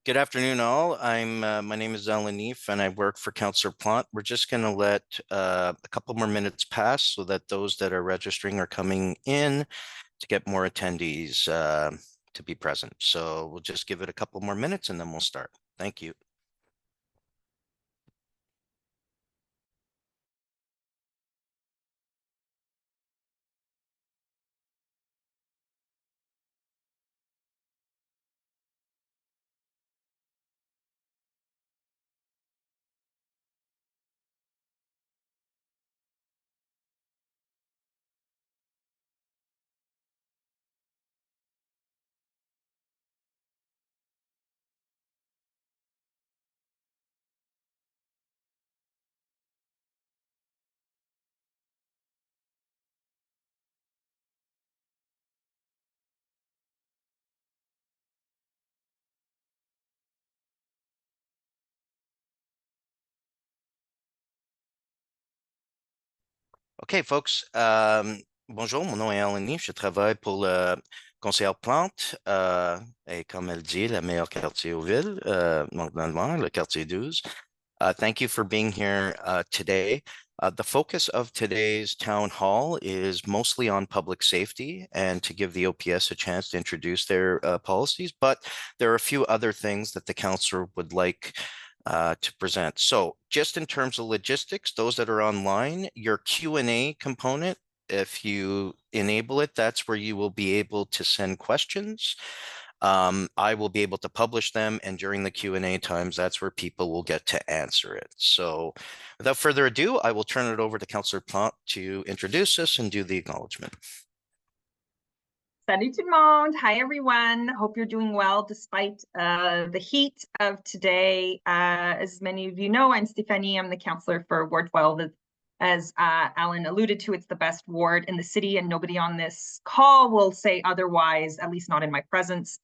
Good afternoon, all. My name is Alan Neef, and I work for Councillor Plante. We're just going to let a couple more minutes pass so that those that are registering are coming in to get more attendees to be present. So we'll just give it a couple more minutes and then we'll start. Thank you. OK, folks. Bonjour, mon nom est Alan Neef. Je travaille pour le conseiller Plante. Et comme elle dit, le meilleur quartier aux villes, normalement, le quartier 12. Thank you for being here today. The focus of today's town hall is mostly on public safety and to give the OPS a chance to introduce their policies, but there are a few other things that the councillor would like to present. So just in terms of logistics, those that are online, your Q&A component, if you enable it, that's where you will be able to send questions. I will be able to publish them, and during the Q&A times, that's where people will get to answer it. So without further ado, I will turn it over to Councillor Plante to introduce us and do the acknowledgement. Salut tout le monde. Hi, everyone. Hope you're doing well despite the heat of today. As many of you know, I'm Stephanie. I'm the councillor for Ward 12. As Alan alluded to, it's the best ward in the city, and nobody on this call will say otherwise, at least not in my presence.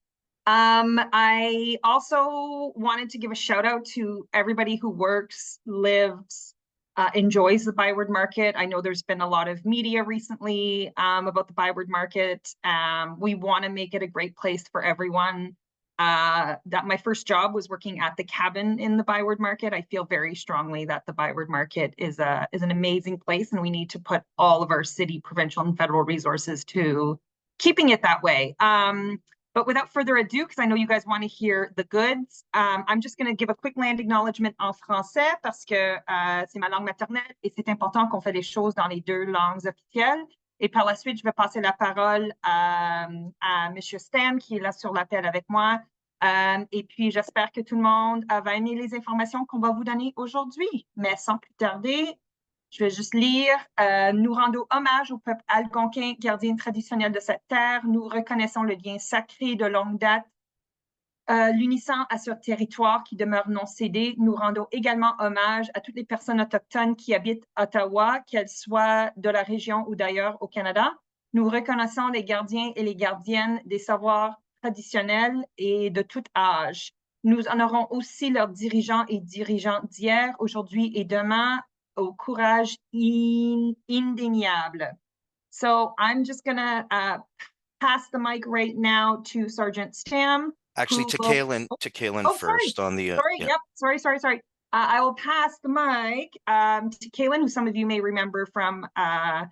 I also wanted to give a shout out to everybody who works, lives, enjoys the ByWard market. I know there's been a lot of media recently about the ByWard market. We want to make it a great place for everyone. That my first job was working at the cabin in the ByWard market. I feel very strongly that the ByWard market is an amazing place, and we need to put all of our city, provincial, and federal resources to keeping it that way. But without further ado, because I know you guys want to hear the goods, I'm just going to give a quick land acknowledgement en français parce que c'est ma langue maternelle et c'est important qu'on fait les choses dans les deux langues officielles. Et par la suite, je vais passer la parole à M. Stam qui est là sur l'appel avec moi. Et puis, j'espère que tout le monde va aimer les informations qu'on va vous donner aujourd'hui. Mais sans plus tarder, je vais juste lire. Nous rendons hommage au peuple algonquin, gardien traditionnel de cette terre. Nous reconnaissons le lien sacré de longue date, l'unissant à ce territoire qui demeure non cédé. Nous rendons également hommage à toutes les personnes autochtones qui habitent Ottawa, qu'elles soient de la région ou d'ailleurs au Canada. Nous reconnaissons les gardiens et les gardiennes des savoirs traditionnels et de tout âge. Nous honorons aussi leurs dirigeants et dirigeantes d'hier, aujourd'hui et demain, au courage indéniable. So I'm just going to pass the mic right now to Sergeant Stam. Actually, to Kaylin first on the... Sorry. I will pass the mic to Kaylin, who some of you may remember from her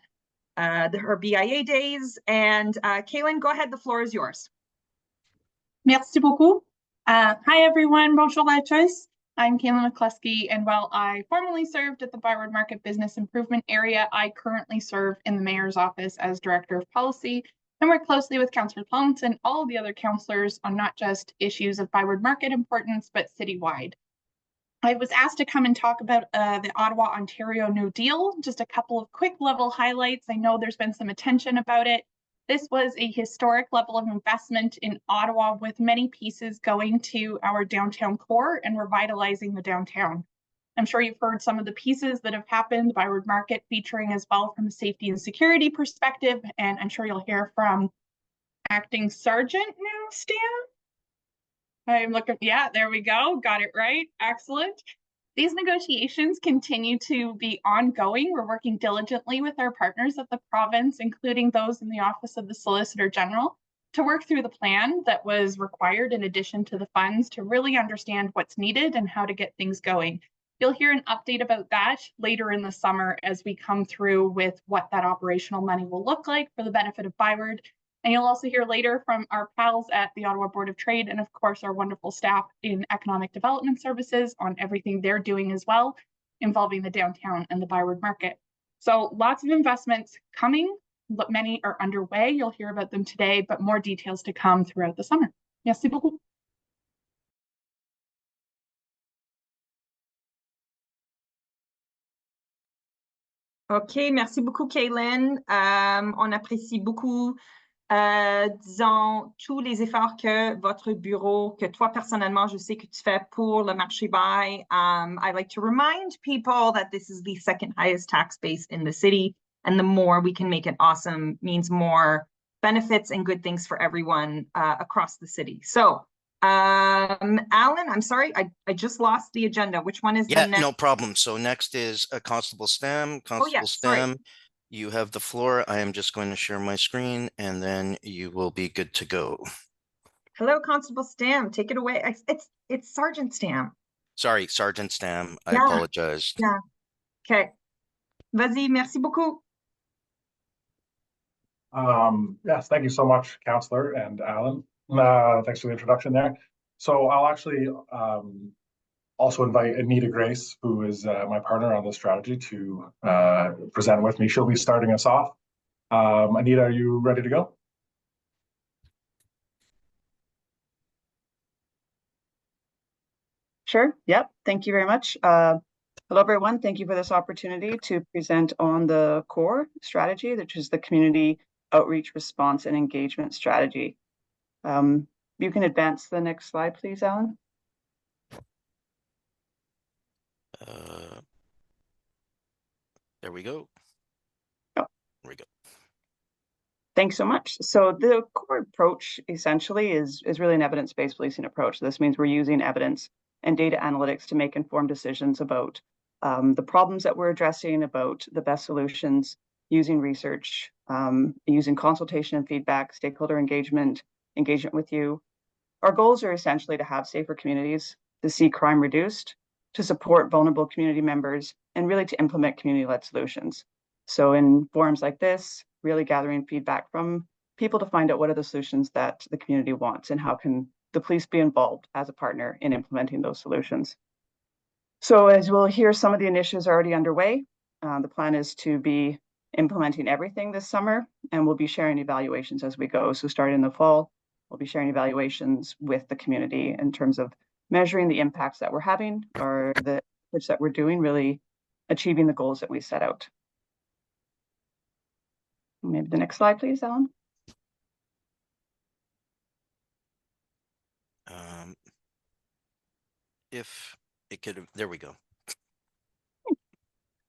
BIA days. And Kaylin, go ahead. The floor is yours. Merci beaucoup. Hi, everyone. Bonjour à tous. I'm Kaylin McCluskey, and while I formerly served at the ByWard Market Business Improvement Area, I currently serve in the Mayor's Office as Director of Policy and work closely with Councillor Plante and all of the other councillors on not just issues of ByWard Market importance, but citywide. I was asked to come and talk about the Ottawa, Ontario New Deal. Just a couple of quick level highlights. I know there's been some attention about it. This was a historic level of investment in Ottawa, with many pieces going to our downtown core and revitalizing the downtown. I'm sure you've heard some of the pieces that have happened, ByWard Market featuring as well from a safety and security perspective, and I'm sure you'll hear from Acting Sergeant now, Stan? I'm looking, yeah, there we go, got it right, excellent. These negotiations continue to be ongoing. We're working diligently with our partners at the province, including those in the Office of the Solicitor General, to work through the plan that was required in addition to the funds to really understand what's needed and how to get things going. You'll hear an update about that later in the summer as we come through with what that operational money will look like for the benefit of ByWard. And you'll also hear later from our pals at the Ottawa Board of Trade and of course our wonderful staff in Economic Development Services on everything they're doing as well, involving the downtown and the ByWard market. So lots of investments coming, but many are underway. You'll hear about them today, but more details to come throughout the summer. Merci beaucoup. OK, merci beaucoup, Kaylin. On apprécie beaucoup, disons, tous les efforts que votre bureau, que toi personnellement, je sais que tu fais pour le marché By. I like to remind people that this is the second highest tax base in the city, and the more we can make it awesome means more benefits and good things for everyone across the city. So, Alan, I'm sorry, I just lost the agenda. Which one is the next? No problem. So next is Constable Stem. Constable Stem, you have the floor. I am just going to share my screen and then you will be good to go. Hello, Constable Stem. Take it away. It's Sergeant Stem. Sorry, Sergeant Stem. I apologize. Yeah. Okay. Vas-y, merci beaucoup. Yes, thank you so much, Councillor and Alan. Thanks for the introduction there. So I'll actually also invite Anita Grace, who is my partner on this strategy, to present with me. She'll be starting us off. Anita, are you ready to go? Sure. Yep. Thank you very much. Hello, everyone. Thank you for this opportunity to present on the core strategy, which is the community outreach, response, and engagement strategy. You can advance the next slide, please, Alan. There we go. Oh. There we go. Thanks so much. So the core approach essentially is really an evidence-based policing approach. This means we're using evidence and data analytics to make informed decisions about the problems that we're addressing, about the best solutions, using research, using consultation and feedback, stakeholder engagement with you. Our goals are essentially to have safer communities, to see crime reduced, to support vulnerable community members, and really to implement community-led solutions. So in forums like this, really gathering feedback from people to find out what are the solutions that the community wants and how can the police be involved as a partner in implementing those solutions. So as we'll hear, some of the initiatives are already underway. The plan is to be implementing everything this summer, and we'll be sharing evaluations as we go. So starting in the fall, we'll be sharing evaluations with the community in terms of measuring the impacts that we're having or the efforts that we're doing, really achieving the goals that we set out. Maybe the next slide, please, Alan. If it could, there we go.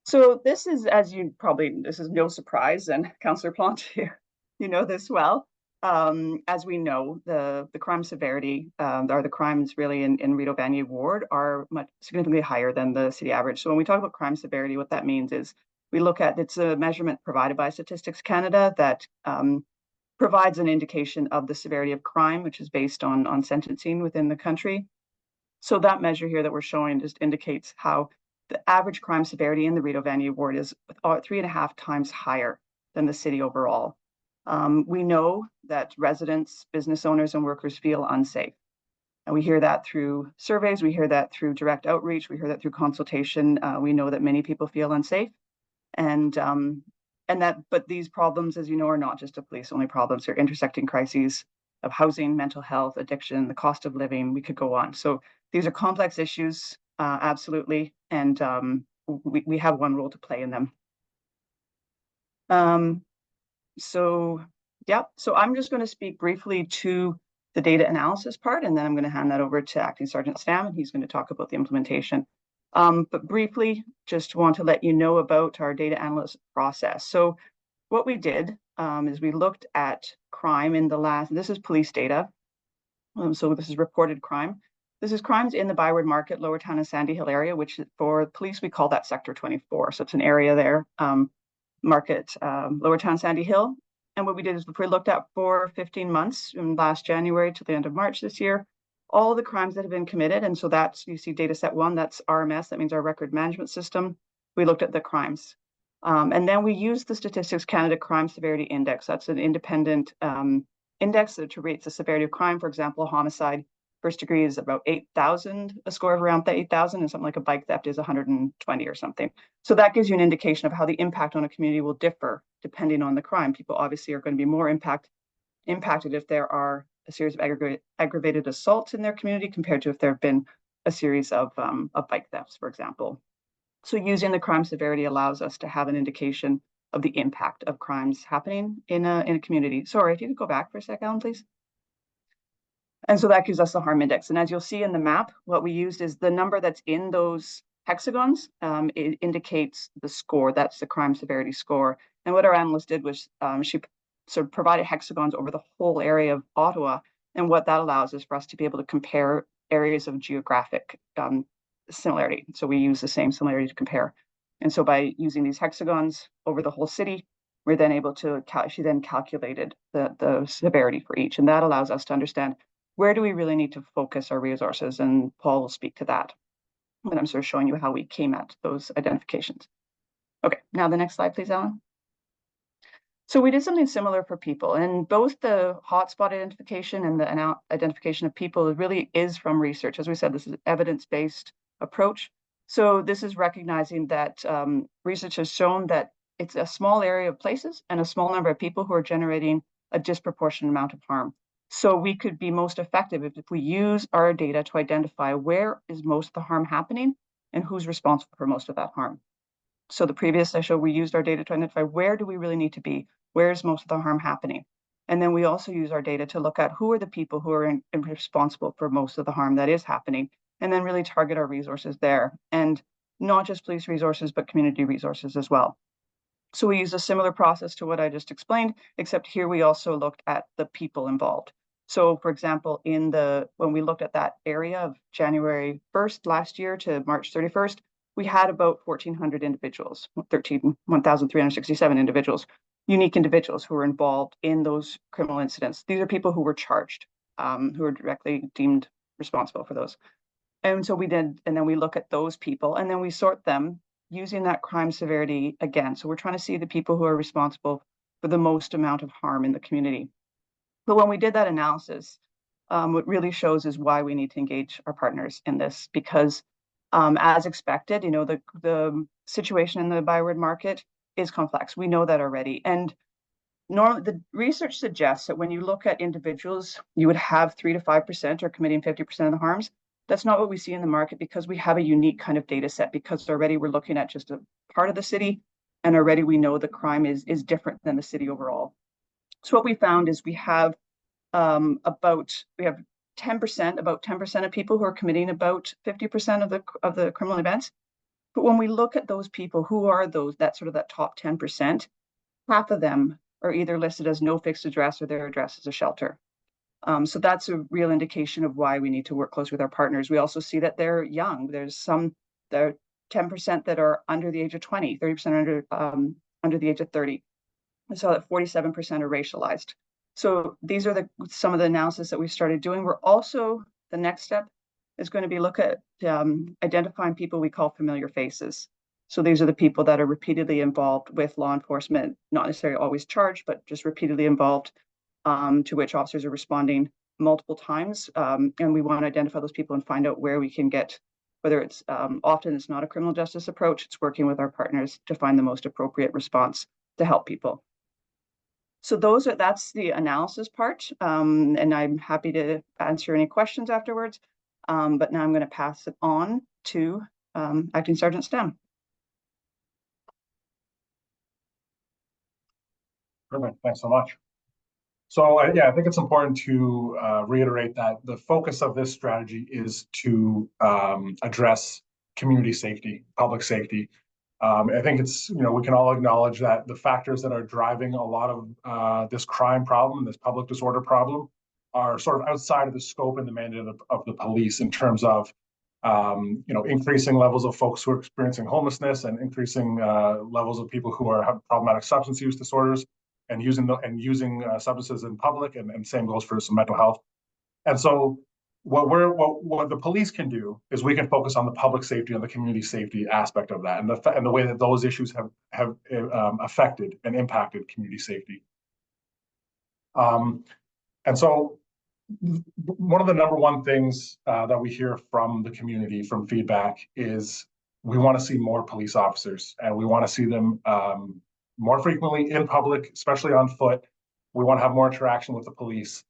So this is, as you probably, this is no surprise, and Councillor Plante, you know this well. As we know, the crime severity, or the crimes really in Rideau ward are much significantly higher than the city average. So when we talk about crime severity, what that means is we look at, it's a measurement provided by Statistics Canada that provides an indication of the severity of crime, which is based on sentencing within the country. So that measure here that we're showing just indicates how the average crime severity in the Rideau ward is 3.5 times higher than the city overall. We know that residents, business owners, and workers feel unsafe. And we hear that through surveys, we hear that through direct outreach, we hear that through consultation. We know that many people feel unsafe. But these problems, as you know, are not just a police-only problems. They're intersecting crises of housing, mental health, addiction, the cost of living. We could go on. So these are complex issues, absolutely, and we have one role to play in them. So I'm just going to speak briefly to the data analysis part, and then I'm going to hand that over to Acting Sergeant Stam, and he's going to talk about the implementation. But briefly, just want to let you know about our data analysis process. So what we did is we looked at crime in the last, this is police data. So this is reported crime. This is crimes in the ByWard market, Lower Town and Sandy Hill area, which for police, we call that Sector 24. So it's an area there, market, Lower Town, Sandy Hill. And what we did is we looked at for 15 months from last January to the end of March this year, all the crimes that have been committed. And so that's, you see data set 1, that's RMS, that means our record management system. We looked at the crimes. And then we used the Statistics Canada Crime Severity Index. That's an independent index that rates the severity of crime. For example, homicide, first degree is about 8,000, a score of around 8,000, and something like a bike theft is 120 or something. So that gives you an indication of how the impact on a community will differ depending on the crime. People obviously are going to be more impacted if there are a series of aggravated assaults in their community compared to if there have been a series of bike thefts, for example. So using the crime severity allows us to have an indication of the impact of crimes happening in a community. Sorry, if you could go back for a sec, Alan, please. And so that gives us the harm index. And as you'll see in the map, what we used is the number that's in those hexagons. It indicates the score. That's the crime severity score. And what our analyst did was she sort of provided hexagons over the whole area of Ottawa. And what that allows is for us to be able to compare areas of geographic similarity. So we use the same similarity to compare. And so by using these hexagons over the whole city, we're then able to, she then calculated the severity for each. And that allows us to understand where do we really need to focus our resources. And Paul will speak to that. But I'm sort of showing you how we came at those identifications. Okay, now the next slide, please, Alan. So we did something similar for people, and both the hotspot identification and the identification of people really is from research. As we said, this is an evidence-based approach. So this is recognizing that research has shown that it's a small area of places and a small number of people who are generating a disproportionate amount of harm. So we could be most effective if we use our data to identify where is most of the harm happening and who's responsible for most of that harm. So the previous I showed, we used our data to identify where do we really need to be, where's most of the harm happening. And then we also use our data to look at who are the people who are responsible for most of the harm that is happening, and then really target our resources there. And not just police resources, but community resources as well. So we use a similar process to what I just explained, except here we also looked at the people involved. So for example, when we looked at that area of January 1st last year to March 31st, we had about 1,400 individuals, 1,367 individuals, unique individuals who were involved in those criminal incidents. These are people who were charged, who were directly deemed responsible for those. And so we did, and then we look at those people, and then we sort them using that crime severity again. So we're trying to see the people who are responsible for the most amount of harm in the community. But when we did that analysis, what really shows is why we need to engage our partners in this, because as expected, the situation in the ByWard market is complex. We know that already. And normally the research suggests that when you look at individuals, you would have 3 to 5% are committing 50% of the harms. That's not what we see in the market, because we have a unique kind of data set, because already we're looking at just a part of the city, and already we know the crime is different than the city overall. So what we found is we have about 10% of people who are committing about 50% of the criminal events. But when we look at those people, who are those, that top 10%, half of them are either listed as no fixed address or their address is a shelter. So that's a real indication of why we need to work close with our partners. We also see that they're young. There are 10% that are under the age of 20, 30% under the age of 30. We saw that 47% are racialized. So these are some of the analysis that we started doing. We're also, the next step is going to be look at identifying people we call familiar faces. So these are the people that are repeatedly involved with law enforcement, not necessarily always charged, but just repeatedly involved, to which officers are responding multiple times. And we want to identify those people and find out where we can get, whether it's often it's not a criminal justice approach, it's working with our partners to find the most appropriate response to help people. So that's the analysis part, and I'm happy to answer any questions afterwards. But now I'm going to pass it on to Acting Sergeant Stem. Perfect. Thanks so much. So I think it's important to reiterate that the focus of this strategy is to address community safety, public safety. I think it's, we can all acknowledge that the factors that are driving a lot of this crime problem, this public disorder problem, are sort of outside of the scope and the mandate of the police in terms of, increasing levels of folks who are experiencing homelessness and increasing levels of people who have problematic substance use disorders. and using substances in public, and same goes for some mental health. And so what the police can do is we can focus on the public safety and the community safety aspect of that, and the way that those issues have affected and impacted community safety. And so one of the number one things that we hear from the community, from feedback, is we want to see more police officers, and we want to see them more frequently in public, especially on foot. We want to have more interaction with the police.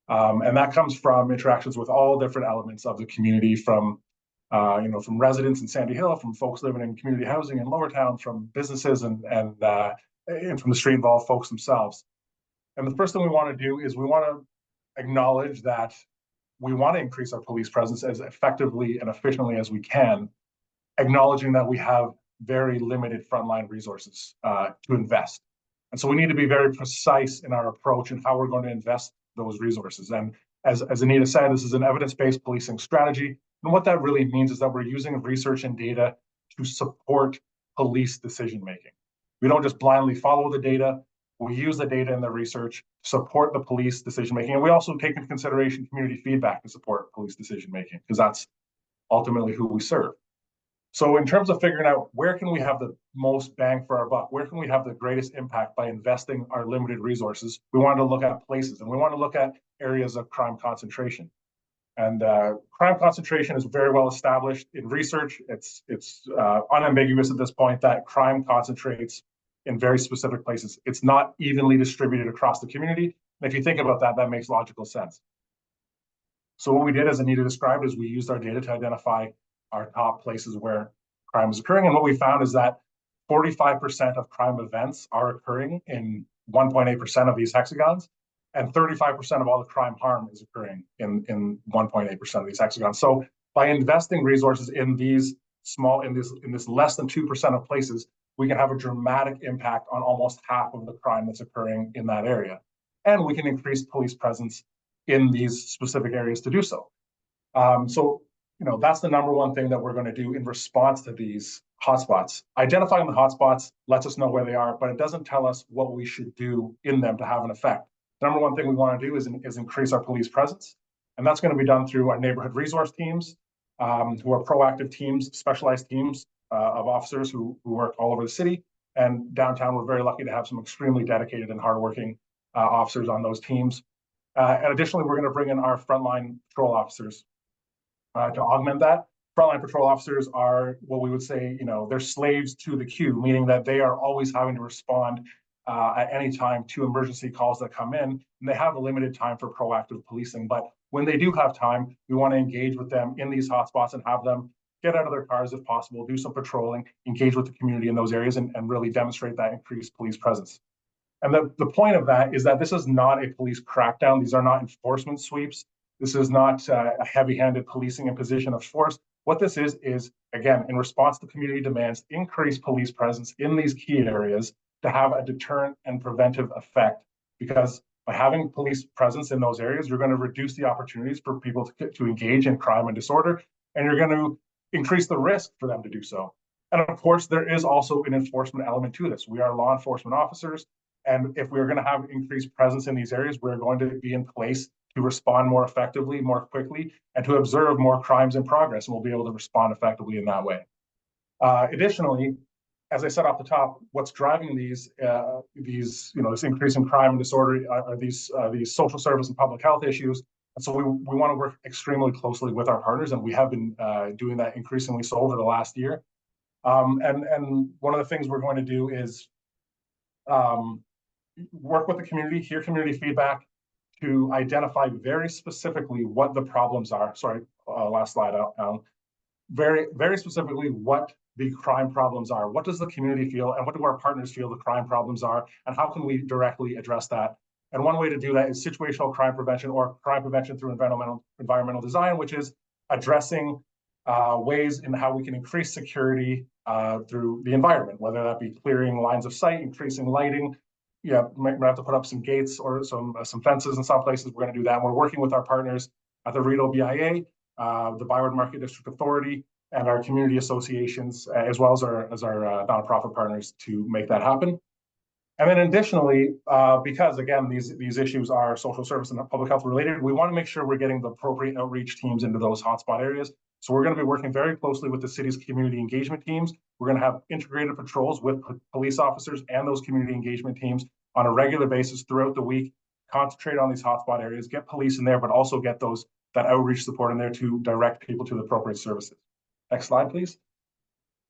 And that comes from interactions with all different elements of the community, from from residents in Sandy Hill, from folks living in community housing in Lowertown, from businesses, and from the street-involved folks themselves. And the first thing we want to do is we want to acknowledge that we want to increase our police presence as effectively and efficiently as we can, acknowledging that we have very limited frontline resources to invest. And so we need to be very precise in our approach and how we're going to invest those resources. And as Anita said, this is an evidence-based policing strategy. And what that really means is that we're using research and data to support police decision-making. We don't just blindly follow the data. We use the data and the research to support the police decision-making. And we also take into consideration community feedback to support police decision-making, because that's ultimately who we serve. So in terms of figuring out where can we have the most bang for our buck, where can we have the greatest impact by investing our limited resources, we wanted to look at places, and we want to look at areas of crime concentration. And crime concentration is very well established in research. It's unambiguous at this point that crime concentrates in very specific places. It's not evenly distributed across the community. And if you think about that, that makes logical sense. So what we did, as Anita described, is we used our data to identify our top places where crime is occurring. And what we found is that 45% of crime events are occurring in 1.8% of these hexagons, and 35% of all the crime harm is occurring in 1.8% of these hexagons. So by investing resources in these in this less than 2% of places, we can have a dramatic impact on almost half of the crime that's occurring in that area. And we can increase police presence in these specific areas to do so. That's the number one thing that we're going to do in response to these hotspots. Identifying the hotspots lets us know where they are, but it doesn't tell us what we should do in them to have an effect. The number one thing we want to do is increase our police presence. And that's going to be done through our neighborhood resource teams, who are proactive teams, specialized teams of officers who work all over the city. And downtown, we're very lucky to have some extremely dedicated and hardworking officers on those teams. And additionally, we're going to bring in our frontline patrol officers to augment that. Frontline patrol officers are what we would say, they're slaves to the queue, meaning that they are always having to respond at any time to emergency calls that come in, and they have a limited time for proactive policing. But when they do have time, we want to engage with them in these hotspots and have them get out of their cars if possible, do some patrolling, engage with the community in those areas, and really demonstrate that increased police presence. And the point of that is that this is not a police crackdown. These are not enforcement sweeps. This is not a heavy-handed policing imposition of force. What this is, again, in response to community demands, increased police presence in these key areas to have a deterrent and preventive effect. Because by having police presence in those areas, you're going to reduce the opportunities for people to engage in crime and disorder, and you're going to increase the risk for them to do so. And of course, there is also an enforcement element to this. We are law enforcement officers, and if we're going to have increased presence in these areas, we're going to be in place to respond more effectively, more quickly, and to observe more crimes in progress, and we'll be able to respond effectively in that way. Additionally, as I said off the top, what's driving this increase in crime and disorder are these social service and public health issues. And so we want to work extremely closely with our partners, and we have been doing that increasingly so over the last year. And one of the things we're going to do is work with the community, hear community feedback, to identify very specifically what the problems are. Sorry, last slide, Alan. Very, very specifically what the crime problems are. What does the community feel, and what do our partners feel the crime problems are, and how can we directly address that? And one way to do that is situational crime prevention, or crime prevention through environmental design, which is addressing ways in how we can increase security through the environment, whether that be clearing lines of sight, increasing lighting. Might have to put up some gates or some fences in some places. We're going to do that. And we're working with our partners at the Rideau BIA, the ByWard Market District Authority, and our community associations, as well as our nonprofit partners, to make that happen. And then additionally, because again, these issues are social service and public health related, we want to make sure we're getting the appropriate outreach teams into those hotspot areas. So we're going to be working very closely with the city's community engagement teams. We're going to have integrated patrols with police officers and those community engagement teams on a regular basis throughout the week, concentrate on these hotspot areas, get police in there, but also get that outreach support in there to direct people to the appropriate services. Next slide, please.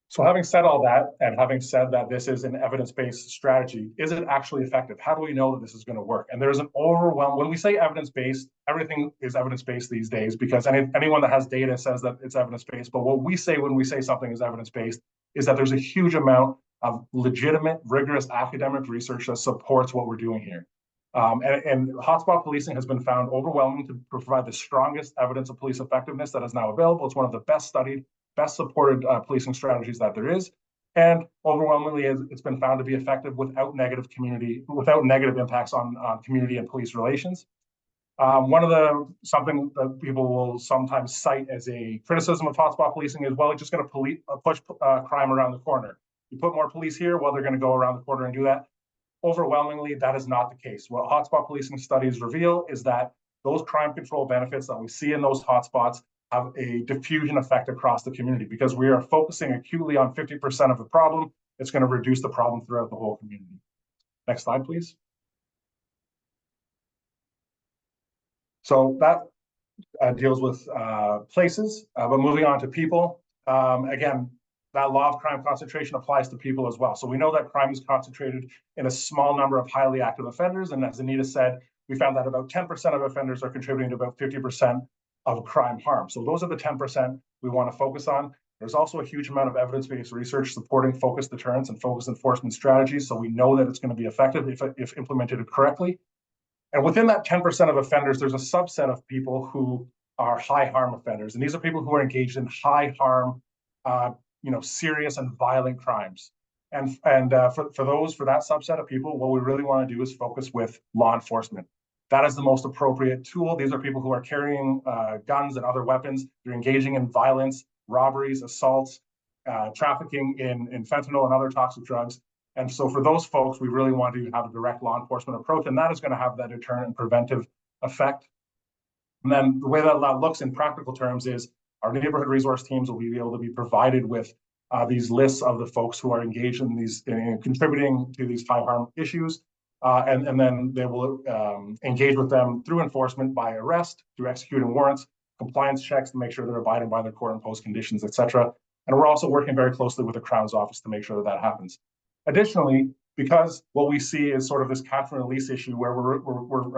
So having said all that, and having said that this is an evidence-based strategy, is it actually effective? How do we know that this is going to work? And there's an overwhelm. When we say evidence-based, everything is evidence-based these days, because anyone that has data says that it's evidence-based. But what we say when we say something is evidence-based is that there's a huge amount of legitimate, rigorous academic research that supports what we're doing here. And hotspot policing has been found overwhelming to provide the strongest evidence of police effectiveness that is now available. It's one of the best studied, best supported policing strategies that there is. And overwhelmingly, it's been found to be effective without negative impacts on community and police relations. Something that people will sometimes cite as a criticism of hotspot policing is, well, it's just going to push crime around the corner. You put more police here, well, they're going to go around the corner and do that. Overwhelmingly, that is not the case. What hotspot policing studies reveal is that those crime control benefits that we see in those hotspots have a diffusion effect across the community, because we are focusing acutely on 50% of the problem. It's going to reduce the problem throughout the whole community. Next slide, please. So that deals with places, but moving on to people. Again, that law of crime concentration applies to people as well. So we know that crime is concentrated in a small number of highly active offenders. And as Anita said, we found that about 10% of offenders are contributing to about 50% of crime harm. So those are the 10% we want to focus on. There's also a huge amount of evidence-based research supporting focused deterrence and focused enforcement strategies. So we know that it's going to be effective if implemented correctly. And within that 10% of offenders, there's a subset of people who are high harm offenders. And these are people who are engaged in high harm, serious and violent crimes. And for that subset of people, what we really want to do is focus with law enforcement. That is the most appropriate tool. These are people who are carrying guns and other weapons. They're engaging in violence, robberies, assaults, trafficking in fentanyl and other toxic drugs. And so for those folks, we really want to have a direct law enforcement approach, and that is going to have that deterrent and preventive effect. And then the way that looks in practical terms is our neighborhood resource teams will be able to be provided with these lists of the folks who are engaged in these contributing to these high harm issues. And then they will engage with them through enforcement by arrest, through executing warrants, compliance checks to make sure they're abiding by their court-imposed conditions, et cetera. And we're also working very closely with the Crown's office to make sure that happens. Additionally, because what we see is sort of this catch and release issue where we're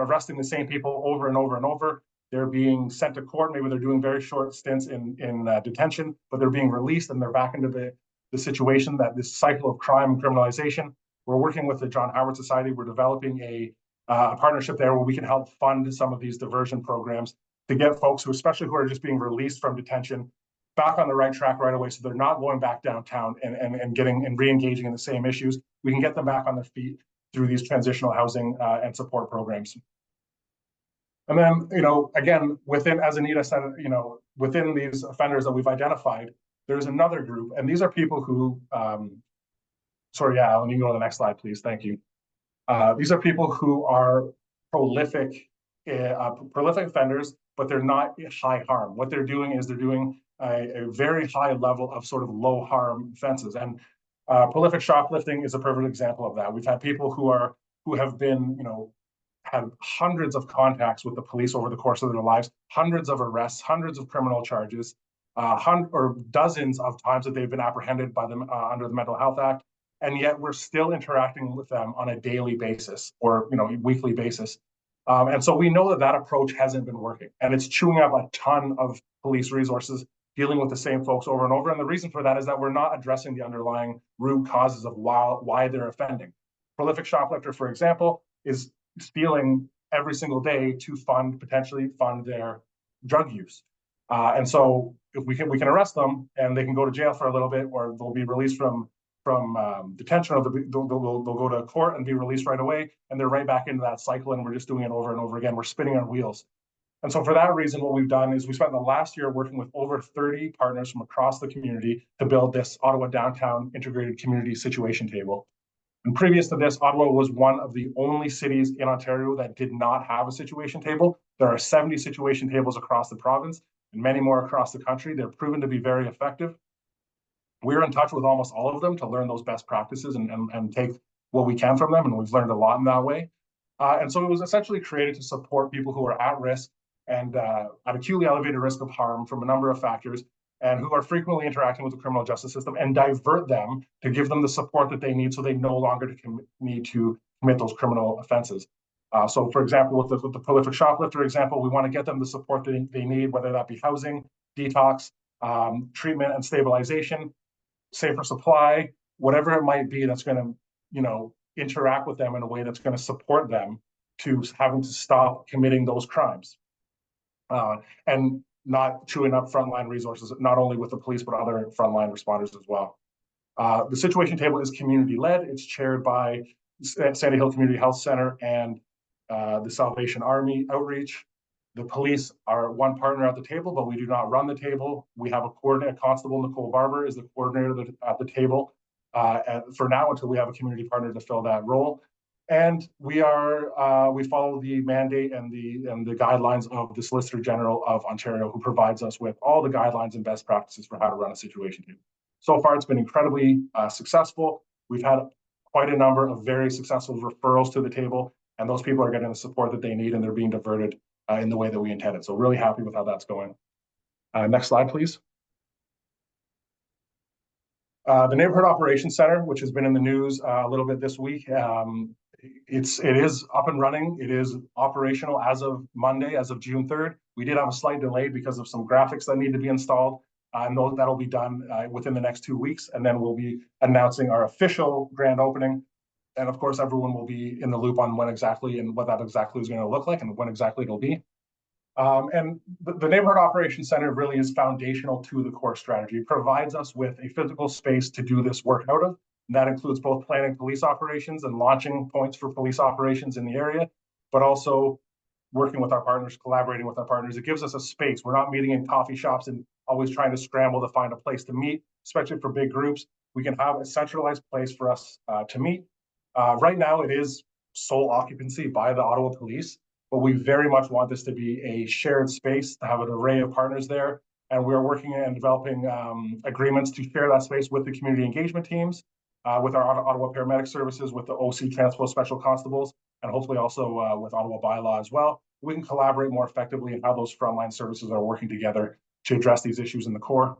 arresting the same people over and over and over. They're being sent to court. Maybe they're doing very short stints in detention, but they're being released and they're back into the situation, that this cycle of crime and criminalization. We're working with the John Howard Society. We're developing a partnership there where we can help fund some of these diversion programs to get folks especially who are just being released from detention, back on the right track right away, so they're not going back downtown and getting and re-engaging in the same issues. We can get them back on their feet through these transitional housing and support programs. And then, again, as Anita said, within these offenders that we've identified, there's another group, and these are people who, sorry, yeah, Alan, you can go to the next slide, please. Thank you. These are people who are prolific offenders, but they're not high harm. What they're doing is they're doing a very high level of sort of low harm offenses. And prolific shoplifting is a perfect example of that. We've had people who have been, had hundreds of contacts with the police over the course of their lives, hundreds of arrests, hundreds of criminal charges, or dozens of times that they've been apprehended by them under the Mental Health Act. And yet we're still interacting with them on a daily basis or weekly basis. And so we know that approach hasn't been working, and it's chewing up a ton of police resources dealing with the same folks over and over. And the reason for that is that we're not addressing the underlying root causes of why they're offending. Prolific shoplifter, for example, is stealing every single day to potentially fund their drug use. And so if we can arrest them and they can go to jail for a little bit, or they'll be released from detention, or they'll go to court and be released right away, and they're right back into that cycle, and we're just doing it over and over again. We're spinning our wheels. And so for that reason, what we've done is we spent the last year working with over 30 partners from across the community to build this Ottawa Downtown Integrated Community Situation Table. And previous to this, Ottawa was one of the only cities in Ontario that did not have a situation table. There are 70 situation tables across the province and many more across the country. They're proven to be very effective. We're in touch with almost all of them to learn those best practices and take what we can from them, and we've learned a lot in that way. And so it was essentially created to support people who are at risk and at acutely elevated risk of harm from a number of factors, and who are frequently interacting with the criminal justice system, and divert them to give them the support that they need so they no longer need to commit those criminal offenses. So for example, with the prolific shoplifter example, we want to get them the support that they need, whether that be housing, detox, treatment and stabilization, safer supply, whatever it might be that's going to, interact with them in a way that's going to support them to having to stop committing those crimes. And not chewing up frontline resources, not only with the police, but other frontline responders as well. The situation table is community-led. It's chaired by Sandy Hill Community Health Center and the Salvation Army Outreach. The police are one partner at the table, but we do not run the table. We have a coordinator, Constable Nicole Barber is the coordinator at the table for now, until we have a community partner to fill that role. And we follow the mandate and the guidelines of the Solicitor General of Ontario, who provides us with all the guidelines and best practices for how to run a situation table. So far, it's been incredibly successful. We've had quite a number of very successful referrals to the table, and those people are getting the support that they need, and they're being diverted in the way that we intended. So really happy with how that's going. Next slide, please. The Neighborhood Operations Center, which has been in the news a little bit this week, it is up and running. It is operational as of Monday, as of June 3rd. We did have a slight delay because of some graphics that need to be installed. And that'll be done within the next 2 weeks. And then we'll be announcing our official grand opening. And of course, everyone will be in the loop on when exactly and what that exactly is going to look like and when exactly it'll be. And the Neighborhood Operations Center really is foundational to the core strategy. It provides us with a physical space to do this work out of. And that includes both planning police operations and launching points for police operations in the area, but also working with our partners, collaborating with our partners. It gives us a space. We're not meeting in coffee shops and always trying to scramble to find a place to meet, especially for big groups. We can have a centralized place for us to meet. Right now, it is sole occupancy by the Ottawa Police, but we very much want this to be a shared space, to have an array of partners there. And we're working and developing agreements to share that space with the community engagement teams, with our Ottawa Paramedic Services, with the OC Transpo Special Constables, and hopefully also with Ottawa Bylaw as well. We can collaborate more effectively in how those frontline services are working together to address these issues in the core.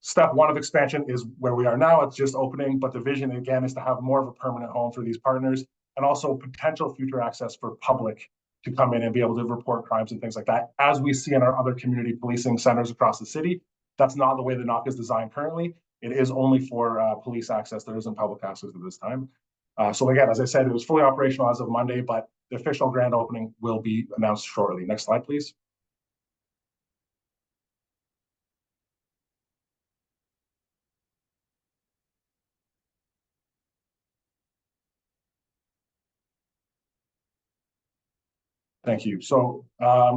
Step one of expansion is where we are now. It's just opening, but the vision again is to have more of a permanent home for these partners, and also potential future access for public to come in and be able to report crimes and things like that, as we see in our other community policing centers across the city. That's not the way the NOC is designed currently. It is only for police access. There isn't public access at this time. So again, as I said, it was fully operational as of Monday, but the official grand opening will be announced shortly. Next slide, please. Thank you. So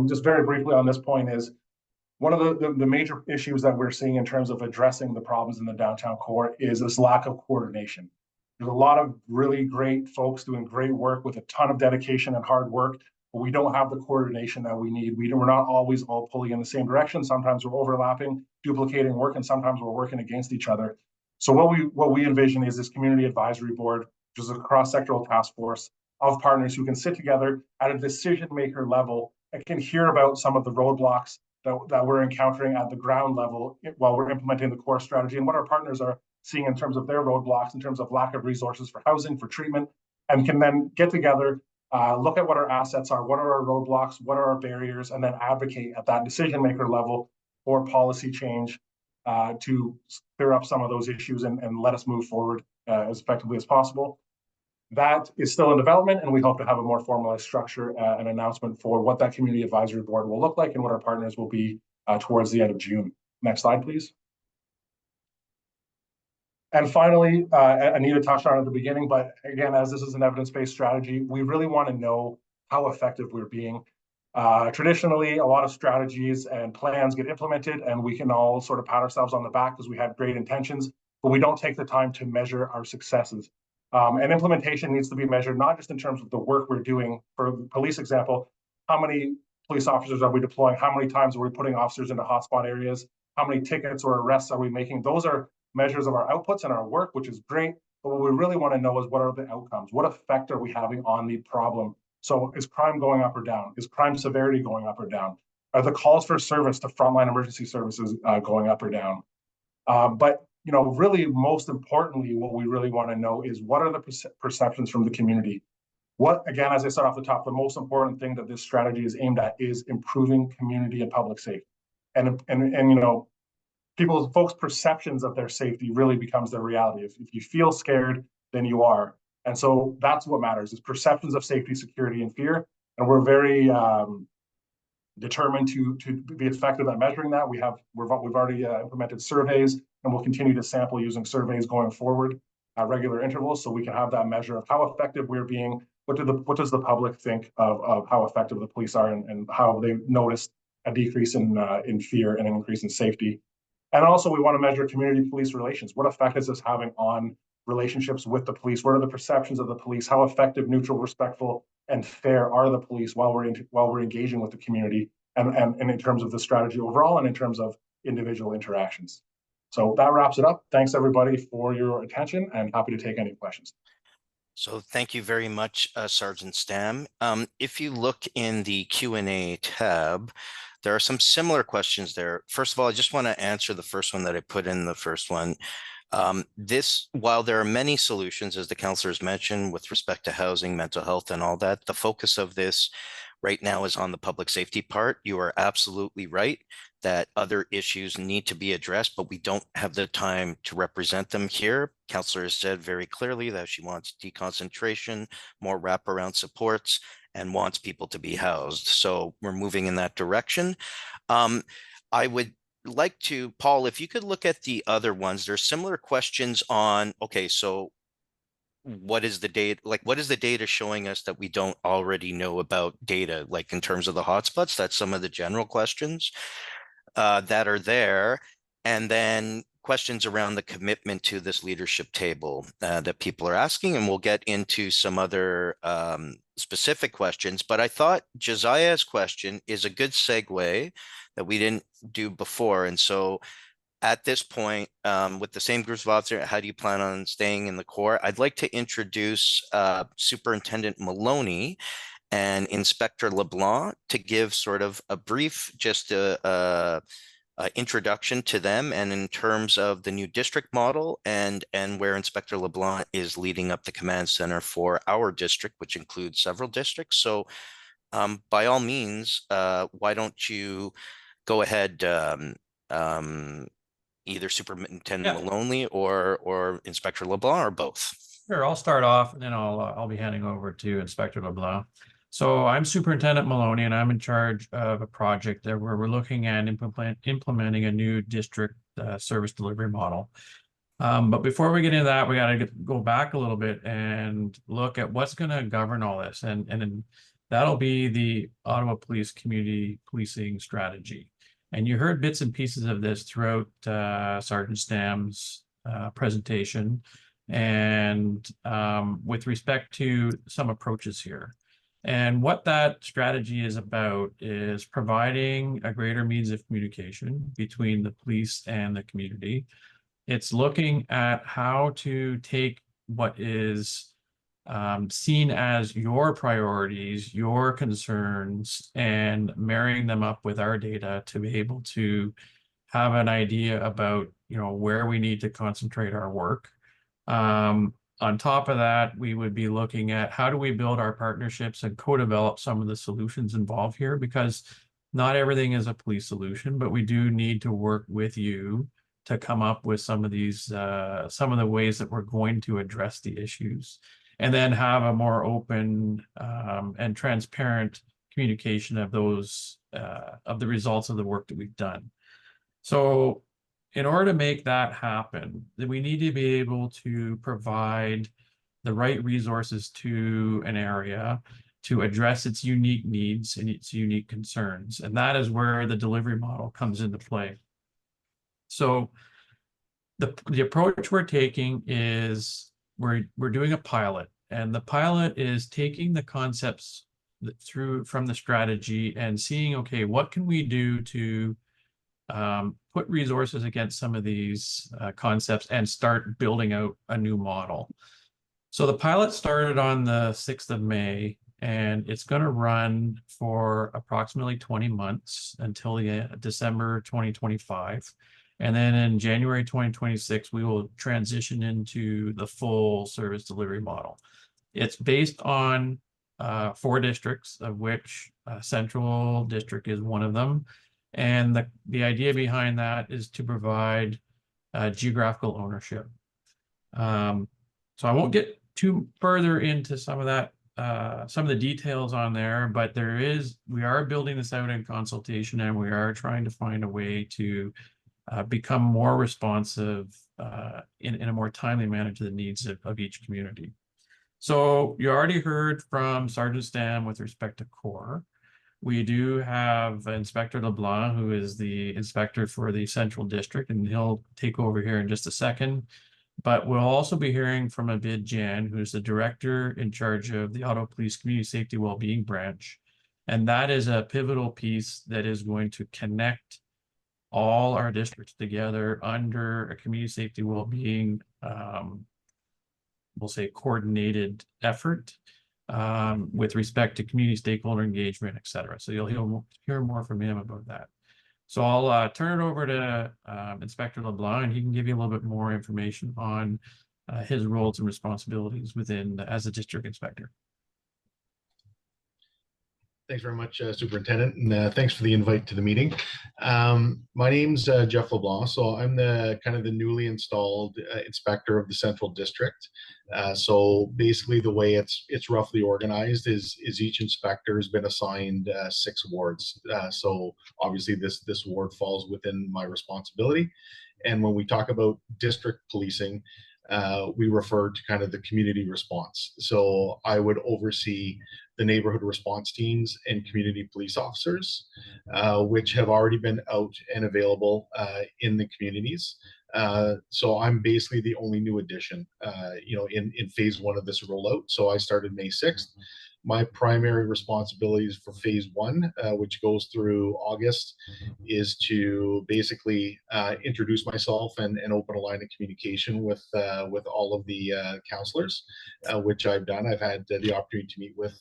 just very briefly on this point is, one of the major issues that we're seeing in terms of addressing the problems in the downtown core is this lack of coordination. There's a lot of really great folks doing great work with a ton of dedication and hard work, but we don't have the coordination that we need. We're not always all pulling in the same direction. Sometimes we're overlapping, duplicating work, and sometimes we're working against each other. So what we envision is this community advisory board, which is a cross-sectoral task force of partners who can sit together at a decision maker level and can hear about some of the roadblocks that we're encountering at the ground level while we're implementing the core strategy, and what our partners are seeing in terms of their roadblocks, in terms of lack of resources for housing, for treatment, and can then get together, look at what our assets are, what are our roadblocks, what are our barriers, and then advocate at that decision maker level for policy change to clear up some of those issues and let us move forward as effectively as possible. That is still in development, and we hope to have a more formalized structure, an announcement for what that community advisory board will look like and what our partners will be towards the end of June. Next slide, please. And finally, Anita touched on it at the beginning, but again, as this is an evidence-based strategy, we really want to know how effective we're being. Traditionally, a lot of strategies and plans get implemented, and we can all sort of pat ourselves on the back because we had great intentions. but we don't take the time to measure our successes. And implementation needs to be measured not just in terms of the work we're doing. For the police example, how many police officers are we deploying? How many times are we putting officers into hotspot areas? How many tickets or arrests are we making? Those are measures of our outputs and our work, which is great. But what we really want to know is, what are the outcomes? What effect are we having on the problem? So is crime going up or down? Is crime severity going up or down? Are the calls for service to frontline emergency services going up or down? But really, most importantly, what we really want to know is, what are the perceptions from the community? What, again, as I said off the top, the most important thing that this strategy is aimed at is improving community and public safety. And folks' perceptions of their safety really becomes their reality. If you feel scared, then you are. And so that's what matters, is perceptions of safety, security, and fear. And we're very determined to be effective at measuring that. We've already implemented surveys, and we'll continue to sample using surveys going forward at regular intervals, so we can have that measure of how effective we're being. What does the public think of how effective the police are, and how they've noticed a decrease in fear and an increase in safety. And also, we want to measure community-police relations. What effect is this having on relationships with the police? What are the perceptions of the police? How effective, neutral, respectful, and fair are the police while we're engaging with the community, and in terms of the strategy overall, and in terms of individual interactions. So that wraps it up. Thanks everybody for your attention, and happy to take any questions. So thank you very much, Sergeant Stam. If you look in the Q&A tab, there are some similar questions there. First of all, I just want to answer the first one that I put in the first one. While there are many solutions, as the counselors mentioned, with respect to housing, mental health, and all that, the focus of this right now is on the public safety part. You are absolutely right that other issues need to be addressed, but we don't have the time to represent them here. Counselor has said very clearly that she wants deconcentration, more wraparound supports, and wants people to be housed. So we're moving in that direction. I would like to, Paul, if you could look at the other ones, there's similar questions on, okay, so what is the data, what is the data showing us that we don't already know about data, like in terms of the hotspots? That's some of the general questions that are there. And then questions around the commitment to this leadership table that people are asking, and we'll get into some other specific questions. But I thought Josiah's question is a good segue that we didn't do before. And so at this point, with the same groups of officers, how do you plan on staying in the Corps? I'd like to introduce Superintendent Maloney and Inspector LeBlanc to give sort of a brief, just introduction to them, and in terms of the new district model, and where Inspector LeBlanc is leading up the command center for our district, which includes several districts. So by all means, why don't you go ahead, either Superintendent Maloney or Inspector LeBlanc, or both? Sure, I'll start off, and then I'll be handing over to Inspector LeBlanc. So I'm Superintendent Maloney, and I'm in charge of a project where we're looking at implementing a new district service delivery model. But before we get into that, we got to go back a little bit and look at what's going to govern all this, and that'll be the Ottawa Police Community Policing Strategy. And you heard bits and pieces of this throughout Sergeant Stam's presentation, and with respect to some approaches here. And what that strategy is about is providing a greater means of communication between the police and the community. It's looking at how to take what is seen as your priorities, your concerns, and marrying them up with our data to be able to have an idea about, where we need to concentrate our work. On top of that, we would be looking at how do we build our partnerships and co-develop some of the solutions involved here, because not everything is a police solution, but we do need to work with you to come up with some of these, some of the ways that we're going to address the issues, and then have a more open and transparent communication of those, of the results of the work that we've done. So in order to make that happen, then we need to be able to provide the right resources to an area to address its unique needs and its unique concerns. And that is where the delivery model comes into play. So the approach we're taking is we're doing a pilot, and the pilot is taking the concepts through from the strategy and seeing, okay, what can we do to put resources against some of these concepts and start building out a new model. So the pilot started on the 6th of May, and it's going to run for approximately 20 months until December 2025. And then in January 2026, we will transition into the full service delivery model. It's based on 4 districts, of which Central District is one of them. And the idea behind that is to provide geographical ownership. So I won't get too further into some of that, some of the details on there, but we are building this out in consultation, and we are trying to find a way to become more responsive in a more timely manner to the needs of each community. So you already heard from Sergeant Stam with respect to CORE. We do have Inspector LeBlanc, who is the inspector for the Central District, and he'll take over here in just a second. But we'll also be hearing from Abid Jan, who's the director in charge of the Ottawa Police Community Safety Wellbeing Branch. And that is a pivotal piece that is going to connect all our districts together under a community safety wellbeing, we'll say, coordinated effort with respect to community stakeholder engagement, et cetera. So you'll hear more from him about that. So I'll turn it over to Inspector LeBlanc, and he can give you a little bit more information on his roles and responsibilities as a district inspector. Thanks very much, Superintendent, and thanks for the invite to the meeting. My name's Jeff LeBlanc, so I'm the newly installed inspector of the Central District. So basically, the way it's roughly organized is each inspector has been assigned 6 wards. So obviously, this ward falls within my responsibility. And when we talk about district policing, we refer to the community response. So I would oversee the neighborhood response teams and community police officers, which have already been out and available in the communities. So I'm basically the only new addition, in phase 1 of this rollout. So I started May 6th. My primary responsibilities for phase 1, which goes through August, is to basically introduce myself and open a line of communication with all of the councillors, which I've done. I've had the opportunity to meet with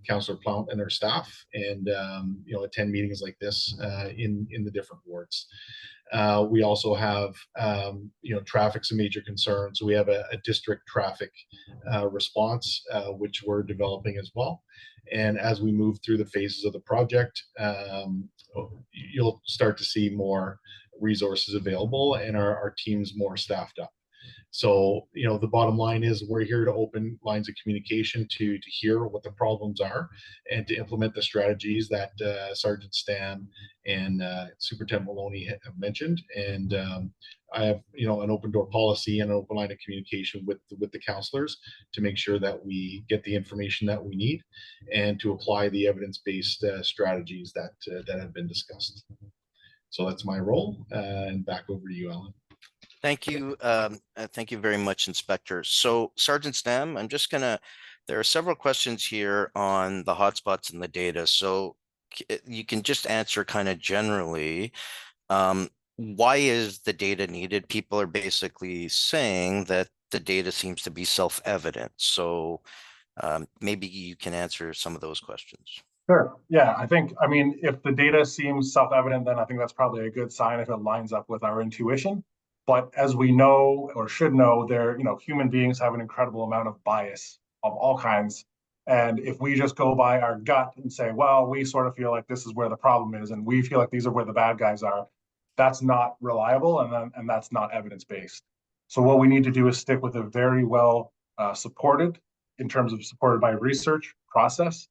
Councillor Plount and her staff, and attend meetings like this in the different wards. We also have, traffic's a major concern. So we have a district traffic response, which we're developing as well. And as we move through the phases of the project, you'll start to see more resources available and our teams more staffed up. So, the bottom line is we're here to open lines of communication to hear what the problems are and to implement the strategies that Sergeant Stam and Superintendent Maloney have mentioned. And I have, an open door policy and an open line of communication with the councillors to make sure that we get the information that we need and to apply the evidence-based strategies that have been discussed. So that's my role, and back over to you, Alan. Thank you. Thank you very much, Inspector. So, Sergeant Stam, there are several questions here on the hotspots and the data. So you can just answer generally, why is the data needed? People are basically saying that the data seems to be self-evident. So maybe you can answer some of those questions. Sure. Yeah, if the data seems self-evident, then I think that's probably a good sign if it lines up with our intuition. But as we know, or should know, human beings have an incredible amount of bias of all kinds. And if we just go by our gut and say, well, we sort of feel like this is where the problem is, and we feel like these are where the bad guys are, that's not reliable, and that's not evidence-based. So what we need to do is stick with a very well supported by research process,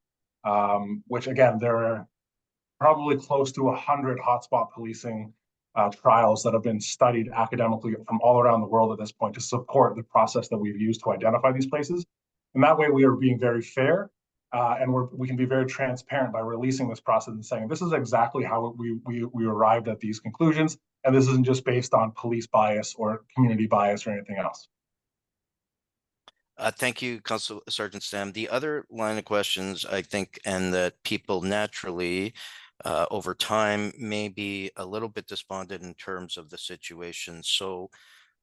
which again, there are probably close to 100 hotspot policing trials that have been studied academically from all around the world at this point to support the process that we've used to identify these places. And that way we are being very fair and we can be very transparent by releasing this process and saying, this is exactly how we arrived at these conclusions, and this isn't just based on police bias or community bias or anything else. Thank you, Council Sergeant Stam. The other line of questions, I think, and that people naturally over time may be a little bit despondent in terms of the situation. So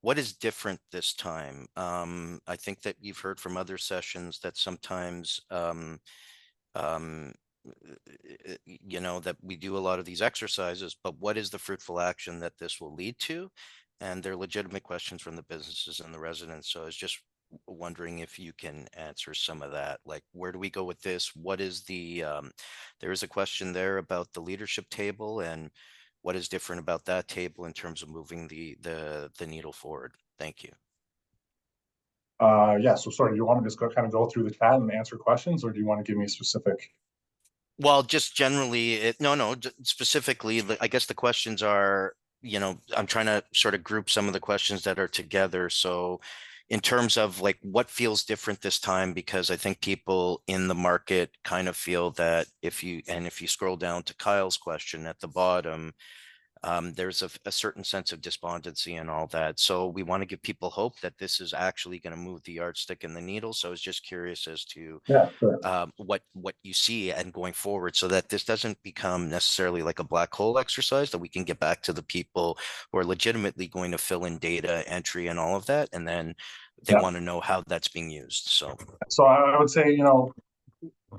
what is different this time? I think that you've heard from other sessions that sometimes you know, that we do a lot of these exercises, but what is the fruitful action that this will lead to? And they're legitimate questions from the businesses and the residents. So I was just wondering if you can answer some of that. Like, where do we go with this? What is the, there is a question there about the leadership table and what is different about that table in terms of moving the needle forward? Thank you. Yeah, so sorry, do you want me to just kind of go through the chat and answer questions, or do you want to give me a specific? Well, just generally, no, specifically, I guess the questions are, you know, I'm trying to sort of group some of the questions that are together. So in terms of like what feels different this time, because I think people in the market kind of feel that if you scroll down to Kyle's question at the bottom, there's a certain sense of despondency and all that. So we want to give people hope that this is actually going to move the yardstick and the needle. So I was just curious as to what you see and going forward, so that this doesn't become necessarily like a black hole exercise, that we can get back to the people who are legitimately going to fill in data entry and all of that, and then they want to know how that's being used. So I would say, you know,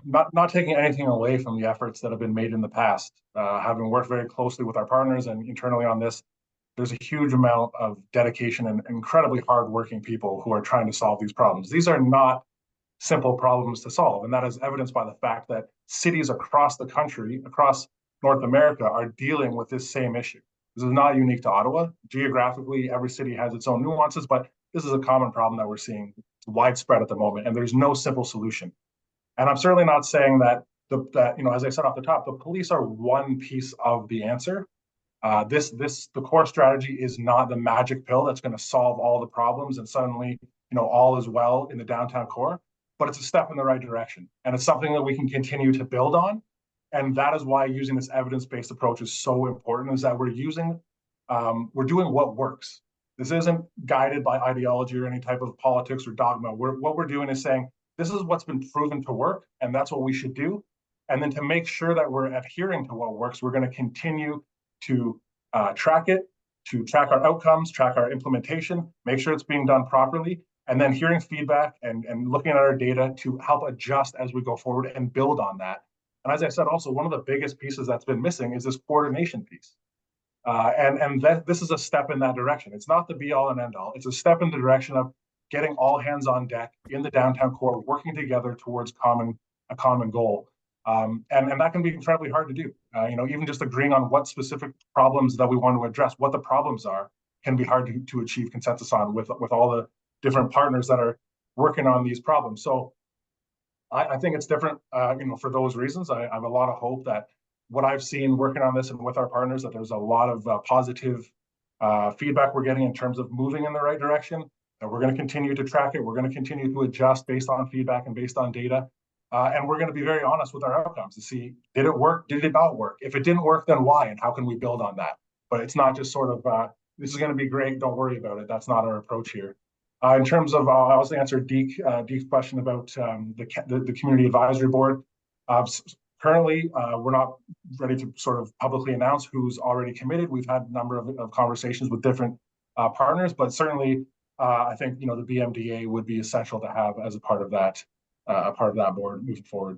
not taking anything away from the efforts that have been made in the past, having worked very closely with our partners and internally on this, there's a huge amount of dedication and incredibly hardworking people who are trying to solve these problems. These are not simple problems to solve, and that is evidenced by the fact that cities across the country, across North America, are dealing with this same issue. This is not unique to Ottawa. Geographically, every city has its own nuances, but this is a common problem that we're seeing widespread at the moment, and there's no simple solution. And I'm certainly not saying that you know, as I said off the top, the police are one piece of the answer. The core strategy is not the magic pill that's going to solve all the problems and suddenly, you know, all is well in the downtown core, but it's a step in the right direction. And it's something that we can continue to build on. And that is why using this evidence-based approach is so important, is that we're doing what works. This isn't guided by ideology or any type of politics or dogma. What we're doing is saying, this is what's been proven to work, and that's what we should do. And then to make sure that we're adhering to what works, we're going to continue to track it, to track our outcomes, track our implementation, make sure it's being done properly, and then hearing feedback and looking at our data to help adjust as we go forward and build on that. And as I said, also, one of the biggest pieces that's been missing is this coordination piece. This is a step in that direction. It's not the be all and end all. It's a step in the direction of getting all hands on deck in the downtown core, working together towards a common goal. And that can be incredibly hard to do. You know, even just agreeing on what specific problems that we want to address, what the problems are, can be hard to achieve consensus on with all the different partners that are working on these problems. So I think it's different, you know, for those reasons. I have a lot of hope that what I've seen working on this and with our partners, that there's a lot of positive feedback we're getting in terms of moving in the right direction. And we're going to continue to track it. We're going to continue to adjust based on feedback and based on data. And we're going to be very honest with our outcomes to see, did it work? Did it not work? If it didn't work, then why? And how can we build on that? But it's not just sort of, this is going to be great, don't worry about it. That's not our approach here. In terms of, I also answered Deke's question about the Community Advisory Board. Currently, we're not ready to sort of publicly announce who's already committed. We've had a number of conversations with different partners, but certainly I think, you know, the BMDA would be essential to have as a part of that board moving forward.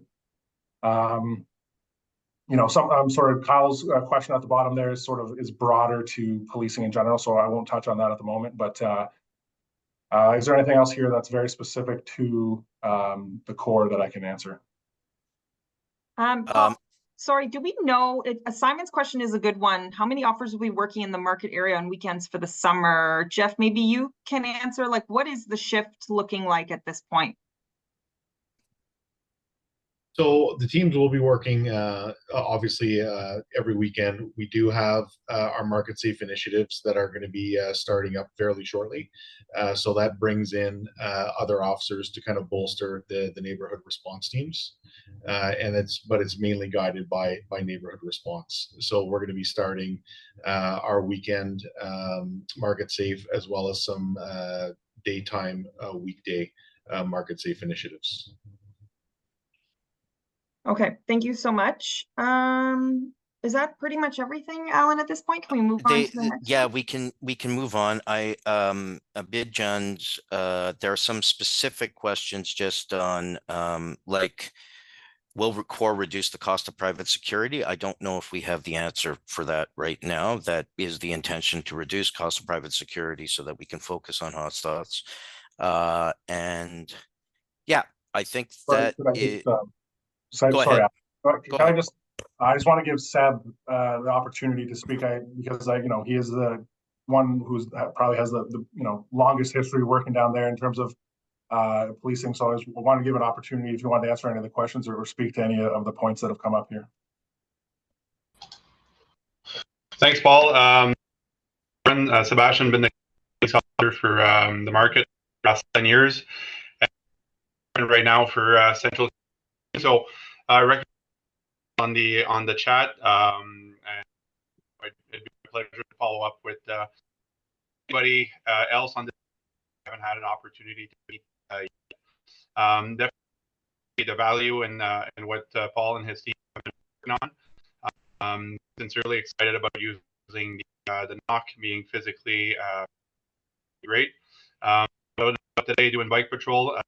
You know, sort of Kyle's question at the bottom there is broader to policing in general, so I won't touch on that at the moment. But is there anything else here that's very specific to the core that I can answer? Paul, sorry, do we know, Simon's question is a good one. How many offers will be working in the market area on weekends for the summer? Jeff, maybe you can answer, like, what is the shift looking like at this point? So the teams will be working, obviously, every weekend. We do have our market safe initiatives that are going to be starting up fairly shortly. So that brings in other officers to kind of bolster the neighborhood response teams. And it's mainly guided by neighborhood response. So we're going to be starting our weekend market safe, as well as some daytime weekday market safe initiatives. Okay, thank you so much. Is that pretty much everything, Alan, at this point? Can we move on to the next Yeah, one? we can move on. Abidjan's, there are some specific questions just on like, will CORE reduce the cost of private security? I don't know if we have the answer for that right now. That is the intention, to reduce cost of private security so that we can focus on hotspots. And yeah, I think that is. Sorry, Go ahead. I just want to give Seb the opportunity to speak. Because he is the one who's probably has the longest history working down there in terms of policing. So I just want to give an opportunity if you want to answer any of the questions or speak to any of the points that have come up here. Thanks, Paul. Sebastian, been the police officer for the market for the last 10 years, and right now for Central. So I recommend on the chat, and it'd be a pleasure to follow up with anybody else on this. I haven't had an opportunity to meet yet. Definitely the value in what Paul and his team have been working on. Sincerely excited about using the knock being physically great. Today doing bike patrol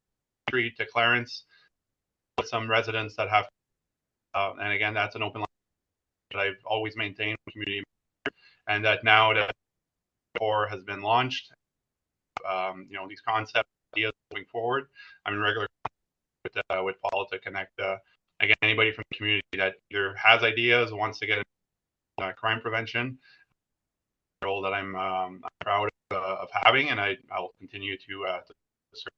street to Clarence with some residents that have, and again, that's an open line that I've always maintained with community, and that now that CORE has been launched, these concept ideas moving forward, I'm in regular contact with Paul to connect again, anybody from the community that either has ideas, wants to get crime prevention role that I'm proud of having, and I'll continue to serve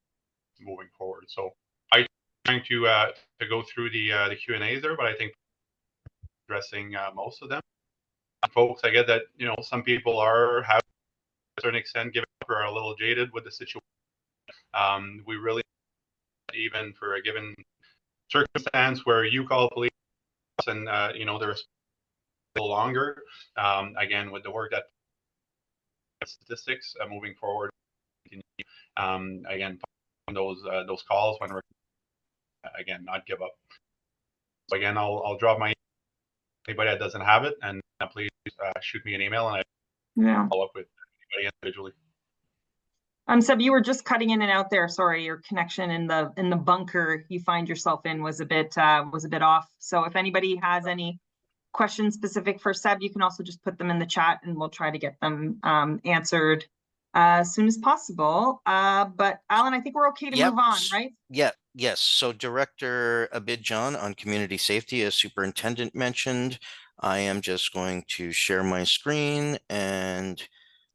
moving forward. So I'm trying to go through the Q&As there, but I think addressing most of them. Folks, I get that some people have to a certain extent given up or are a little jaded with the situation. We really, even for a given circumstance where you call police and there's a little longer, again, with the work that statistics moving forward, again, those calls when we're again not give up. So again, I'll drop my anybody that doesn't have it, and please shoot me an email and I follow up with anybody individually. Seb, you were just cutting in and out there. Sorry, your connection in the bunker you find yourself in was a bit off. So if anybody has any questions specific for Seb, you can also just put them in the chat, and we'll try to get them answered as soon as possible. But Alan, I think we're okay to move on, right? Yes. So Director Abidjan on community safety, as Superintendent mentioned, I am just going to share my screen, and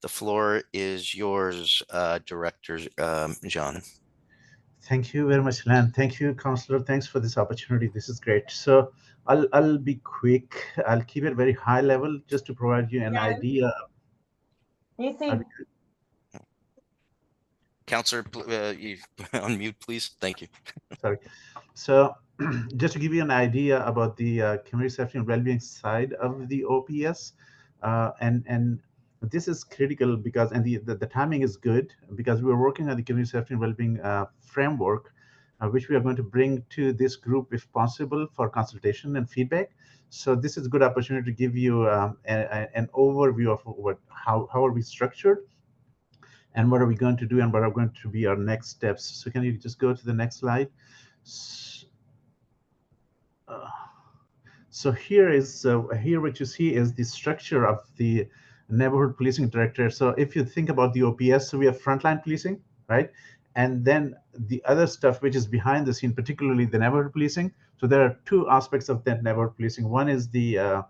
the floor is yours, Director John. Thank you very much, Len. Thank you, Councillor. Thanks for this opportunity. This is great. So I'll be quick. I'll keep it very high level just to provide you an idea. Councillor, you unmute, please. Thank you. Sorry. So just to give you an idea about the community safety and well-being side of the OPS, and this is critical because, and the timing is good because we are working on the community safety and well-being framework, which we are going to bring to this group if possible for consultation and feedback. So this is a good opportunity to give you an overview of how are we structured, and what are we going to do, and what are going to be our next steps. So can you just go to the next slide? So here what you see is the structure of the neighborhood policing director. So if you think about the OPS, so we have frontline policing, right? And then the other stuff which is behind the scene, particularly the neighborhood policing. So there are two aspects of that neighborhood policing. One is the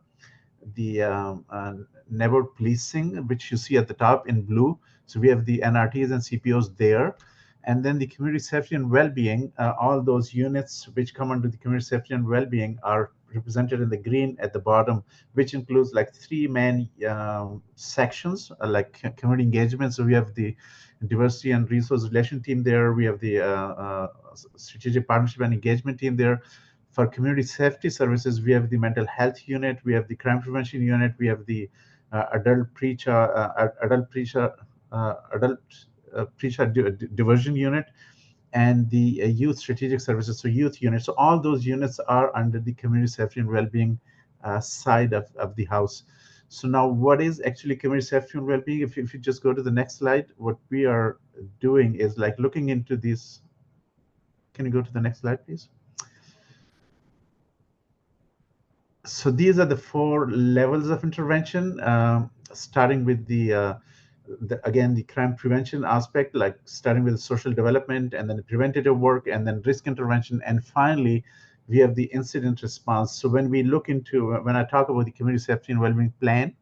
neighborhood policing, which you see at the top in blue. So we have the NRTs and CPOs there. And then the community safety and well-being, all those units which come under the community safety and well-being are represented in the green at the bottom, which includes like 3 main sections, like community engagement. So we have the diversity and resource relation team there. We have the strategic partnership and engagement team there. For community safety services, we have the mental health unit, we have the crime prevention unit, we have the adult pre-child diversion unit, and the youth strategic services, so youth unit. So all those units are under the community safety and well-being side of the house. So now what is actually community safety and well-being? If you just go to the next slide, what we are doing is like looking into these. Can you go to the next slide, please? So these are the 4 levels of intervention, starting with again, the crime prevention aspect, like starting with social development, and then the preventative work, and then risk intervention, and finally, we have the incident response. So when I talk about the community safety and well-being plan,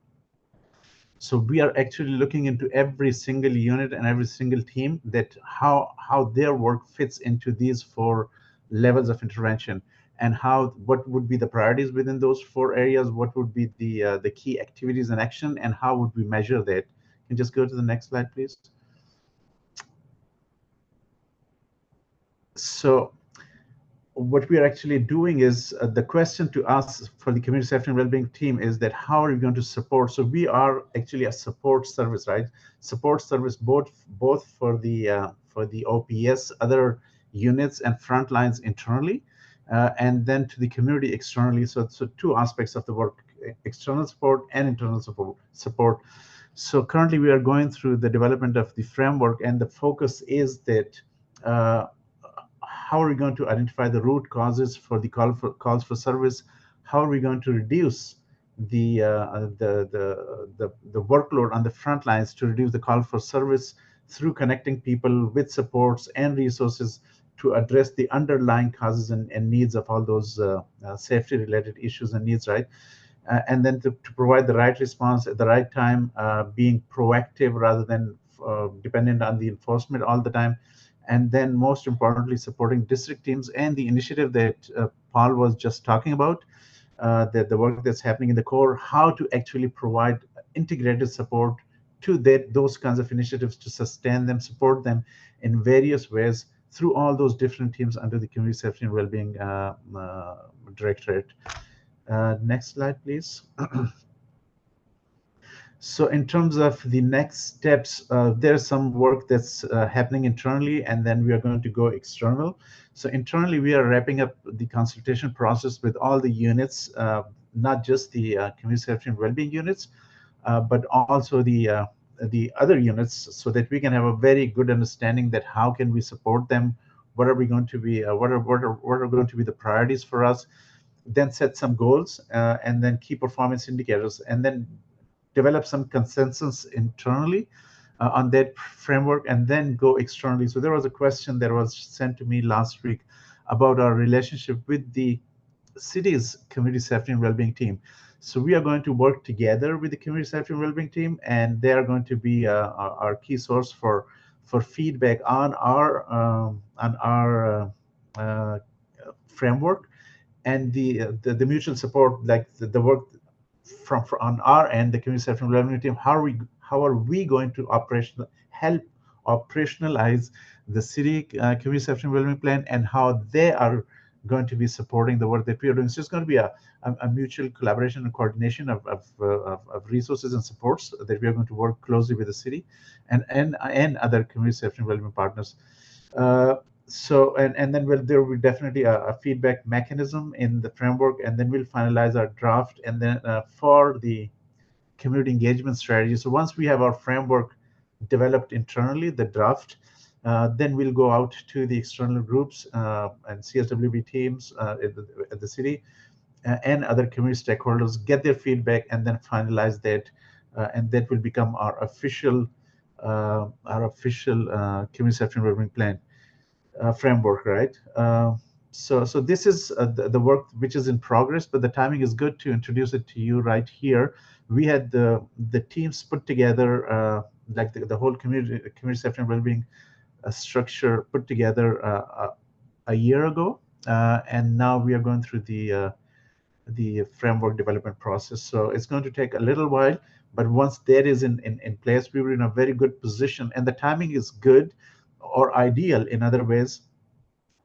so we are actually looking into every single unit and every single team, that how their work fits into these 4 levels of intervention, and what would be the priorities within those 4 areas, what would be the key activities and action, and how would we measure that. Can you just go to the next slide, please? So what we are actually doing is, the question to us for the community safety and well-being team is that how are we going to support? So we are actually a support service, right? Support service both for the OPS, other units and front lines internally, and then to the community externally. So 2 aspects of the work: external support and internal support. So currently we are going through the development of the framework, and the focus is that how are we going to identify the root causes for the calls for service? How are we going to reduce the workload on the front lines to reduce the call for service through connecting people with supports and resources to address the underlying causes and needs of all those safety related issues and needs, right? And then to provide the right response at the right time, being proactive rather than dependent on the enforcement all the time. And then most importantly, supporting district teams and the initiative that Paul was just talking about, the work that's happening in the core, how to actually provide integrated support to those kinds of initiatives, to sustain them, support them in various ways through all those different teams under the Community Safety and Wellbeing Directorate. Next slide, please. So in terms of the next steps, there's some work that's happening internally, and then we are going to go external. So internally, we are wrapping up the consultation process with all the units, not just the community safety and well-being units, but also the other units, so that we can have a very good understanding that how can we support them, what are we going to be, what are going to be the priorities for us, then set some goals, and then key performance indicators, and then develop some consensus internally on that framework, and then go externally. So there was a question that was sent to me last week about our relationship with the city's community safety and wellbeing team. So we are going to work together with the community safety and wellbeing team, and they are going to be our key source for feedback on our framework, and the mutual support, like the work from on our end, the community safety and wellbeing team. How are we going to help operationalize the city community safety and wellbeing plan, and how they are going to be supporting the work that we are doing. So it's going to be a mutual collaboration and coordination of resources and supports that we are going to work closely with the city and other community safety and wellbeing partners. So and then there will be definitely a feedback mechanism in the framework, and then we'll finalize our draft, and then for the community engagement strategy. So once we have our framework developed internally, the draft, then we'll go out to the external groups and CSWB teams at the city and other community stakeholders, get their feedback, and then finalize that, and that will become our official community safety and wellbeing plan framework, right? So this is the work which is in progress, but the timing is good to introduce it to you right here. We had the teams put together, like the whole community safety and wellbeing structure put together a year ago, and now we are going through the framework development process. So it's going to take a little while, but once that is in place, we were in a very good position, and the timing is good or ideal in other ways.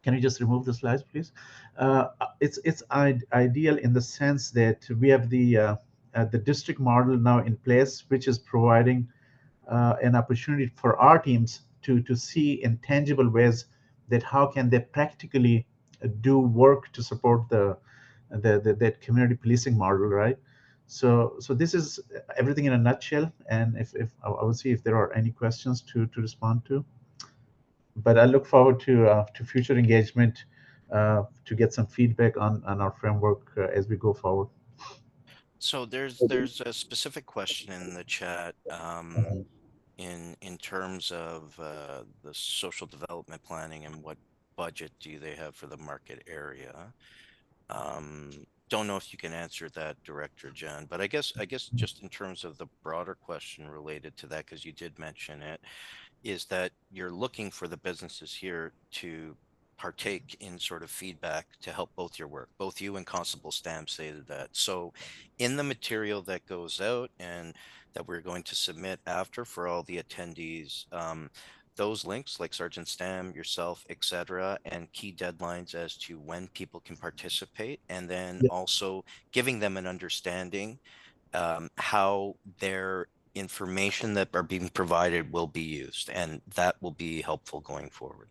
Can you just remove the slides, please? It's ideal in the sense that we have the district model now in place, which is providing an opportunity for our teams to see in tangible ways that how can they practically do work to support that community policing model, right? So this is everything in a nutshell. And if I will see if there are any questions to respond to. But I look forward to future engagement to get some feedback on our framework as we go forward. So there's a specific question in the chat in terms of the social development planning and what budget do they have for the market area. Don't know if you can answer that, Director Jen, but I guess just in terms of the broader question related to that, because you did mention it, is that you're looking for the businesses here to partake in sort of feedback to help both your work. Both you and Constable Stam stated that. So in the material that goes out and that we're going to submit after for all the attendees, those links like Sergeant Stam, yourself, etc., and key deadlines as to when people can participate, and then also giving them an understanding how their information that are being provided will be used, and that will be helpful going forward.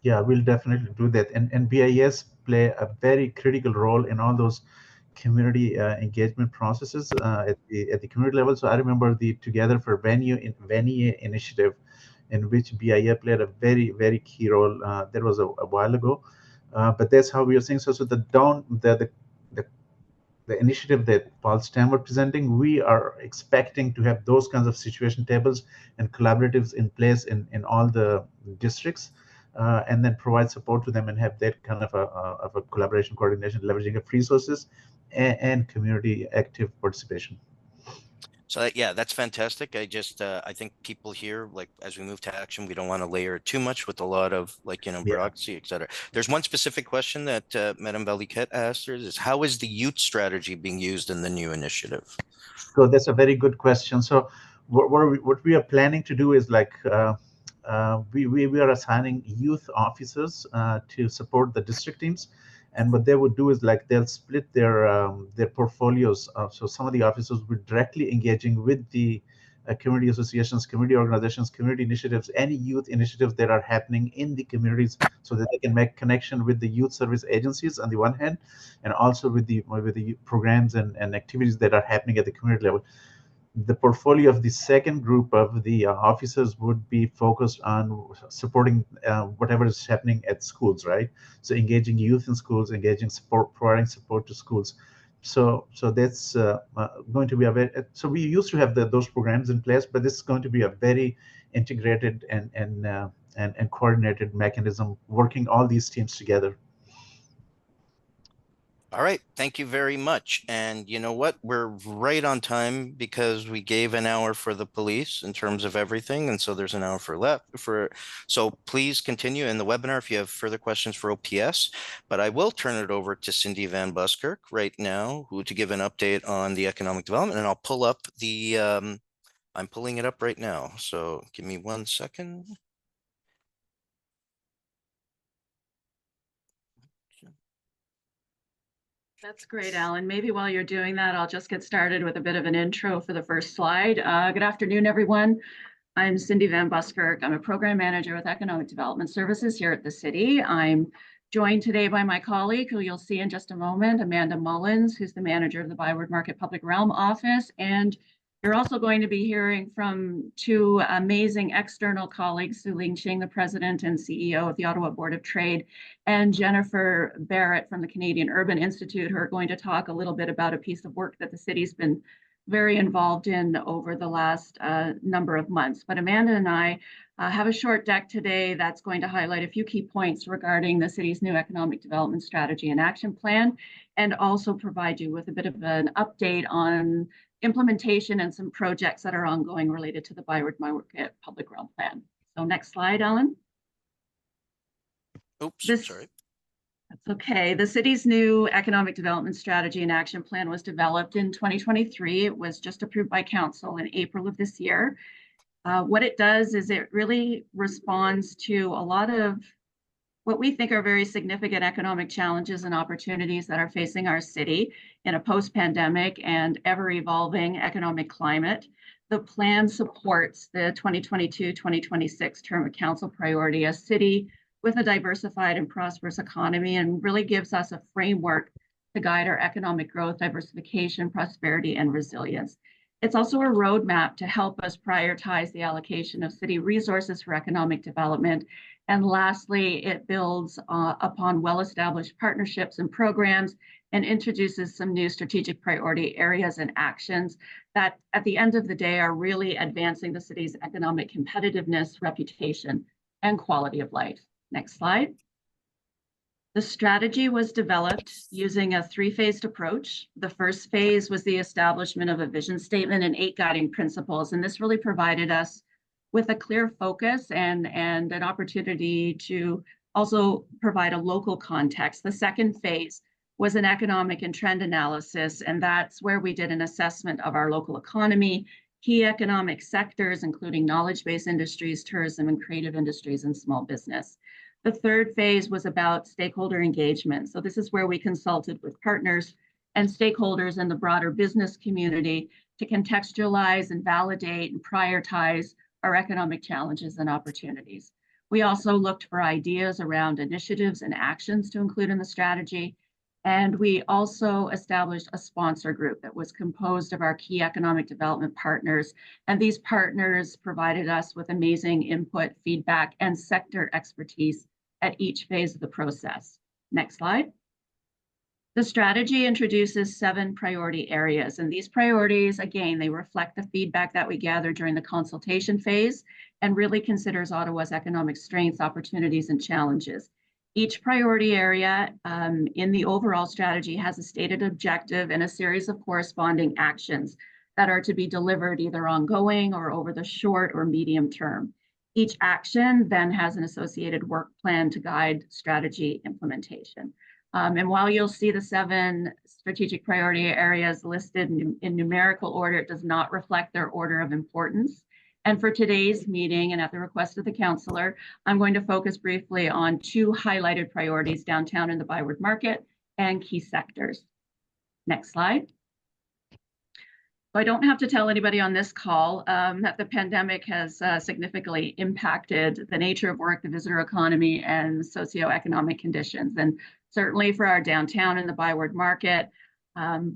Yeah, we'll definitely do that. And BIS play a very critical role in all those community engagement processes at the community level. So I remember the Together for Venue initiative, in which BIA played a very, very key role. That was a while ago, but that's how we are seeing. So the initiative that Paul Stam was presenting, we are expecting to have those kinds of situation tables and collaboratives in place in all the districts, and then provide support to them and have that kind of a collaboration, coordination, leveraging of resources and community active participation. So yeah, that's fantastic. I think people here, like as we move to action, we don't want to layer too much with a lot of bureaucracy, et cetera. There's one specific question that Madame Valiquette asked, is how is the youth strategy being used in the new initiative? So that's a very good question. So what we are planning to do is like we are assigning youth officers to support the district teams. And what they would do is like they'll split their portfolios. So some of the officers will directly engaging with the community associations, community organizations, community initiatives, any youth initiatives that are happening in the communities, so that they can make connection with the youth service agencies on the one hand, and also with the programs and activities that are happening at the community level. The portfolio of the second group of the officers would be focused on supporting whatever is happening at schools, right? So engaging youth in schools, engaging support, providing support to schools. So that's going to be a very, so we used to have those programs in place, but this is going to be a very integrated and coordinated mechanism, working all these teams together. All right, thank you very much. And you know what? We're right on time because we gave an hour for the police in terms of everything. And so there's an hour so please continue in the webinar if you have further questions for OPS. But I will turn it over to Cindy Van Buskirk right now, to give an update on the economic development. And I'll pull up I'm pulling it up right now. So give me 1 second. That's great, Alan. Maybe while you're doing that, I'll just get started with a bit of an intro for the first slide. Good afternoon, everyone. I'm Cindy Van Buskirk. I'm a program manager with Economic Development Services here at the city. I'm joined today by my colleague, who you'll see in just a moment, Amanda Mullins, who's the manager of the ByWard Market Public Realm Office. And you're also going to be hearing from two amazing external colleagues, Su-Ling Ching, the president and CEO of the Ottawa Board of Trade, and Jennifer Barrett from the Canadian Urban Institute, who are going to talk a little bit about a piece of work that the city's been very involved in over the last number of months. But Amanda and I have a short deck today that's going to highlight a few key points regarding the city's new economic development strategy and action plan, and also provide you with a bit of an update on implementation and some projects that are ongoing related to the ByWard Market Public Realm Plan. So next slide, Alan. Oops, This- sorry. That's okay. The city's new economic development strategy and action plan was developed in 2023. It was just approved by council in April of this year. What it does is it really responds to a lot of what we think are very significant economic challenges and opportunities that are facing our city in a post-pandemic and ever-evolving economic climate. The plan supports the 2022-2026 term of council priority, a city with a diversified and prosperous economy, and really gives us a framework to guide our economic growth, diversification, prosperity, and resilience. It's also a roadmap to help us prioritize the allocation of city resources for economic development. And lastly, it builds upon well-established partnerships and programs and introduces some new strategic priority areas and actions that at the end of the day are really advancing the city's economic competitiveness, reputation, and quality of life. Next slide. The strategy was developed using a three-phased approach. The first phase was the establishment of a vision statement and 8 guiding principles, and this really provided us with a clear focus and an opportunity to also provide a local context. The second phase was an economic and trend analysis, and that's where we did an assessment of our local economy, key economic sectors, including knowledge-based industries, tourism and creative industries, and small business. The third phase was about stakeholder engagement. So this is where we consulted with partners and stakeholders in the broader business community to contextualize and validate and prioritize our economic challenges and opportunities. We also looked for ideas around initiatives and actions to include in the strategy. And we also established a sponsor group that was composed of our key economic development partners. And these partners provided us with amazing input, feedback, and sector expertise at each phase of the process. Next slide. The strategy introduces 7 priority areas, and these priorities, again, they reflect the feedback that we gathered during the consultation phase and really considers Ottawa's economic strengths, opportunities, and challenges. Each priority area in the overall strategy has a stated objective and a series of corresponding actions that are to be delivered either ongoing or over the short or medium term. Each action then has an associated work plan to guide strategy implementation. And while you'll see the 7 strategic priority areas listed in numerical order, it does not reflect their order of importance. And for today's meeting, and at the request of the councillor, I'm going to focus briefly on 2 highlighted priorities downtown in the ByWard market and key sectors. Next slide. So I don't have to tell anybody on this call that the pandemic has significantly impacted the nature of work, the visitor economy, and socioeconomic conditions. And certainly for our downtown and the ByWard market,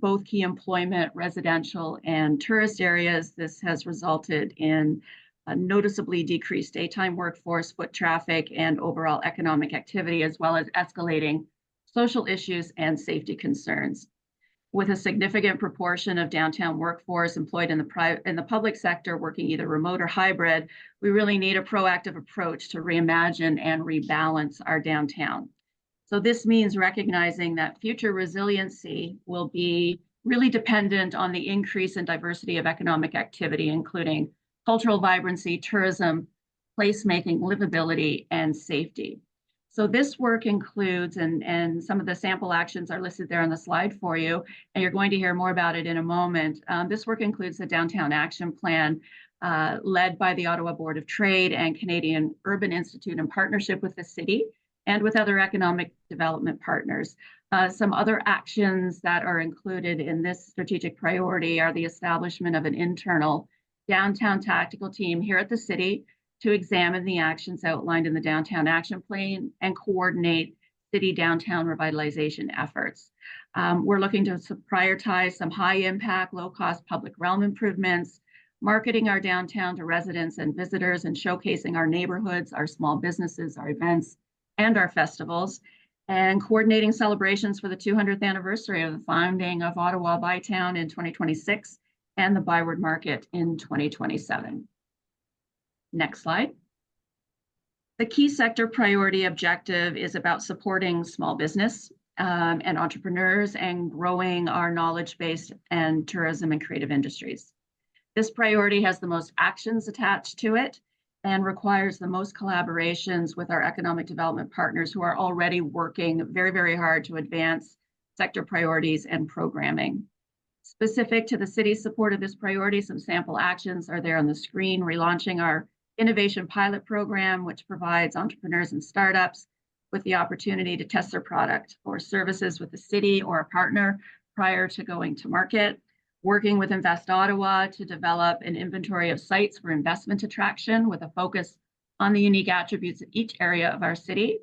both key employment, residential, and tourist areas, this has resulted in a noticeably decreased daytime workforce, foot traffic, and overall economic activity, as well as escalating social issues and safety concerns. With a significant proportion of downtown workforce employed in the public sector working either remote or hybrid, we really need a proactive approach to reimagine and rebalance our downtown. So this means recognizing that future resiliency will be really dependent on the increase in diversity of economic activity, including cultural vibrancy, tourism, placemaking, livability, and safety. So this work includes, and some of the sample actions are listed there on the slide for you, and you're going to hear more about it in a moment. This work includes the Downtown Action Plan led by the Ottawa Board of Trade and Canadian Urban Institute in partnership with the city and with other economic development partners. Some other actions that are included in this strategic priority are the establishment of an internal downtown tactical team here at the city to examine the actions outlined in the Downtown Action Plan and coordinate city downtown revitalization efforts. We're looking to prioritize some high impact, low cost public realm improvements, marketing our downtown to residents and visitors, and showcasing our neighborhoods, our small businesses, our events, and our festivals, and coordinating celebrations for the 200th anniversary of the founding of Ottawa Bytown in 2026 and the ByWard Market in 2027. Next slide. The key sector priority objective is about supporting small business and entrepreneurs and growing our knowledge-based and tourism and creative industries. This priority has the most actions attached to it, and requires the most collaborations with our economic development partners who are already working very, very hard to advance sector priorities and programming. Specific to the city's support of this priority, some sample actions are there on the screen. Relaunching our innovation pilot program, which provides entrepreneurs and startups with the opportunity to test their product or services with the city or a partner prior to going to market. Working with Invest Ottawa to develop an inventory of sites for investment attraction with a focus on the unique attributes of each area of our city.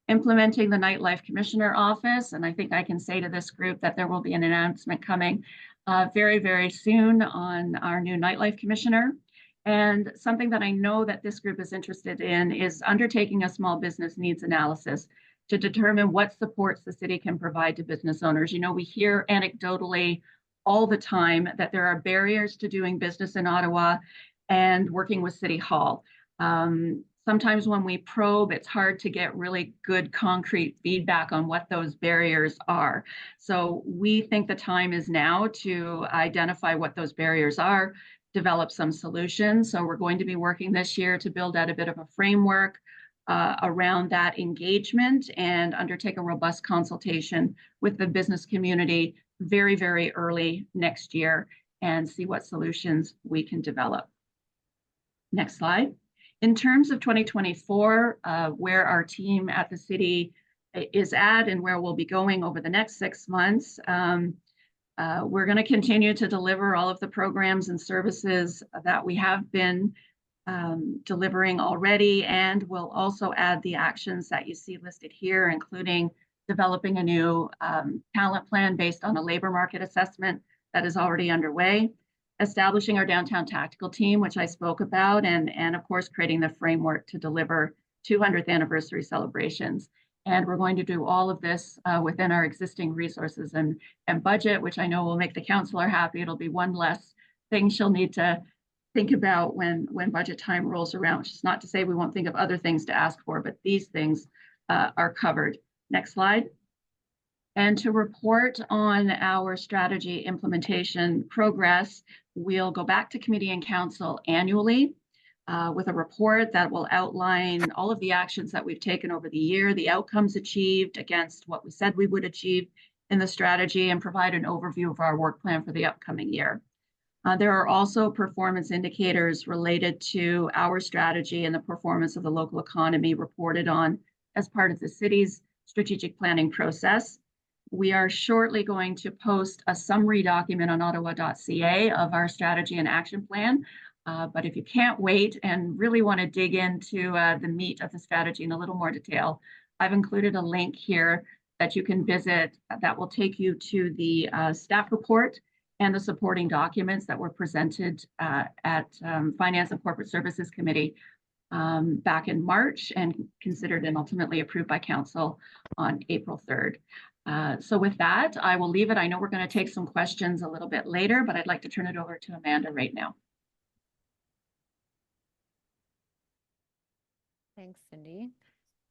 Implementing the Nightlife Commissioner Office, and I think I can say to this group that there will be an announcement coming very, very soon on our new Nightlife Commissioner. And something that I know that this group is interested in is undertaking a small business needs analysis to determine what supports the city can provide to business owners. You know, we hear anecdotally all the time that there are barriers to doing business in Ottawa and working with City Hall. Sometimes when we probe, it's hard to get really good concrete feedback on what those barriers are. So we think the time is now to identify what those barriers are, develop some solutions. So we're going to be working this year to build out a bit of a framework around that engagement and undertake a robust consultation with the business community very, very early next year and see what solutions we can develop. Next slide. In terms of 2024, where our team at the city is at and where we'll be going over the next 6 months, we're going to continue to deliver all of the programs and services that we have been delivering already, and we'll also add the actions that you see listed here, including developing a new talent plan based on a labor market assessment that is already underway, establishing our downtown tactical team, which I spoke about, and of course, creating the framework to deliver 200th anniversary celebrations. And we're going to do all of this within our existing resources and budget, which I know will make the councillor happy. It'll be one less thing she'll need to think about when budget time rolls around, which is not to say we won't think of other things to ask for, but these things are covered. Next slide. And to report on our strategy implementation progress, we'll go back to committee and council annually with a report that will outline all of the actions that we've taken over the year, the outcomes achieved against what we said we would achieve in the strategy, and provide an overview of our work plan for the upcoming year. There are also performance indicators related to our strategy and the performance of the local economy reported on as part of the city's strategic planning process. We are shortly going to post a summary document on ottawa.ca of our strategy and action plan. But if you can't wait and really want to dig into the meat of the strategy in a little more detail, I've included a link here that you can visit that will take you to the staff report and the supporting documents that were presented at Finance and Corporate Services Committee back in March and considered and ultimately approved by Council on April 3rd. So with that, I will leave it. I know we're going to take some questions a little bit later, but I'd like to turn it over to Amanda right now. Thanks, Cindy.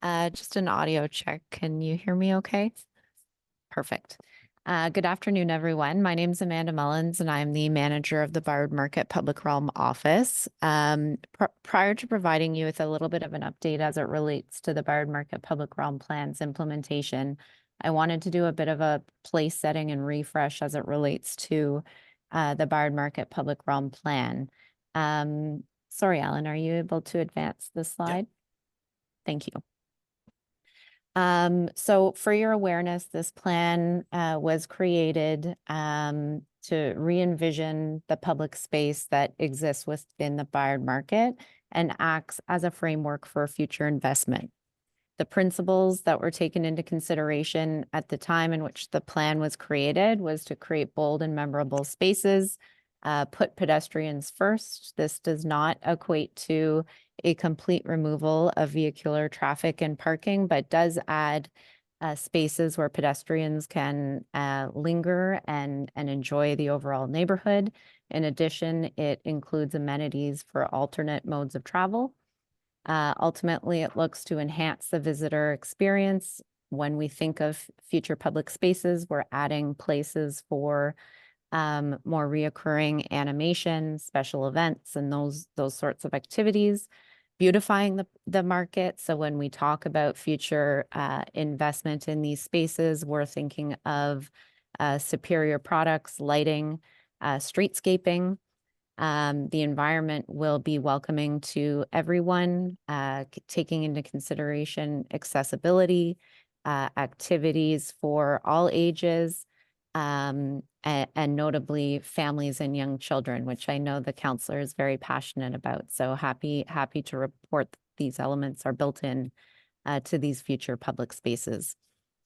Just an audio check. Can you hear me okay? Perfect. Good afternoon, everyone. My name is Amanda Mullins, and I'm the manager of the ByWard Market Public Realm Office. Prior to providing you with a little bit of an update as it relates to the ByWard Market Public Realm Plan's implementation, I wanted to do a bit of a place setting and refresh as it relates to the ByWard Market Public Realm Plan. Sorry, Alan, are you able to advance the slide? Yeah. Thank you. So for your awareness, this plan was created to re-envision the public space that exists within the ByWard Market and acts as a framework for future investment. The principles that were taken into consideration at the time in which the plan was created was to create bold and memorable spaces, put pedestrians first. This does not equate to a complete removal of vehicular traffic and parking, but does add spaces where pedestrians can linger and enjoy the overall neighborhood. In addition, it includes amenities for alternate modes of travel. Ultimately, it looks to enhance the visitor experience. When we think of future public spaces, we're adding places for more reoccurring animation, special events, and those sorts of activities. beautifying the market. So when we talk about future investment in these spaces, we're thinking of superior products, lighting, streetscaping. The environment will be welcoming to everyone, taking into consideration accessibility, activities for all ages, and notably families and young children, which I know the councillor is very passionate about. So happy to report that these elements are built in to these future public spaces.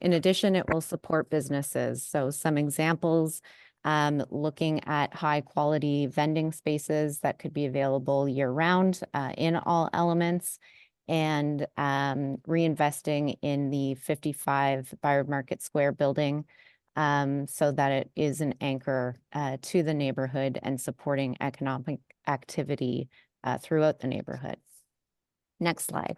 In addition, it will support businesses. So some examples, looking at high quality vending spaces that could be available year round in all elements, and reinvesting in the 55 ByWard Market Square building so that it is an anchor to the neighborhood and supporting economic activity throughout the neighborhood. Next slide.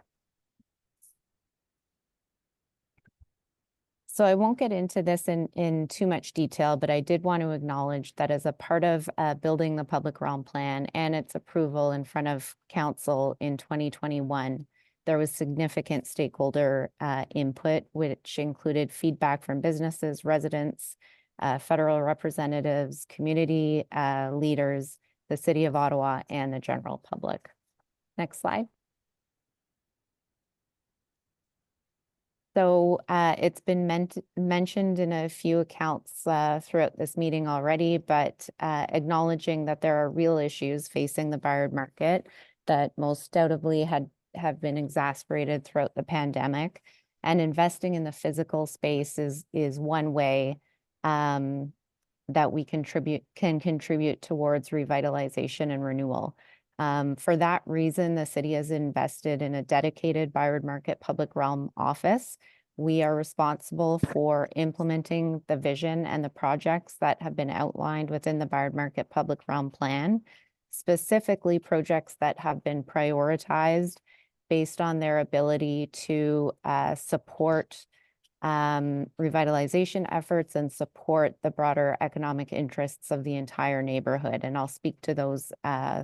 So I won't get into this in too much detail, but I did want to acknowledge that as a part of building the public realm plan and its approval in front of council in 2021, there was significant stakeholder input, which included feedback from businesses, residents, federal representatives, community leaders, the City of Ottawa, and the general public. Next slide. So it's been mentioned in a few accounts throughout this meeting already, but acknowledging that there are real issues facing the ByWard market that most doubtably have been exacerbated throughout the pandemic, and investing in the physical space is one way that we can contribute towards revitalization and renewal. For that reason, the city has invested in a dedicated ByWard Market Public Realm office. We are responsible for implementing the vision and the projects that have been outlined within the ByWard Market Public Realm plan, specifically projects that have been prioritized based on their ability to support revitalization efforts and support the broader economic interests of the entire neighborhood. And I'll speak to those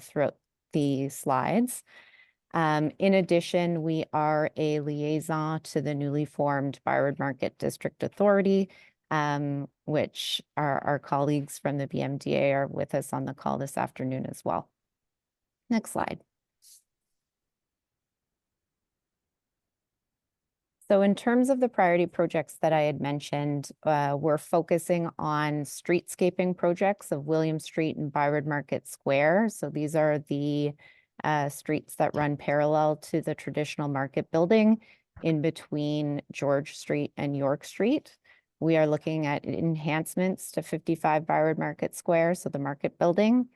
throughout the slides. In addition, we are a liaison to the newly formed ByWard Market District Authority, which our colleagues from the BMDA are with us on the call this afternoon as well. Next slide. So in terms of the priority projects that I had mentioned, we're focusing on streetscaping projects of William Street and ByWard Market Square. So these are the streets that run parallel to the traditional market building in between George Street and York Street. We are looking at enhancements to 55 ByWard Market Square, so the market building.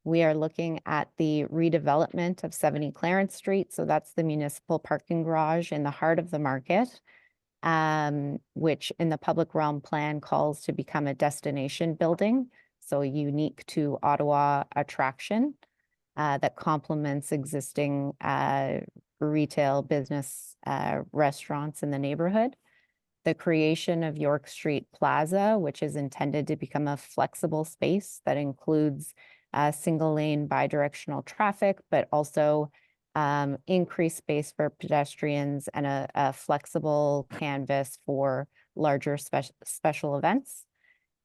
We are looking at the redevelopment of 70 Clarence Street. So that's the municipal parking garage in the heart of the market, which in the public realm plan calls to become a destination building. So unique to Ottawa attraction that complements existing retail business restaurants in the neighborhood. The creation of York Street Plaza, which is intended to become a flexible space that includes single lane bidirectional traffic, but also increased space for pedestrians and a flexible canvas for larger special events.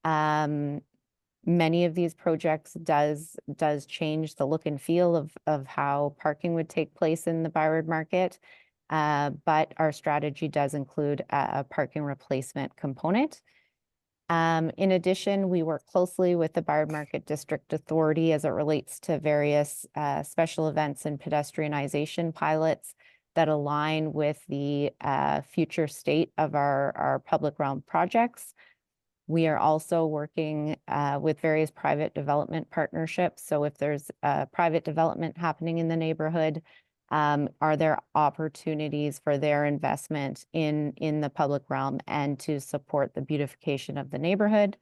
Many of these projects does change the look and feel of how parking would take place in the ByWard market, but our strategy does include a parking replacement component. In addition, we work closely with the ByWard Market District Authority as it relates to various special events and pedestrianization pilots that align with the future state of our public realm projects. We are also working with various private development partnerships. So if there's private development happening in the neighborhood, are there opportunities for their investment in the public realm and to support the beautification of the neighborhood?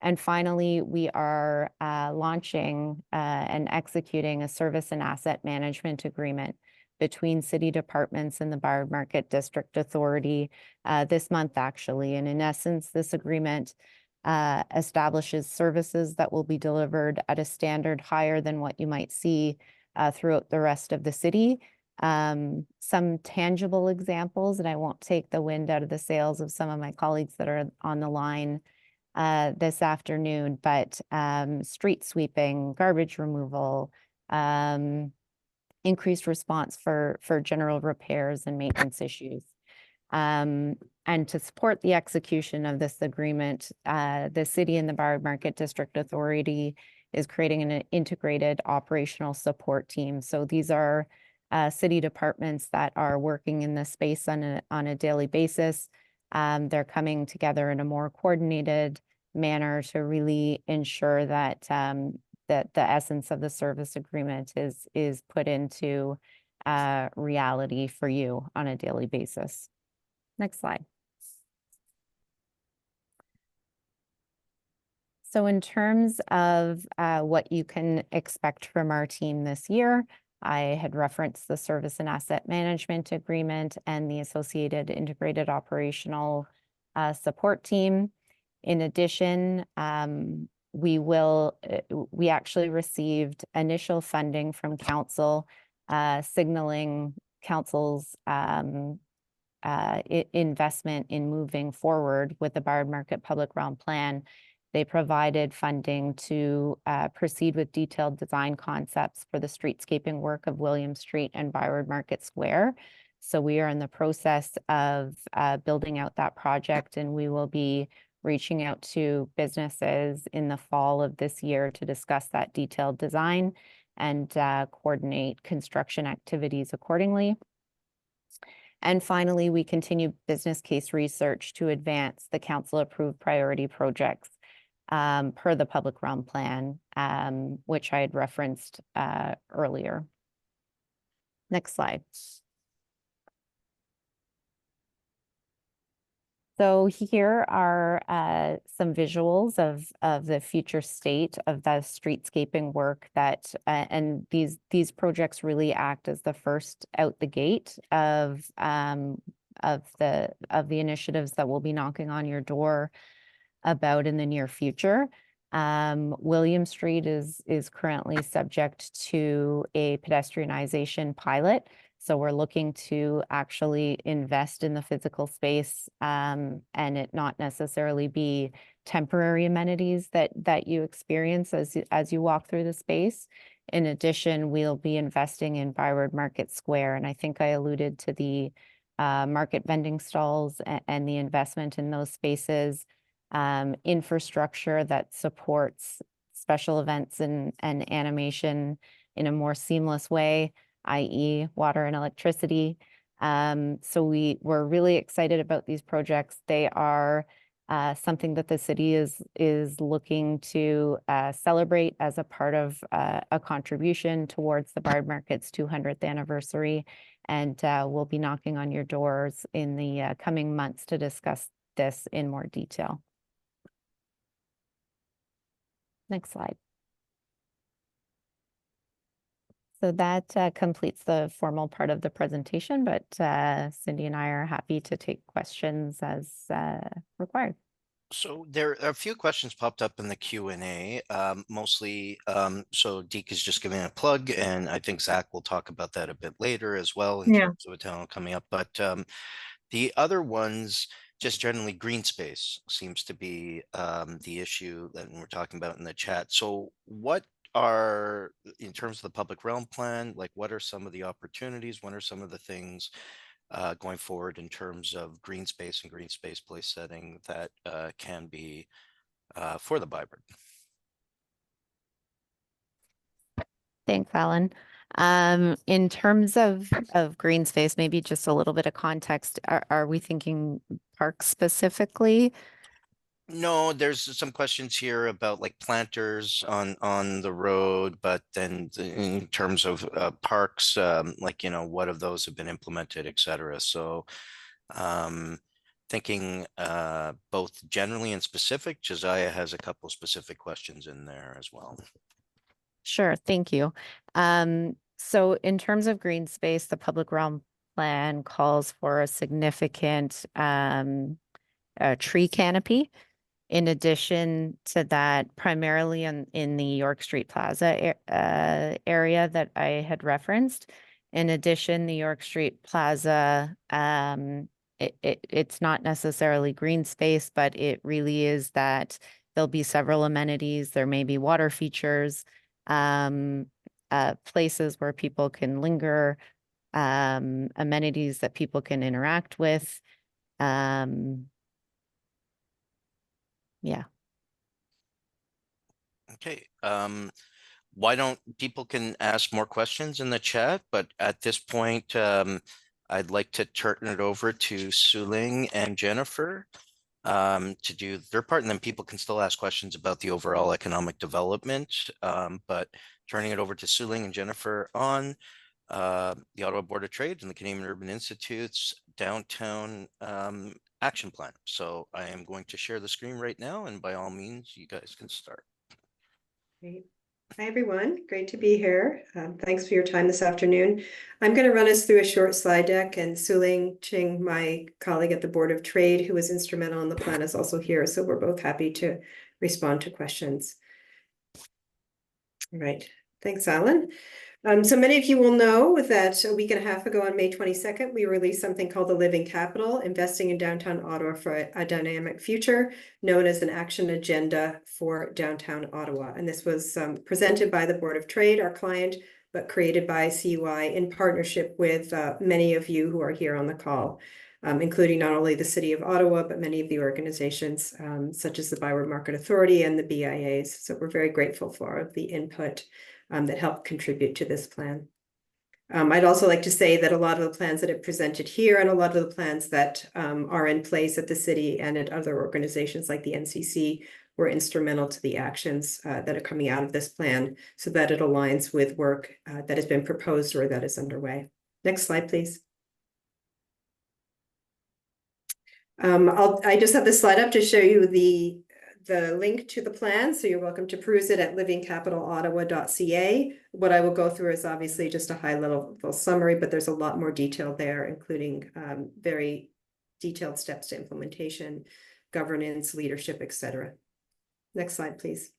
And finally, we are launching and executing a service and asset management agreement between city departments and the ByWard Market District Authority this month, actually. And in essence, this agreement establishes services that will be delivered at a standard higher than what you might see throughout the rest of the city, some tangible examples, and I won't take the wind out of the sails of some of my colleagues that are on the line this afternoon, but street sweeping, garbage removal, increased response for general repairs and maintenance issues. And to support the execution of this agreement, the city and the ByWard Market District Authority is creating an integrated operational support team. So these are city departments that are working in this space on a daily basis. They're coming together in a more coordinated manner to really ensure that that the essence of the service agreement is put into reality for you on a daily basis. Next slide. So in terms of what you can expect from our team this year, I had referenced the service and asset management agreement and the associated integrated operational support team. In addition, we actually received initial funding from council, signaling council's investment in moving forward with the ByWard Market Public Realm Plan. They provided funding to proceed with detailed design concepts for the streetscaping work of William Street and ByWard Market Square. So we are in the process of building out that project, and we will be reaching out to businesses in the fall of this year to discuss that detailed design and coordinate construction activities accordingly. And finally, we continue business case research to advance the council-approved priority projects per the Public Realm Plan, which I had referenced earlier. Next slide. So here are some visuals of the future state of the streetscaping work that, and these projects really act as the first out the gate of the initiatives that will be knocking on your door about in the near future. William Street is currently subject to a pedestrianization pilot. So we're looking to actually invest in the physical space and it not necessarily be temporary amenities that you experience as you walk through the space. In addition, we'll be investing in ByWard Market Square. And I think I alluded to the market vending stalls and the investment in those spaces, infrastructure that supports special events and animation in a more seamless way, i.e. water and electricity. So we're really excited about these projects. They are something that the city is looking to celebrate as a part of a contribution towards the ByWard Market's 200th anniversary. And we'll be knocking on your doors in the coming months to discuss this in more detail. Next slide. So that completes the formal part of the presentation, but Cindy and I are happy to take questions as required. So there are a few questions popped up in the Q&A, mostly, so Deek is just giving a plug, and I think Zach will talk about that a bit later as well in terms of a panel coming up. But the other ones, just generally green space seems to be the issue that we're talking about in the chat. So what are, in terms of the Public Realm Plan, like what are some of the opportunities? What are some of the things going forward in terms of green space and green space place setting that can be for the ByWard? Thanks, Alan. In terms of green space, maybe just a little bit of context. Are we thinking parks specifically? No, there's some questions here about like planters on the road, but then in terms of parks, like, you know, what of those have been implemented, et cetera. So thinking both generally and specific. Josiah has a couple specific questions in there as well. Sure, thank you. So in terms of green space, the Public Realm Plan calls for a significant tree canopy. In addition to that, primarily in the York Street Plaza area that I had referenced, In addition, the York Street Plaza, it's not necessarily green space, but it really is that there'll be several amenities. There may be water features, places where people can linger, amenities that people can interact with. Yeah. Okay. Why don't people can ask more questions in the chat, but at this point, I'd like to turn it over to Su-Ling and Jennifer to do their part, and then people can still ask questions about the overall economic development. But turning it over to Su-Ling and Jennifer on the Ottawa Board of Trade and the Canadian Urban Institute's downtown action plan. So I am going to share the screen right now, and by all means, you guys can start. Great. Hi, everyone. Great to be here. Thanks for your time this afternoon. I'm going to run us through a short slide deck, and Su-Ling Ching, my colleague at the Board of Trade, who was instrumental in the plan, is also here. So we're both happy to respond to questions. All right. Thanks, Alan. So many of you will know that a week and a half ago on May 22nd, we released something called the Living Capital, Investing in Downtown Ottawa for a Dynamic Future, known as an action agenda for downtown Ottawa. And this was presented by the Board of Trade, our client, but created by CUI in partnership with many of you who are here on the call, including not only the City of Ottawa, but many of the organizations such as the ByWard Market Authority and the BIAs. So we're very grateful for the input that helped contribute to this plan. I'd also like to say that a lot of the plans that are presented here and a lot of the plans that are in place at the city and at other organizations like the NCC were instrumental to the actions that are coming out of this plan so that it aligns with work that has been proposed or that is underway. Next slide, please. I just have this slide up to show you the link to the plan, so you're welcome to peruse it at livingcapitalottawa.ca. What I will go through is obviously just a high-level summary, but there's a lot more detail there, including very detailed steps to implementation, governance, leadership, etc. Next slide, please.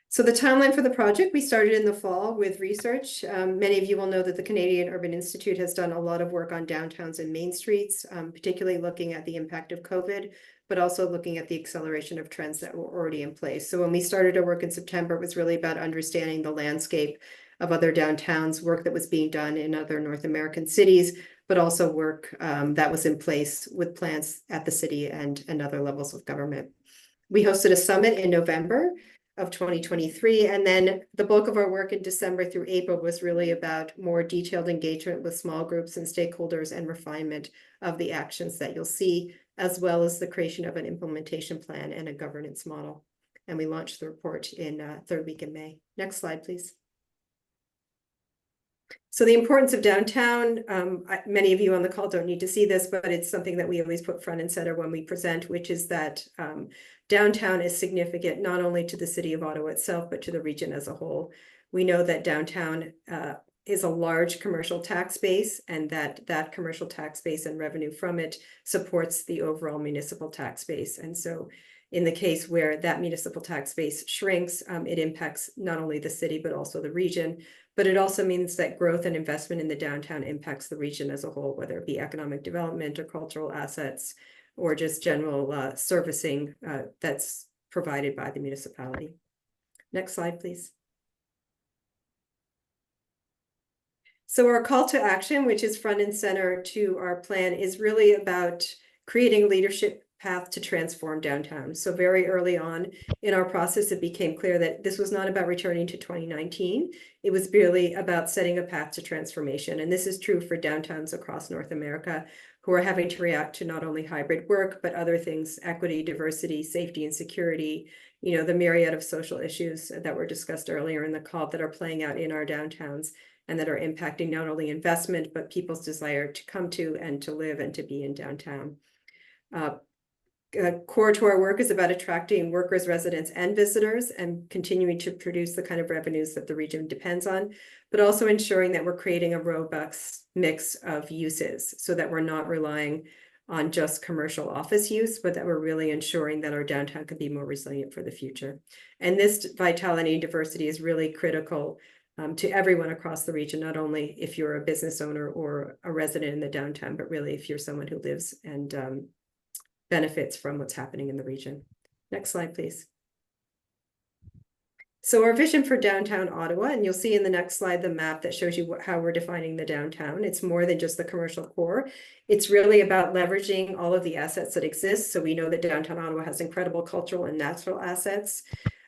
So the timeline for the project, we started in the fall with research. Many of you will know that the Canadian Urban Institute has done a lot of work on downtowns and main streets, particularly looking at the impact of COVID, but also looking at the acceleration of trends that were already in place. So when we started our work in September, it was really about understanding the landscape of other downtowns, work that was being done in other North American cities, but also work that was in place with plans at the city and other levels of government. We hosted a summit in November of 2023. And then the bulk of our work in December through April was really about more detailed engagement with small groups and stakeholders and refinement of the actions that you'll see, as well as the creation of an implementation plan and a governance model. And we launched the report in third week in May. Next slide, please. So the importance of downtown, many of you on the call don't need to see this, but it's something that we always put front and center when we present, which is that downtown is significant not only to the city of Ottawa itself, but to the region as a whole. We know that downtown is a large commercial tax base, and that commercial tax base and revenue from it supports the overall municipal tax base. And so in the case where that municipal tax base shrinks, it impacts not only the city, but also the region. But it also means that growth and investment in the downtown impacts the region as a whole, whether it be economic development or cultural assets, or just general servicing that's provided by the municipality. Next slide, please. So our call to action, which is front and center to our plan, is really about creating a leadership path to transform downtown. So very early on in our process, it became clear that this was not about returning to 2019. It was really about setting a path to transformation. And this is true for downtowns across North America, who are having to react to not only hybrid work, but other things, equity, diversity, safety, and security, you know, the myriad of social issues that were discussed earlier in the call that are playing out in our downtowns and that are impacting not only investment, but people's desire to come to and to live and to be in downtown. Core to our work is about attracting workers, residents, and visitors and continuing to produce the kind of revenues that the region depends on, but also ensuring that we're creating a robust mix of uses so that we're not relying on just commercial office use, but that we're really ensuring that our downtown can be more resilient for the future. And this vitality and diversity is really critical to everyone across the region, not only if you're a business owner or a resident in the downtown, but really if you're someone who lives and benefits from what's happening in the region. Next slide, please. So our vision for downtown Ottawa, and you'll see in the next slide the map that shows you how we're defining the downtown. It's more than just the commercial core. It's really about leveraging all of the assets that exist. So we know that downtown Ottawa has incredible cultural and natural assets.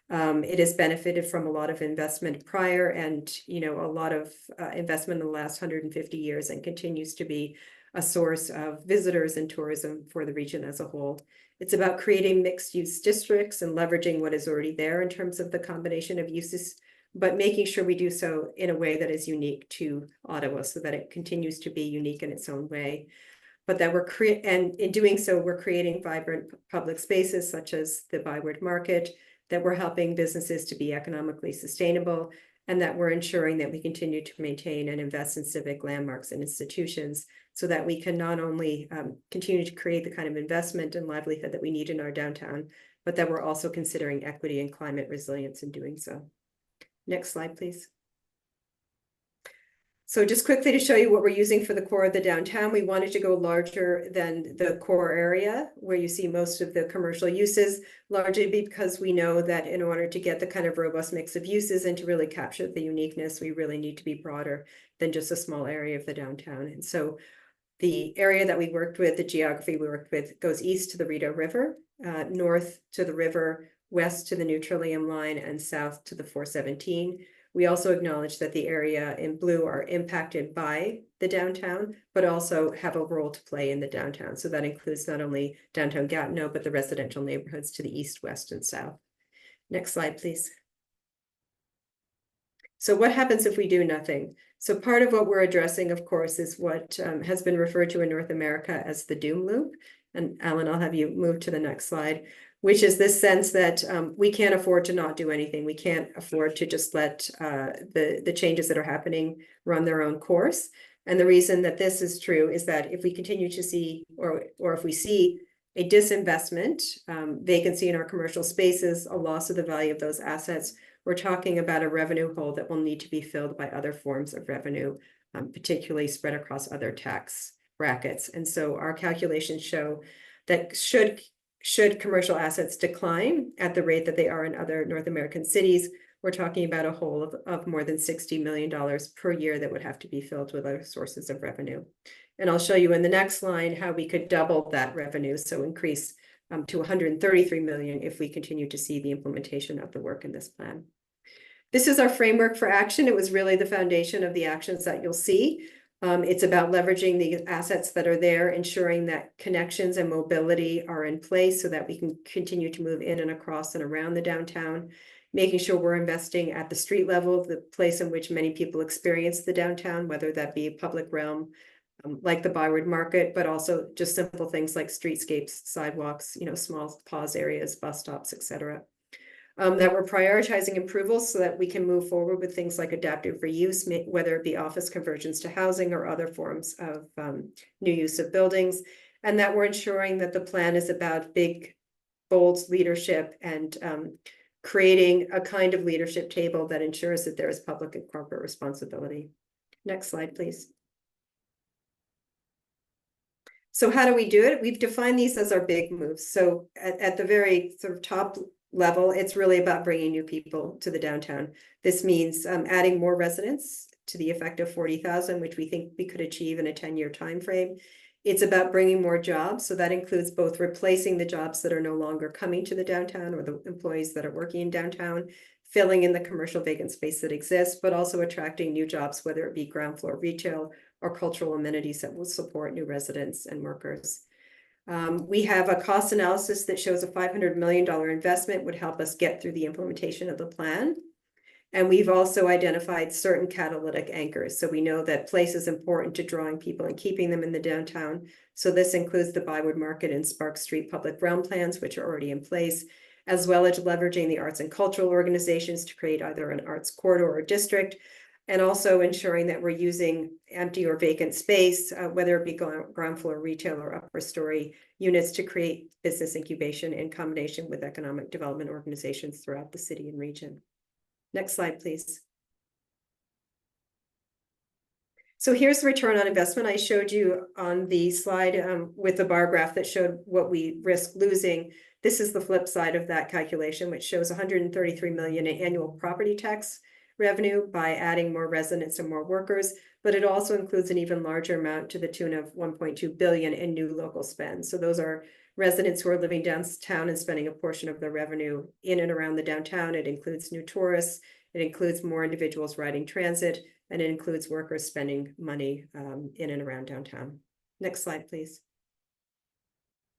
It has benefited from a lot of investment prior and, you know, a lot of investment in the last 150 years and continues to be a source of visitors and tourism for the region as a whole. It's about creating mixed use districts and leveraging what is already there in terms of the combination of uses, but making sure we do so in a way that is unique to Ottawa so that it continues to be unique in its own way. But that and in doing so, we're creating vibrant public spaces such as the ByWard market, that we're helping businesses to be economically sustainable, and that we're ensuring that we continue to maintain and invest in civic landmarks and institutions so that we can not only continue to create the kind of investment and livelihood that we need in our downtown, but that we're also considering equity and climate resilience in doing so. Next slide, please. So just quickly to show you what we're using for the core of the downtown, we wanted to go larger than the core area where you see most of the commercial uses, largely because we know that in order to get the kind of robust mix of uses and to really capture the uniqueness, we really need to be broader than just a small area of the downtown. And so the area that we worked with, the geography we worked with, goes east to the Rideau River, north to the river, west to the New Trillium line, and south to the 417. We also acknowledge that the area in blue are impacted by the downtown, but also have a role to play in the downtown. So that includes not only downtown Gatineau, but the residential neighborhoods to the east, west, and south. Next slide, please. So what happens if we do nothing? So part of what we're addressing, of course, is what has been referred to in North America as the doom loop. And Alan, I'll have you move to the next slide, which is this sense that we can't afford to not do anything. We can't afford to just let the changes that are happening run their own course. And the reason that this is true is that if we continue to see, or if we see a disinvestment, vacancy in our commercial spaces, a loss of the value of those assets, we're talking about a revenue hole that will need to be filled by other forms of revenue, particularly spread across other tax brackets. And so our calculations show that should commercial assets decline at the rate that they are in other North American cities, we're talking about a hole of more than $60 million per year that would have to be filled with other sources of revenue. And I'll show you in the next line how we could double that revenue, so increase to 133 million if we continue to see the implementation of the work in this plan. This is our framework for action. It was really the foundation of the actions that you'll see. It's about leveraging the assets that are there, ensuring that connections and mobility are in place so that we can continue to move in and across and around the downtown, making sure we're investing at the street level, the place in which many people experience the downtown, whether that be a public realm, like the ByWard market, but also just simple things like streetscapes, sidewalks, you know, small pause areas, bus stops, etc. That we're prioritizing approvals so that we can move forward with things like adaptive reuse, whether it be office conversions to housing or other forms of new use of buildings, and that we're ensuring that the plan is about big, bold leadership and creating a kind of leadership table that ensures that there is public and corporate responsibility. Next slide, please. So how do we do it? We've defined these as our big moves. So at the very sort of top level, it's really about bringing new people to the downtown. This means adding more residents to the effect of 40,000, which we think we could achieve in a 10-year time frame. It's about bringing more jobs. So that includes both replacing the jobs that are no longer coming to the downtown or the employees that are working in downtown, filling in the commercial vacant space that exists, but also attracting new jobs, whether it be ground floor retail or cultural amenities that will support new residents and workers. We have a cost analysis that shows a $500 million investment would help us get through the implementation of the plan. And we've also identified certain catalytic anchors. So we know that place is important to drawing people and keeping them in the downtown. So this includes the ByWard Market and Spark Street public realm plans, which are already in place, as well as leveraging the arts and cultural organizations to create either an arts corridor or district, and also ensuring that we're using empty or vacant space, whether it be ground floor retail or upper story units, to create business incubation in combination with economic development organizations throughout the city and region. Next slide, please. So here's the return on investment I showed you on the slide with the bar graph that showed what we risk losing. This is the flip side of that calculation, which shows 133 million in annual property tax revenue by adding more residents and more workers, but it also includes an even larger amount to the tune of 1.2 billion in new local spend. So those are residents who are living downtown and spending a portion of their revenue in and around the downtown. It includes new tourists. It includes more individuals riding transit, and it includes workers spending money in and around downtown. Next slide, please.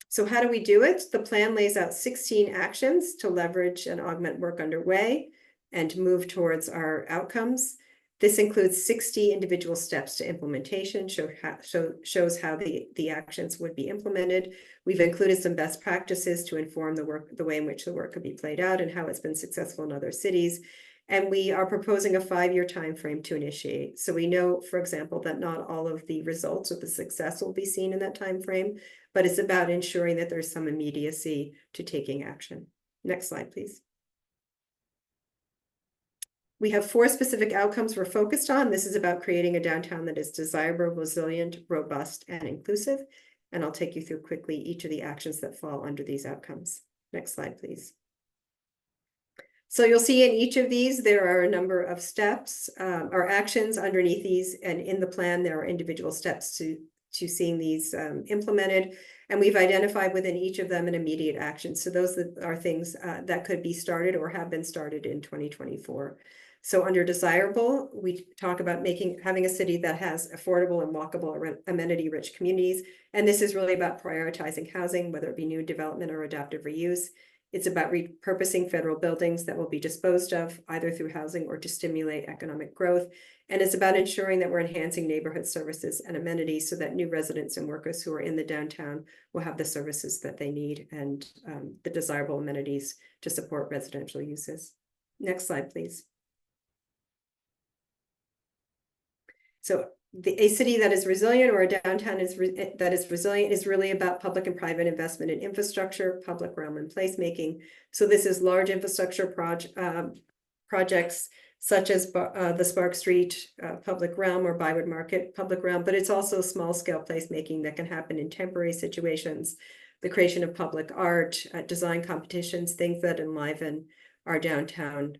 So how do we do it? The plan lays out 16 actions to leverage and augment work underway and to move towards our outcomes. This includes 60 individual steps to implementation, shows how the actions would be implemented. We've included some best practices to inform the way in which the work could be played out and how it's been successful in other cities. And we are proposing a 5-year time frame to initiate. So we know, for example, that not all of the results or the success will be seen in that time frame, but it's about ensuring that there's some immediacy to taking action. Next slide, please. We have 4 specific outcomes we're focused on. This is about creating a downtown that is desirable, resilient, robust, and inclusive. And I'll take you through quickly each of the actions that fall under these outcomes. Next slide, please. So you'll see in each of these, there are a number of steps or actions underneath these, and in the plan, there are individual steps to seeing these implemented. And we've identified within each of them an immediate action. So those are things that could be started or have been started in 2024. So under desirable, we talk about having a city that has affordable and walkable, amenity-rich communities. And this is really about prioritizing housing, whether it be new development or adaptive reuse. It's about repurposing federal buildings that will be disposed of either through housing or to stimulate economic growth. And it's about ensuring that we're enhancing neighborhood services and amenities so that new residents and workers who are in the downtown will have the services that they need and the desirable amenities to support residential uses. Next slide, please. So a city that is resilient or a downtown that is resilient is really about public and private investment in infrastructure, public realm, and placemaking. So this is large infrastructure projects such as the Spark Street public realm or ByWard Market public realm, but it's also small scale placemaking that can happen in temporary situations, the creation of public art, design competitions, things that enliven our downtown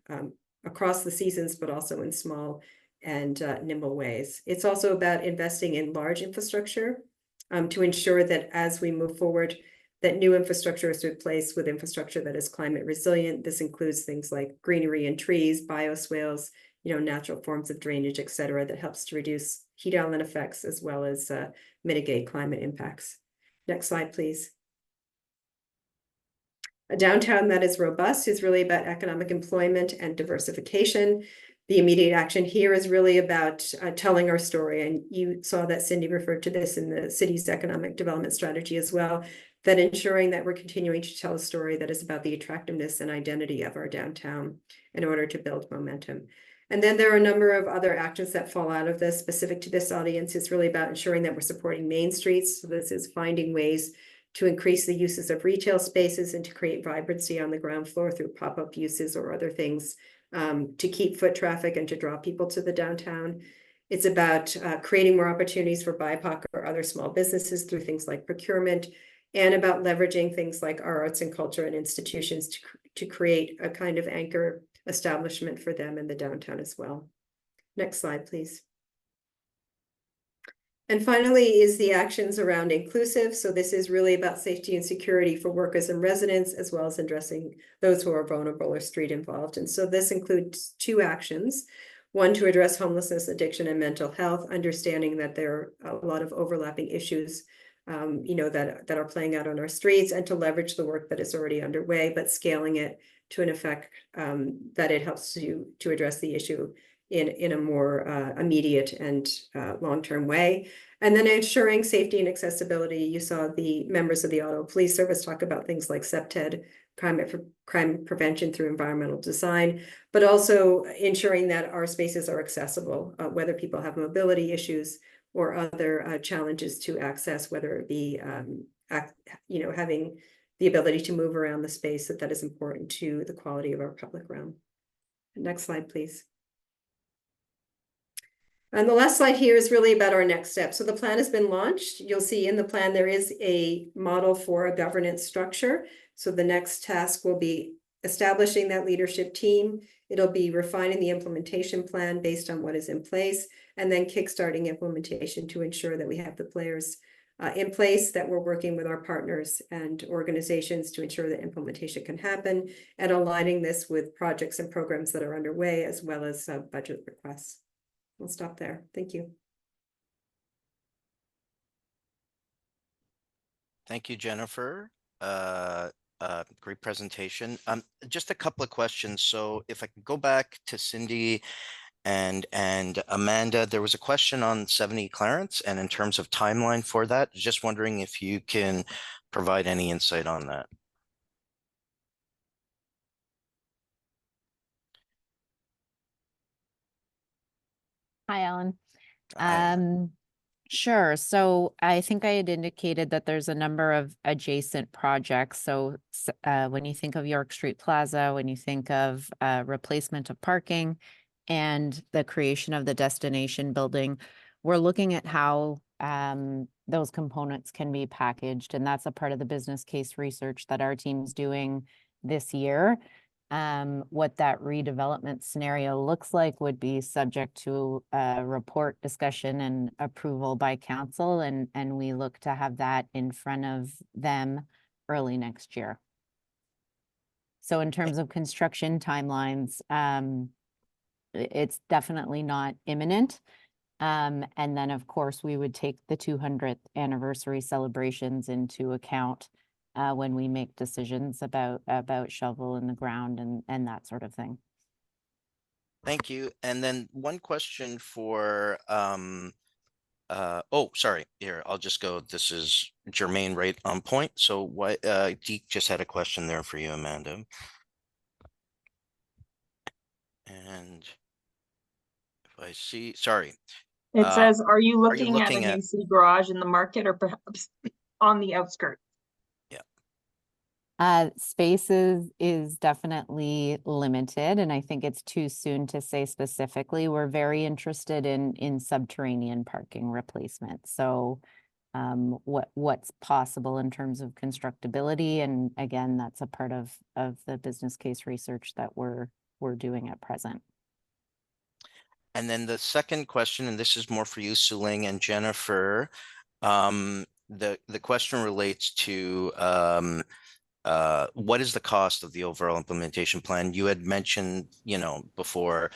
across the seasons, but also in small and nimble ways. It's also about investing in large infrastructure to ensure that as we move forward, that new infrastructure is replaced with infrastructure that is climate resilient. This includes things like greenery and trees, bioswales, natural forms of drainage, et cetera, that helps to reduce heat island effects as well as mitigate climate impacts. Next slide, please. A downtown that is robust is really about economic employment and diversification. The immediate action here is really about telling our story. And you saw that Cindy referred to this in the city's economic development strategy as well, that ensuring that we're continuing to tell a story that is about the attractiveness and identity of our downtown in order to build momentum. And then there are a number of other actions that fall out of this specific to this audience. It's really about ensuring that we're supporting main streets. So this is finding ways to increase the uses of retail spaces and to create vibrancy on the ground floor through pop-up uses or other things to keep foot traffic and to draw people to the downtown. It's about creating more opportunities for BIPOC or other small businesses through things like procurement, and about leveraging things like our arts and culture and institutions to create a kind of anchor establishment for them in the downtown as well. Next slide, please. And finally is the actions around inclusive. So this is really about safety and security for workers and residents, as well as addressing those who are vulnerable or street involved. And so this includes 2 actions. One, to address homelessness, addiction, and mental health, understanding that there are a lot of overlapping issues that are playing out on our streets, and to leverage the work that is already underway, but scaling it to an effect that it helps to address the issue in a more immediate and long-term way. And then ensuring safety and accessibility. You saw the members of the Ottawa Police Service talk about things like CPTED, crime prevention through environmental design, but also ensuring that our spaces are accessible, whether people have mobility issues or other challenges to access, whether it be having the ability to move around the space that is important to the quality of our public realm. Next slide, please. And the last slide here is really about our next step. So the plan has been launched. You'll see in the plan there is a model for a governance structure. So the next task will be establishing that leadership team. It'll be refining the implementation plan based on what is in place, and then kickstarting implementation to ensure that we have the players in place, that we're working with our partners and organizations to ensure that implementation can happen, and aligning this with projects and programs that are underway, as well as budget requests. We'll stop there. Thank you. Thank you, Jennifer. Great presentation. Just a couple of questions. So if I could go back to Cindy and Amanda, there was a question on 70 Clarence, and in terms of timeline for that, just wondering if you can provide any insight on that. Hi, Alan. Sure. So I think I had indicated that there's a number of adjacent projects. So when you think of York Street Plaza, when you think of replacement of parking and the creation of the destination building, we're looking at how those components can be packaged. And that's a part of the business case research that our team's doing this year. What that redevelopment scenario looks like would be subject to a report, discussion, and approval by council, and we look to have that in front of them early next year. So in terms of construction timelines, it's definitely not imminent. And then, of course, we would take the 200th anniversary celebrations into account when we make decisions about shovel in the ground and that sort of thing. Thank you. And then one question for, oh, sorry, here, I'll just go. This is Germaine right on point. So what, Deke just had a question there for you, Amanda. And if I see, sorry. It says, are you looking at looking a new city garage in the market or perhaps on the outskirts? Spaces is definitely limited, and I think it's too soon to say specifically. We're very interested in subterranean parking replacement. So what's possible in terms of constructability, and again, that's a part of the business case research that we're doing at present. And then the second question, and this is more for you, Suling and Jennifer. The question relates to what is the cost of the overall implementation plan? You had mentioned, before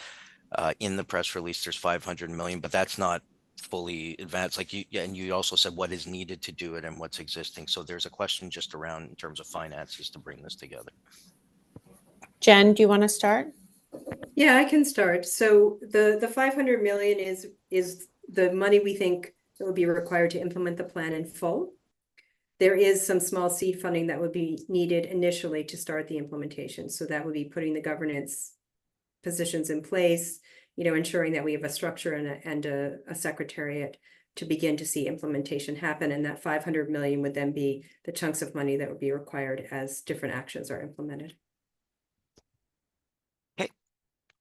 in the press release, there's 500 million, but that's not fully advanced. Like and you also said what is needed to do it and what's existing. So there's a question just around in terms of finances to bring this together. Jen, do you want to start? Yeah, I can start. So the 500 million is the money we think that would be required to implement the plan in full. There is some small seed funding that would be needed initially to start the implementation. So that would be putting the governance positions in place, ensuring that we have a structure and a secretariat to begin to see implementation happen. And that 500 million would then be the chunks of money that would be required as different actions are implemented.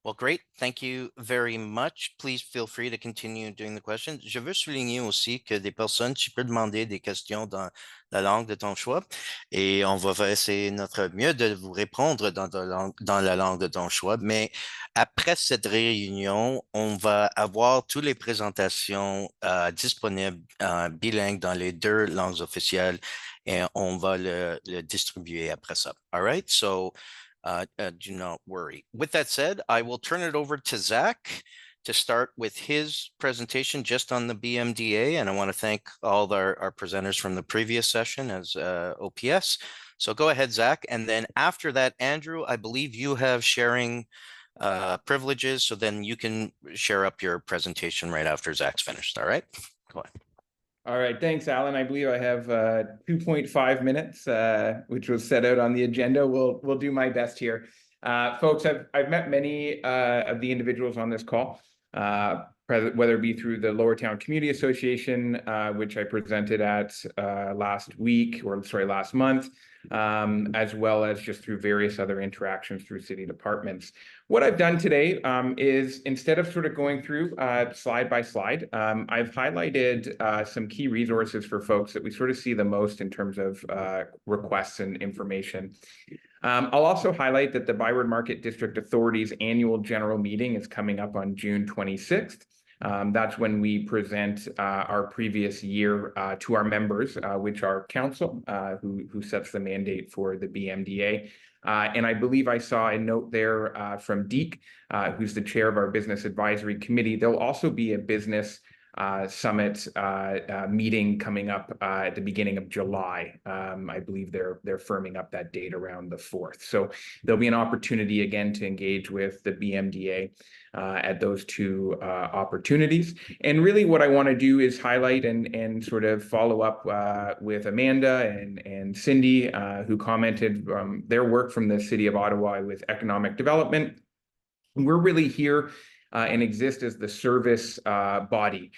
Well, great. Thank you very much. Please feel free to continue doing the questions. Je veux souligner aussi que des personnes, tu peux demander des questions dans la langue de ton choix et on va essayer notre mieux de vous répondre dans la langue de ton choix. Mais après cette réunion, on va avoir toutes les présentations disponibles bilingues dans les 2 langues officielles et on va le distribuer après ça. All right. So do not worry. With that said, I will turn it over to Zach to start with his presentation just on the BMDA. And I want to thank all of our presenters from the previous session as OPS. So go ahead, Zach. And then after that, Andrew, I believe you have sharing privileges. So then you can share up your presentation right after Zach's finished. All right, go ahead. All right, thanks, Alan. I believe I have 2.5 minutes, which was set out on the agenda. We'll do my best here. Folks, I've met many of the individuals on this call. whether it be through the Lower Town Community Association, which I presented at last month, as well as just through various other interactions through city departments. What I've done today is, instead of sort of going through slide by slide, I've highlighted some key resources for folks that we sort of see the most in terms of requests and information. I'll also highlight that the ByWard Market District Authority's annual general meeting is coming up on June 26th. That's when we present our previous year to our members, which are council, who sets the mandate for the BMDA. And I believe I saw a note there from Deek, who's the chair of our Business Advisory Committee. There'll also be a business summit meeting coming up at the beginning of July. I believe they're firming up that date around the 4th. So there'll be an opportunity again to engage with the BMDA at those two opportunities. And really what I want to do is highlight and sort of follow up with Amanda and Cindy, who commented their work from the City of Ottawa with economic development. We're really here and exist as the service body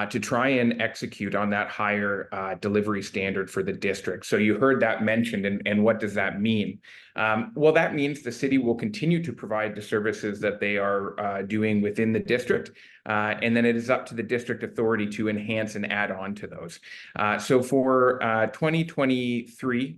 to try and execute on that higher delivery standard for the district. So you heard that mentioned, and what does that mean? Well, that means the city will continue to provide the services that they are doing within the district, and then it is up to the district authority to enhance and add on to those. So for 2023,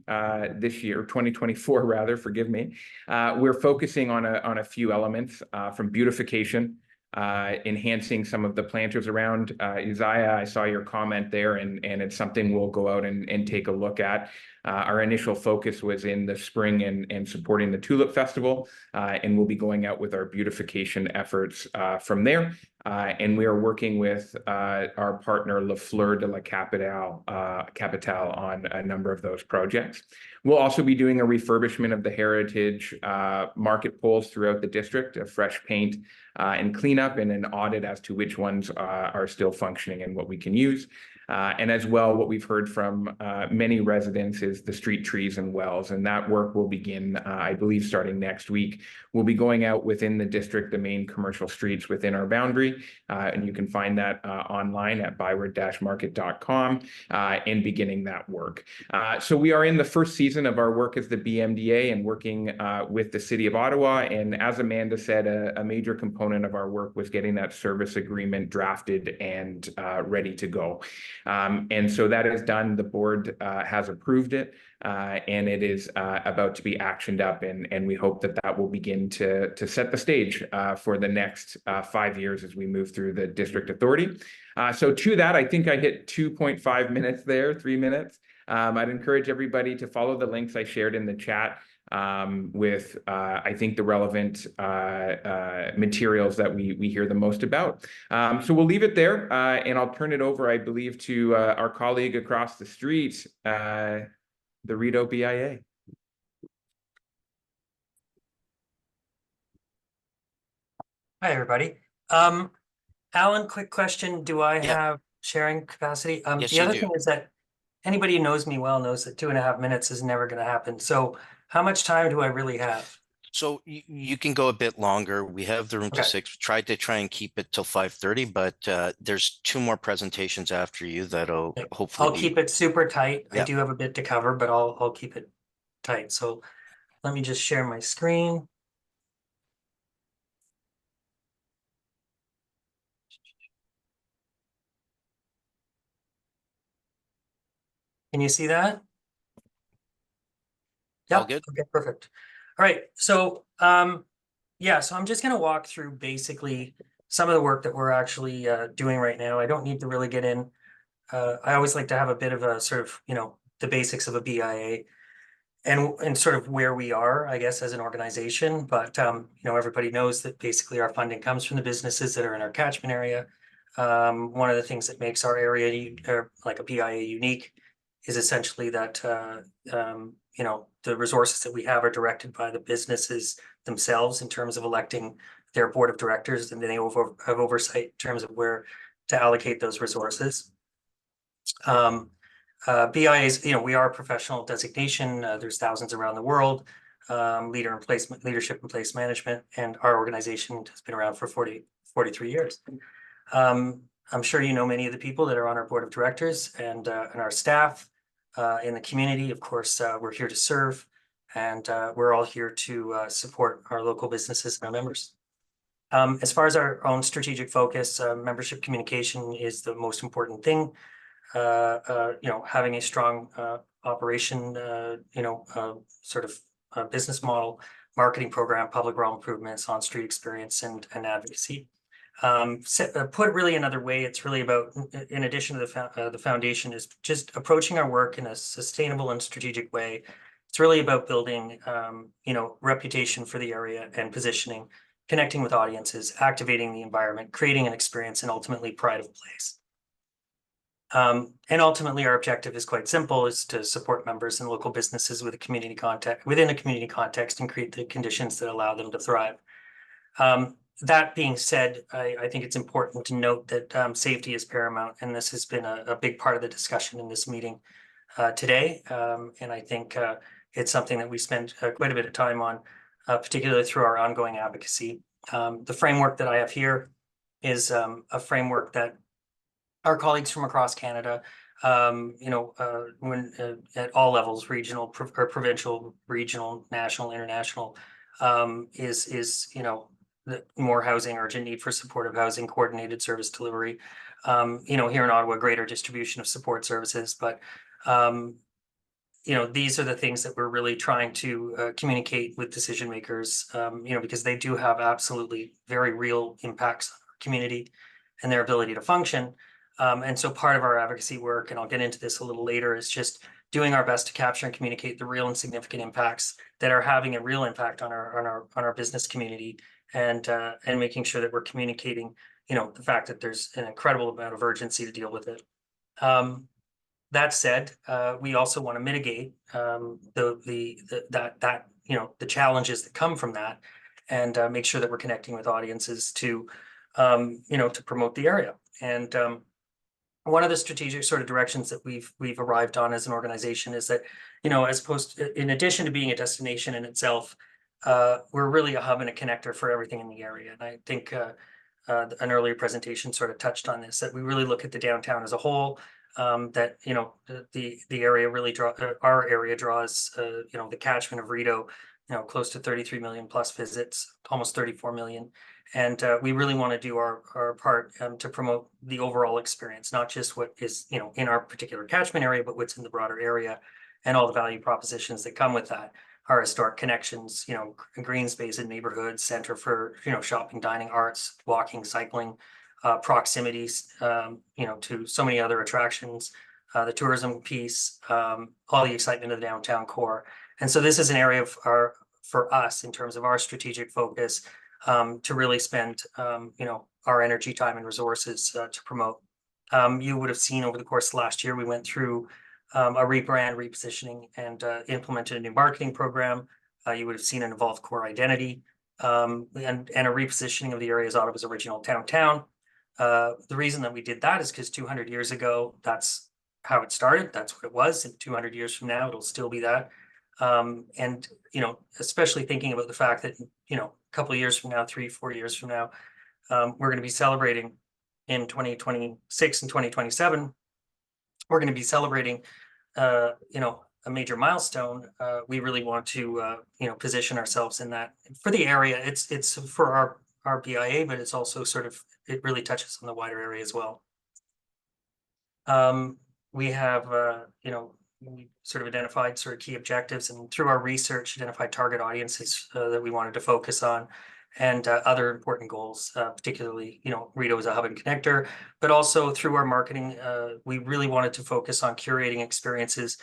this year, 2024 rather, forgive me, we're focusing on a few elements, from beautification, enhancing some of the planters around. Uzziah, I saw your comment there, and it's something we'll go out and take a look at. Our initial focus was in the spring and supporting the Tulip Festival, and we'll be going out with our beautification efforts from there. And we are working with our partner La Fleur de la Capitale on a number of those projects. We'll also be doing a refurbishment of the heritage market poles throughout the district, a fresh paint and cleanup, and an audit as to which ones are still functioning and what we can use. And as well, what we've heard from many residents is the street trees and wells, and that work will begin, I believe, starting next week. We'll be going out within the district, the main commercial streets within our boundary, and you can find that online at byward-market.com and beginning that work. So we are in the first season of our work as the BMDA and working with the City of Ottawa, and as Amanda said, a major component of our work was getting that service agreement drafted and ready to go. And so that is done. The board has approved it, and it is about to be actioned up, and we hope that that will begin to set the stage for the next 5 years as we move through the district authority. So to that, I think I hit 2.5 minutes there, 3 minutes. I'd encourage everybody to follow the links I shared in the chat with I think the relevant materials that we hear the most about. So we'll leave it there, and I'll turn it over, I believe, to our colleague across the street, the Rideau BIA. Hi, everybody. Alan, quick question. Do I have sharing capacity? Yes, the other you do. thing is that anybody who knows me well knows that 2.5 minutes is never going to happen. So how much time do I really have? So you can go a bit longer. We have the room to 6. Try and keep it till 5:30, but there's 2 more presentations after you that'll hopefully I'll keep it super tight. Yep. I do have a bit to cover, but I'll keep it tight. So let me just share my screen. Can you see that? Yep. All good. Okay, perfect. All right. So yeah, so I'm just going to walk through basically some of the work that we're actually doing right now. I don't need to really get in. I always like to have a bit of a sort of, the basics of a BIA and sort of where we are, I guess, as an organization. But, everybody knows that basically our funding comes from the businesses that are in our catchment area. One of the things that makes our area like a BIA unique is essentially that, the resources that we have are directed by the businesses themselves in terms of electing their board of directors, and they have oversight in terms of where to allocate those resources. BIAs, we are a professional designation. There's thousands around the world, leadership in place management, and our organization has been around for 43 years. I'm sure you know many of the people that are on our board of directors and our staff in the community. Of course, we're here to serve, and we're all here to support our local businesses and our members. As far as our own strategic focus, membership communication is the most important thing. Having a strong operation, sort of business model, marketing program, public realm improvements, on-street experience, and advocacy. Put really another way, it's really about, in addition to the foundation, is just approaching our work in a sustainable and strategic way. It's really about building, reputation for the area and positioning, connecting with audiences, activating the environment, creating an experience, and ultimately pride of place. And ultimately, our objective is quite simple: is to support members and local businesses with a community context, within a community context, and create the conditions that allow them to thrive. That being said, I think it's important to note that safety is paramount, and this has been a big part of the discussion in this meeting today. And I think it's something that we spend quite a bit of time on, particularly through our ongoing advocacy. The framework that I have here is a framework that our colleagues from across Canada, when at all levels, regional or provincial, regional, national, international, is more housing, urgent need for supportive housing, coordinated service delivery. Here in Ottawa, greater distribution of support services, but these are the things that we're really trying to communicate with decision makers, because they do have absolutely very real impacts on our community and their ability to function. And so part of our advocacy work, and I'll get into this a little later, is just doing our best to capture and communicate the real and significant impacts that are having a real impact on our business community, and making sure that we're communicating, the fact that there's an incredible amount of urgency to deal with it. That said, we also want to mitigate the challenges that come from that, and make sure that we're connecting with audiences to promote the area. And one of the strategic sort of directions that we've arrived on as an organization is that, as opposed to, in addition to being a destination in itself, we're really a hub and a connector for everything in the area. And I think an earlier presentation sort of touched on this, that we really look at the downtown as a whole, that, the area really our area draws, the catchment of Rideau, close to 33 million plus visits, almost 34 million. And we really want to do our part to promote the overall experience, not just what is, in our particular catchment area, but what's in the broader area and all the value propositions that come with that. Our historic connections, green space in neighborhoods, center for, shopping, dining, arts, walking, cycling, proximities, to so many other attractions, the tourism piece, all the excitement of the downtown core. And so this is an area for us in terms of our strategic focus, to really spend, our energy, time, and resources to promote. You would have seen over the course of last year, we went through a rebrand, repositioning, and implemented a new marketing program. You would have seen an evolved core identity, and a repositioning of the area as Ottawa's original downtown. The reason that we did that is because 200 years ago, that's how it started. That's what it was. And 200 years from now, it'll still be that. And, especially thinking about the fact that, a couple of years from now, 3-4 years from now, we're going to be celebrating in 2026 and 2027. We're going to be celebrating, a major milestone. We really want to, position ourselves in that for the area. It's for our BIA, but it's also it really touches on the wider area as well. We have, we sort of identified sort of key objectives, and through our research, identified target audiences that we wanted to focus on, and other important goals, particularly, Rideau is a hub and connector, but also through our marketing, we really wanted to focus on curating experiences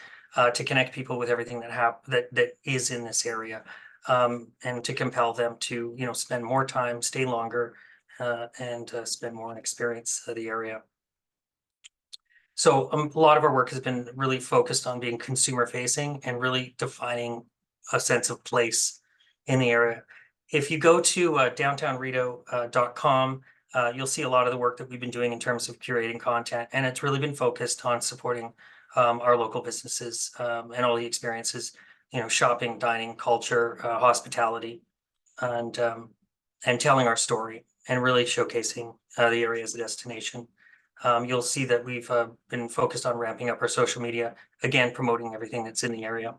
to connect people with everything that is in this area, and to compel them to, spend more time, stay longer, and spend more and experience the area. So a lot of our work has been really focused on being consumer facing and really defining a sense of place in the area. If you go to downtownrideau.com, you'll see a lot of the work that we've been doing in terms of curating content, and it's really been focused on supporting our local businesses and all the experiences, shopping, dining, culture, hospitality, and and telling our story and really showcasing the area as a destination. You'll see that we've been focused on ramping up our social media, again, promoting everything that's in the area.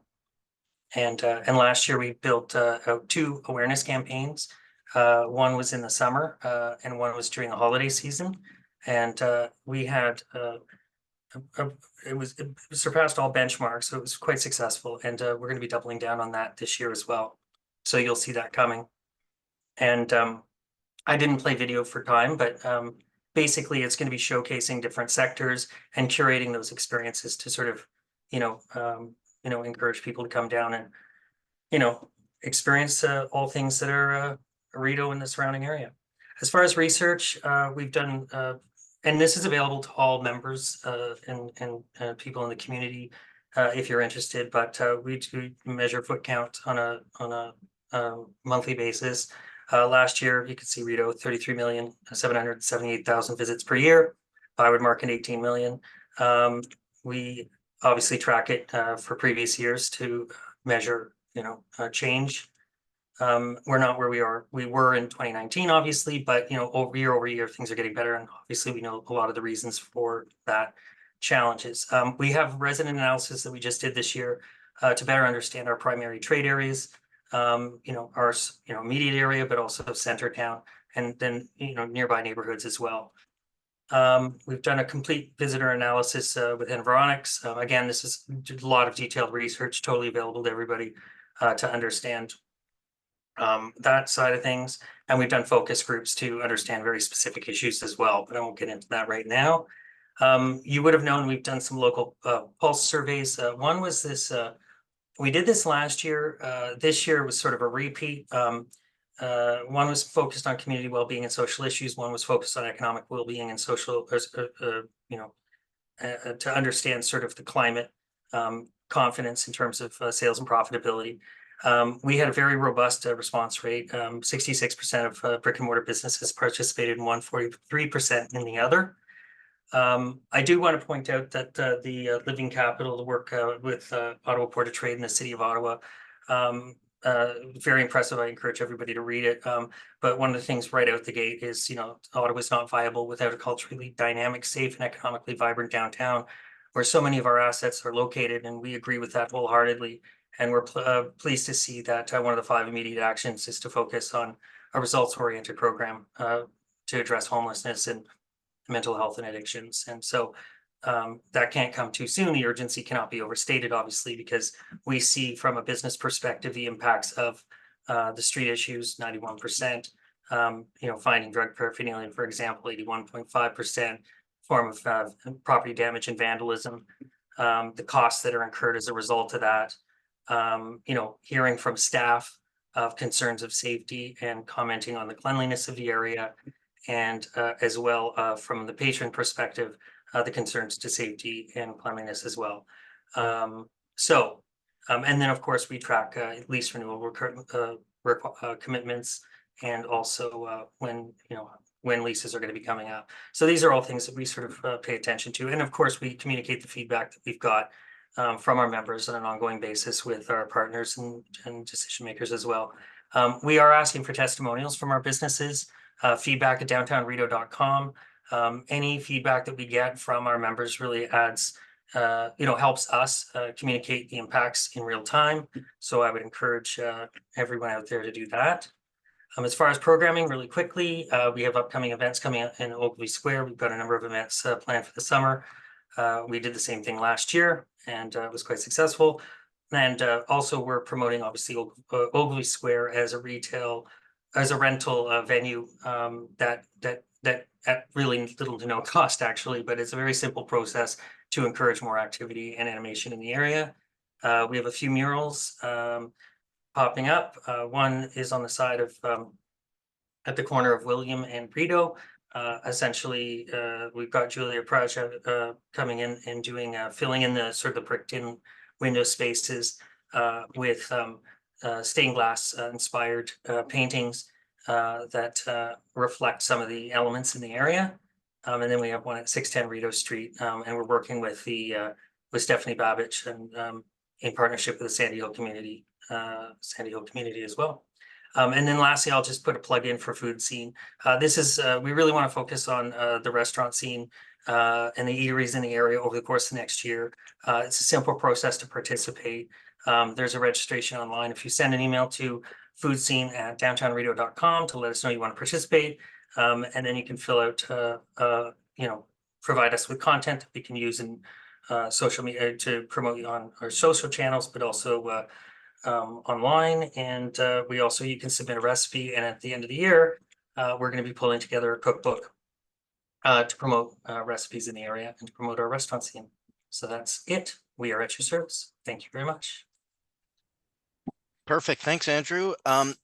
And last year we built out 2 awareness campaigns. One was in the summer and one was during the holiday season. And we had, it surpassed all benchmarks, so it was quite successful. And we're going to be doubling down on that this year as well. So you'll see that coming. And I didn't play video for time, but basically it's going to be showcasing different sectors and curating those experiences to sort of, encourage people to come down and, experience all things that are Rideau in the surrounding area. As far as research, we've done, and this is available to all members and people in the community if you're interested, but we do measure foot count on a monthly basis. Last year, you could see Rideau 33,778,000 visits per year. ByWard market 18 million. We obviously track it for previous years to measure, change. We're not where we were in 2019, obviously, but over year, things are getting better, and obviously we know a lot of the reasons for that challenges. We have resident analysis that we just did this year to better understand our primary trade areas. Our immediate area, but also center town, and then nearby neighborhoods as well. We've done a complete visitor analysis with Environics. Again, this is a lot of detailed research, totally available to everybody to understand that side of things. And we've done focus groups to understand very specific issues as well, but I won't get into that right now. You would have known we've done some local pulse surveys. One was this. We did this last year. This year was sort of a repeat. One was focused on community well-being and social issues. One was focused on economic well-being and social, to understand sort of the climate confidence in terms of sales and profitability. We had a very robust response rate. 66% of brick and mortar businesses participated in one, 43% in the other. I do want to point out that the Living Capital, the work with Ottawa Port of Trade and the City of Ottawa, very impressive. I encourage everybody to read it. But one of the things right out the gate is, Ottawa is not viable without a culturally dynamic, safe, and economically vibrant downtown, where so many of our assets are located, and we agree with that wholeheartedly. And we're pleased to see that one of the 5 immediate actions is to focus on a results-oriented program to address homelessness and mental health and addictions. And so that can't come too soon. The urgency cannot be overstated, obviously, because we see from a business perspective the impacts of the street issues, 91%, finding drug paraphernalia, for example, 81.5%, form of property damage and vandalism, the costs that are incurred as a result of that, hearing from staff of concerns of safety and commenting on the cleanliness of the area, and as well from the patron perspective, the concerns to safety and cleanliness as well. And then of course we track lease renewal commitments, and also when leases are going to be coming up. So these are all things that we sort of pay attention to, and of course we communicate the feedback that we've got from our members on an ongoing basis with our partners and decision makers as well. We are asking for testimonials from our businesses. Feedback at downtownrideau.com. Any feedback that we get from our members really adds, helps us communicate the impacts in real time. So I would encourage everyone out there to do that. As far as programming, really quickly, we have upcoming events coming up in Ogilvy Square. We've got a number of events planned for the summer. We did the same thing last year, and it was quite successful. And also we're promoting, obviously, Ogilvy Square as a rental venue that at really little to no cost, actually, but it's a very simple process to encourage more activity and animation in the area. We have a few murals popping up. One is on the side of at the corner of William and Rideau. Essentially, we've got Julia Praja coming in and doing filling in the sort of the bricked in window spaces with stained glass inspired paintings that reflect some of the elements in the area. And then we have one at 610 Rideau Street, and we're working with with Stephanie Babich and in partnership with the Sandy Hill community as well. And then lastly, I'll just put a plug in for food scene. This is, we really want to focus on the restaurant scene and the eateries in the area over the course of next year. It's a simple process to participate. There's a registration online. If you send an email to foodscene@downtownrideau.com to let us know you want to participate, and then you can fill out, provide us with content that we can use in social media to promote you on our social channels, but also online. And you can submit a recipe, and at the end of the year, we're going to be pulling together a cookbook to promote recipes in the area and to promote our restaurant scene. So that's it. We are at your service. Thank you very much. Perfect. Thanks, Andrew.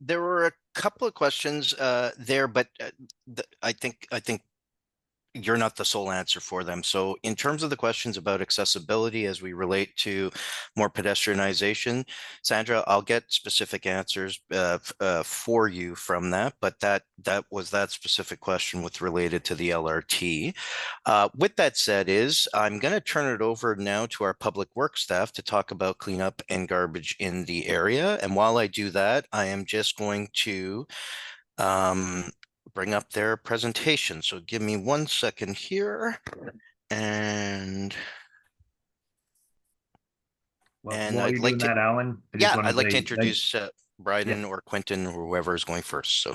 There were a couple of questions there, but I think you're not the sole answer for them. So in terms of the questions about accessibility as we relate to more pedestrianization, Sandra, I'll get specific answers for you from that, but that was that specific question with related to the LRT. With that said I'm going to turn it over now to our public works staff to talk about cleanup and garbage in the area. And while I do that, I am just going to bring up their presentation. So give me 1 second here. And I'd like to, Alan, I'd like to introduce Bryden or Quentin or whoever is going first. So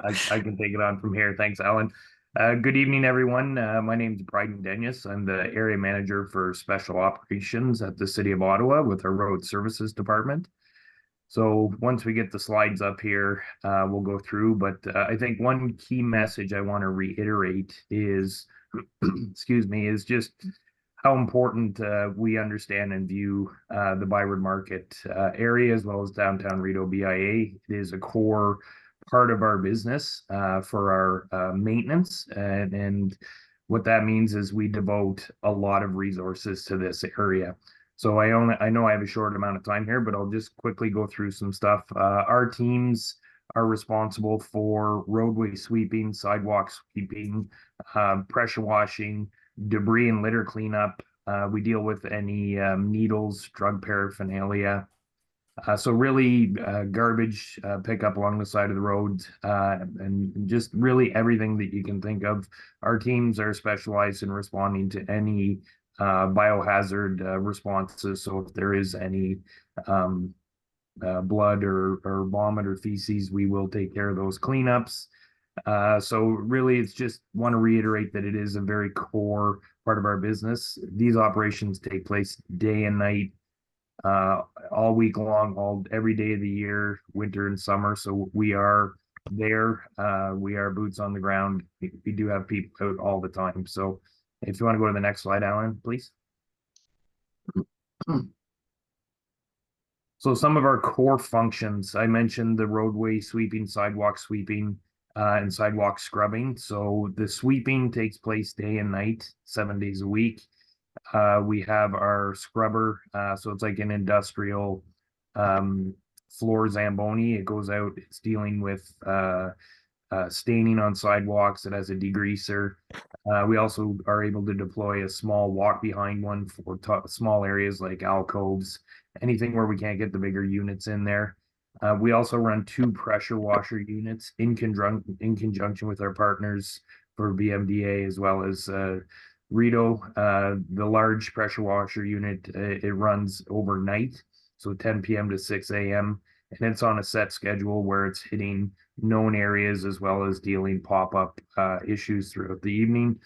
I can take it on from here. Thanks, Alan. Good evening, everyone. My name is Bryden Dennis. I'm the area manager for special operations at the City of Ottawa with our Road Services Department. So once we get the slides up here, we'll go through. But I think one key message I want to reiterate is, excuse me, is just how important we understand and view the ByWard Market area as well as downtown Rideau BIA. It is a core part of our business for our maintenance. And what that means is we devote a lot of resources to this area. So I know I have a short amount of time here, but I'll just quickly go through some stuff. Our teams are responsible for roadway sweeping, sidewalk sweeping, pressure washing, debris and litter cleanup. We deal with any needles, drug paraphernalia. So really garbage pickup along the side of the road and just really everything that you can think of. Our teams are specialized in responding to any biohazard responses. So if there is any blood or vomit or feces, we will take care of those cleanups. So really, it's just want to reiterate that it is a very core part of our business. These operations take place day and night, all week long, every day of the year, winter and summer. So we are there. We are boots on the ground. We do have people out all the time. So if you want to go to the next slide, Alan, please. So some of our core functions, I mentioned the roadway sweeping, sidewalk sweeping, and sidewalk scrubbing. So the sweeping takes place day and night, 7 days a week. We have our scrubber. So it's like an industrial floor Zamboni. It goes out, it's dealing with staining on sidewalks. It has a degreaser. We also are able to deploy a small walk behind one for small areas like alcoves, anything where we can't get the bigger units in there. We also run 2 pressure washer units in conjunction with our partners for BMDA as well as Rideau. The large pressure washer unit, it runs overnight, so 10 p.m. to 6 a.m. And it's on a set schedule where it's hitting known areas as well as dealing pop-up issues throughout the evening.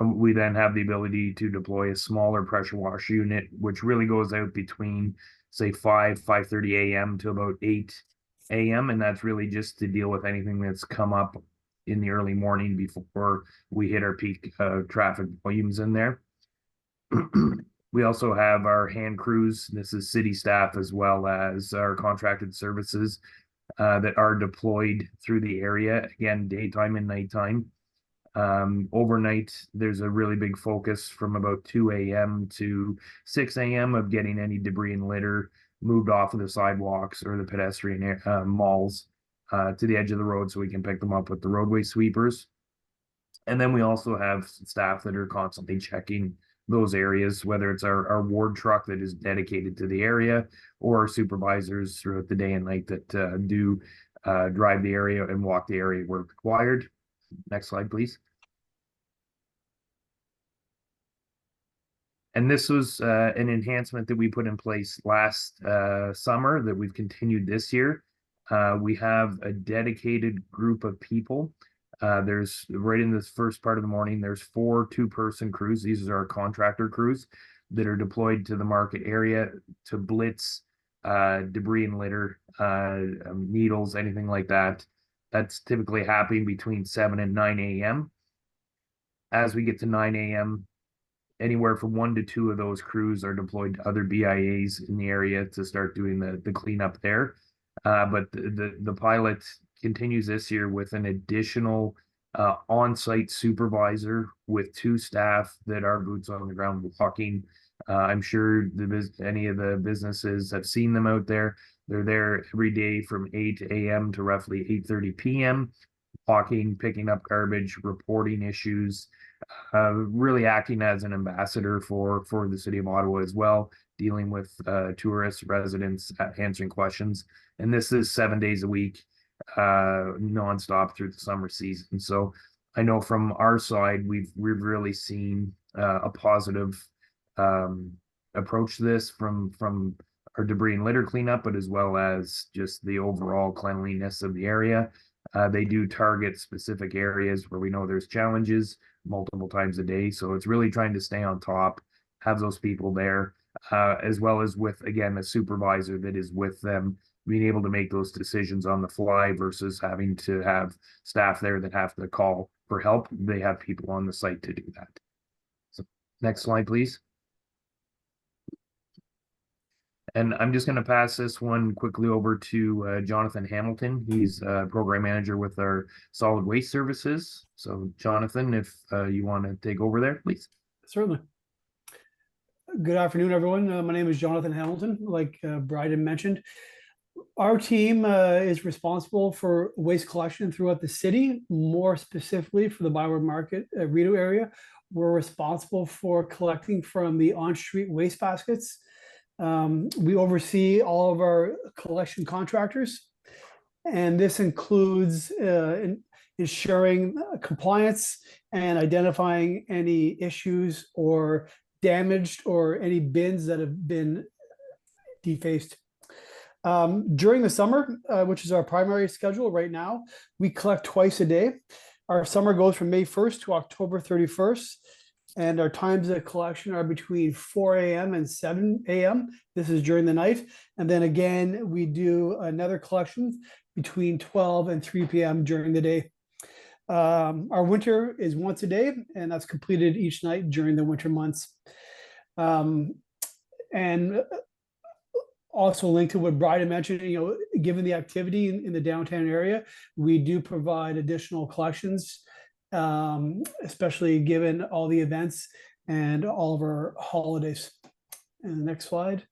We then have the ability to deploy a smaller pressure washer unit, which really goes out between, say, 5:30 a.m. to about 8 a.m. And that's really just to deal with anything that's come up in the early morning before we hit our peak traffic volumes in there. We also have our hand crews. This is city staff as well as our contracted services that are deployed through the area, again, daytime and nighttime. Overnight, there's a really big focus from about 2 a.m. to 6 a.m. of getting any debris and litter moved off of the sidewalks or the pedestrian malls to the edge of the road so we can pick them up with the roadway sweepers. And then we also have staff that are constantly checking those areas, whether it's our ward truck that is dedicated to the area or our supervisors throughout the day and night that do drive the area and walk the area where required. Next slide, please. And this was an enhancement that we put in place last summer that we've continued this year. We have a dedicated group of people. There's right in this first part of the morning, there's 4 two-person crews. These are our contractor crews that are deployed to the market area to blitz debris and litter, needles, anything like that. That's typically happening between 7 and 9 a.m. As we get to 9 a.m., anywhere from 1 to 2 of those crews are deployed to other BIAs in the area to start doing the cleanup there. But the pilot continues this year with an additional on-site supervisor with 2 staff that are boots on the ground walking. I'm sure any of the businesses have seen them out there. They're there every day from 8 a.m. to roughly 8:30 p.m. walking, picking up garbage, reporting issues, really acting as an ambassador for the city of Ottawa as well, dealing with tourists, residents, answering questions. And this is 7 days a week, nonstop through the summer season. So I know from our side, we've really seen a positive approach to this from our debris and litter cleanup, but as well as just the overall cleanliness of the area. They do target specific areas where we know there's challenges multiple times a day. So it's really trying to stay on top, have those people there, as well as with, again, a supervisor that is with them, being able to make those decisions on the fly versus having to have staff there that have to call for help. They have people on the site to do that. So next slide, please. And I'm just going to pass this one quickly over to Jonathan Hamilton. He's program manager with our solid waste services. So Jonathan, if you want to take over there, please. Certainly. Good afternoon, everyone. My name is Jonathan Hamilton, like Bryden mentioned. Our team is responsible for waste collection throughout the city, more specifically for the ByWard Market Rideau area. We're responsible for collecting from the on-street waste baskets. We oversee all of our collection contractors, and this includes ensuring compliance and identifying any issues or damaged or any bins that have been defaced. During the summer, which is our primary schedule right now, we collect twice a day. Our summer goes from May 1st to October 31st. And our times of collection are between 4 a.m. and 7 a.m. This is during the night. And then again, we do another collection between 12 and 3 p.m. during the day. Our winter is once a day, and that's completed each night during the winter months. And also linked to what Bryden mentioned, given the activity in the downtown area, we do provide additional collections, especially given all the events and all of our holidays. And the next slide.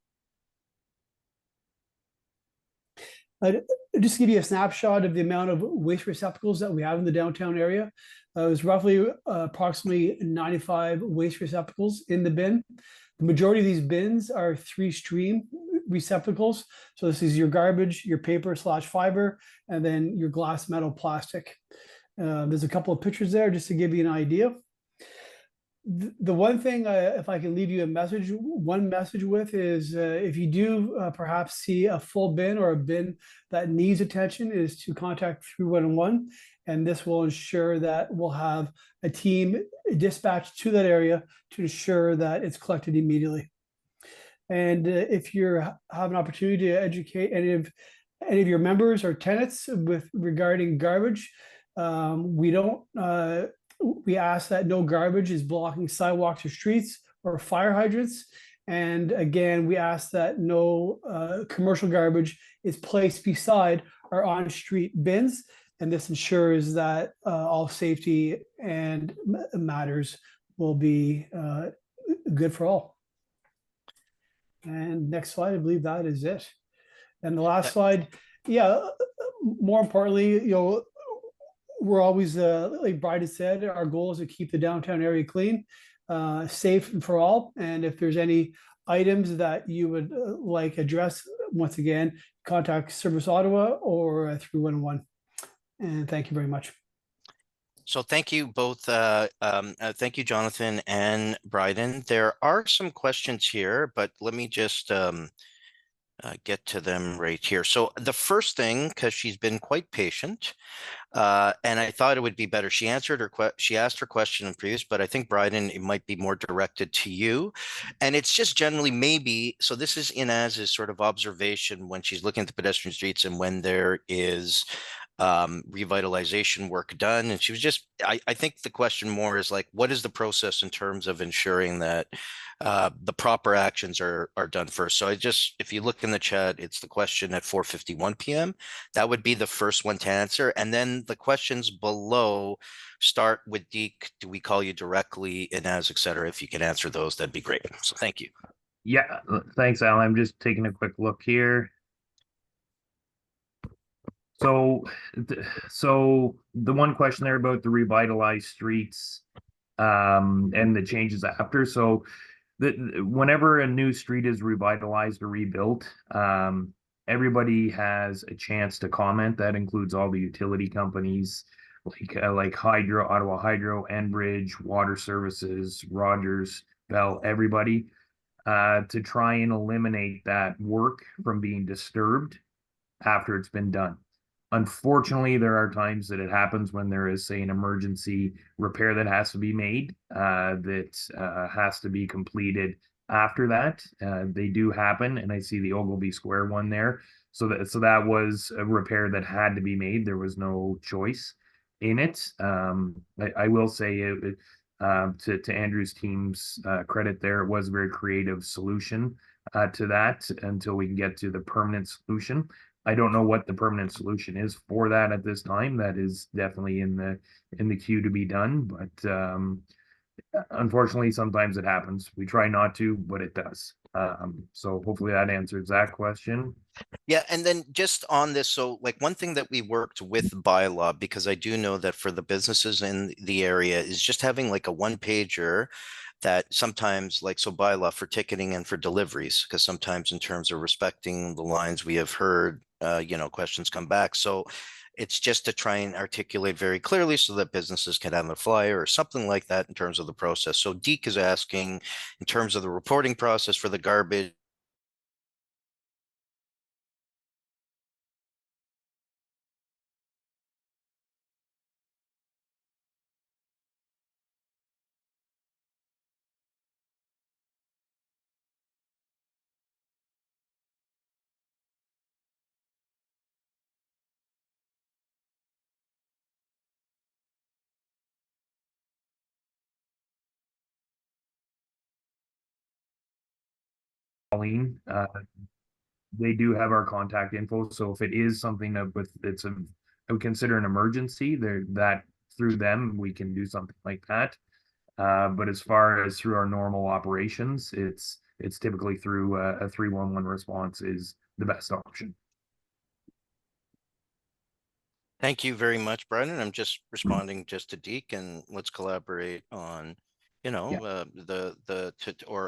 Just to give you a snapshot of the amount of waste receptacles that we have in the downtown area. It was roughly approximately 95 waste receptacles in the bin. The majority of these bins are 3-stream receptacles. So this is your garbage, your paper/fiber, and then your glass, metal, plastic. There's a couple of pictures there just to give you an idea. The one thing, if I can leave you one message with is if you do perhaps see a full bin or a bin that needs attention, is to contact 311, and this will ensure that we'll have a team dispatched to that area to ensure that it's collected immediately. And if you have an opportunity to educate any of your members or tenants regarding garbage, we ask that no garbage is blocking sidewalks or streets or fire hydrants. And again, we ask that no commercial garbage is placed beside our on-street bins. And this ensures that all safety and matters will be good for all. And next slide, I believe that is it. And the last slide, more importantly, we're always, like Bryden said, our goal is to keep the downtown area clean, safe for all. And if there's any items that you would like addressed once again, contact Service Ottawa or 311. And thank you very much. So thank you both. Thank you, Jonathan and Bryden. There are some questions here, but let me just get to them right here. So the first thing, because she's been quite patient, and I thought it would be better. She answered she asked her question in previous, but I think Bryden, it might be more directed to you. And it's just generally maybe, so this is Inez's sort of observation when she's looking at the pedestrian streets and when there is revitalization work done. And she was just, I think the question more is like, what is the process in terms of ensuring that the proper actions are done first? So if you look in the chat, it's the question at 4:51 p.m. That would be the first one to answer. And then the questions below start with Deke. Do we call you directly, Inez, et cetera? If you can answer those, that'd be great. So thank you. Yeah, thanks, Al. I'm just taking a quick look here. So the one question there about the revitalized streets and the changes after. So whenever a new street is revitalized or rebuilt, everybody has a chance to comment. That includes all the utility companies like Hydro, Ottawa Hydro, Enbridge, Water Services, Rogers, Bell, everybody, to try and eliminate that work from being disturbed after it's been done. Unfortunately, there are times that it happens when there is, say, an emergency repair that has to be made, that has to be completed after that. They do happen, and I see the Ogilvy Square one there. So that was a repair that had to be made. There was no choice in it. I will say to Andrew's team's credit there, it was a very creative solution to that until we can get to the permanent solution. I don't know what the permanent solution is for that at this time. That is definitely in the queue to be done, but unfortunately, sometimes it happens. We try not to, but it does. So hopefully that answers that question. Yeah, and then just on this, so like one thing that we worked with bylaw, because I do know that for the businesses in the area, is just having like a one pager that sometimes, like, so bylaw for ticketing and for deliveries, because sometimes in terms of respecting the lines, we have heard questions come back. So it's just to try and articulate very clearly so that businesses can have a flyer or something like that in terms of the process. So Deke is asking in terms of the reporting process for the garbage. They do have our contact info. So if it is something that I would consider an emergency, that through them we can do something like that. But as far as through our normal operations, it's typically through a 311 response is the best option. Thank you very much, Brendan. I'm just responding just to Deke, and let's collaborate on, or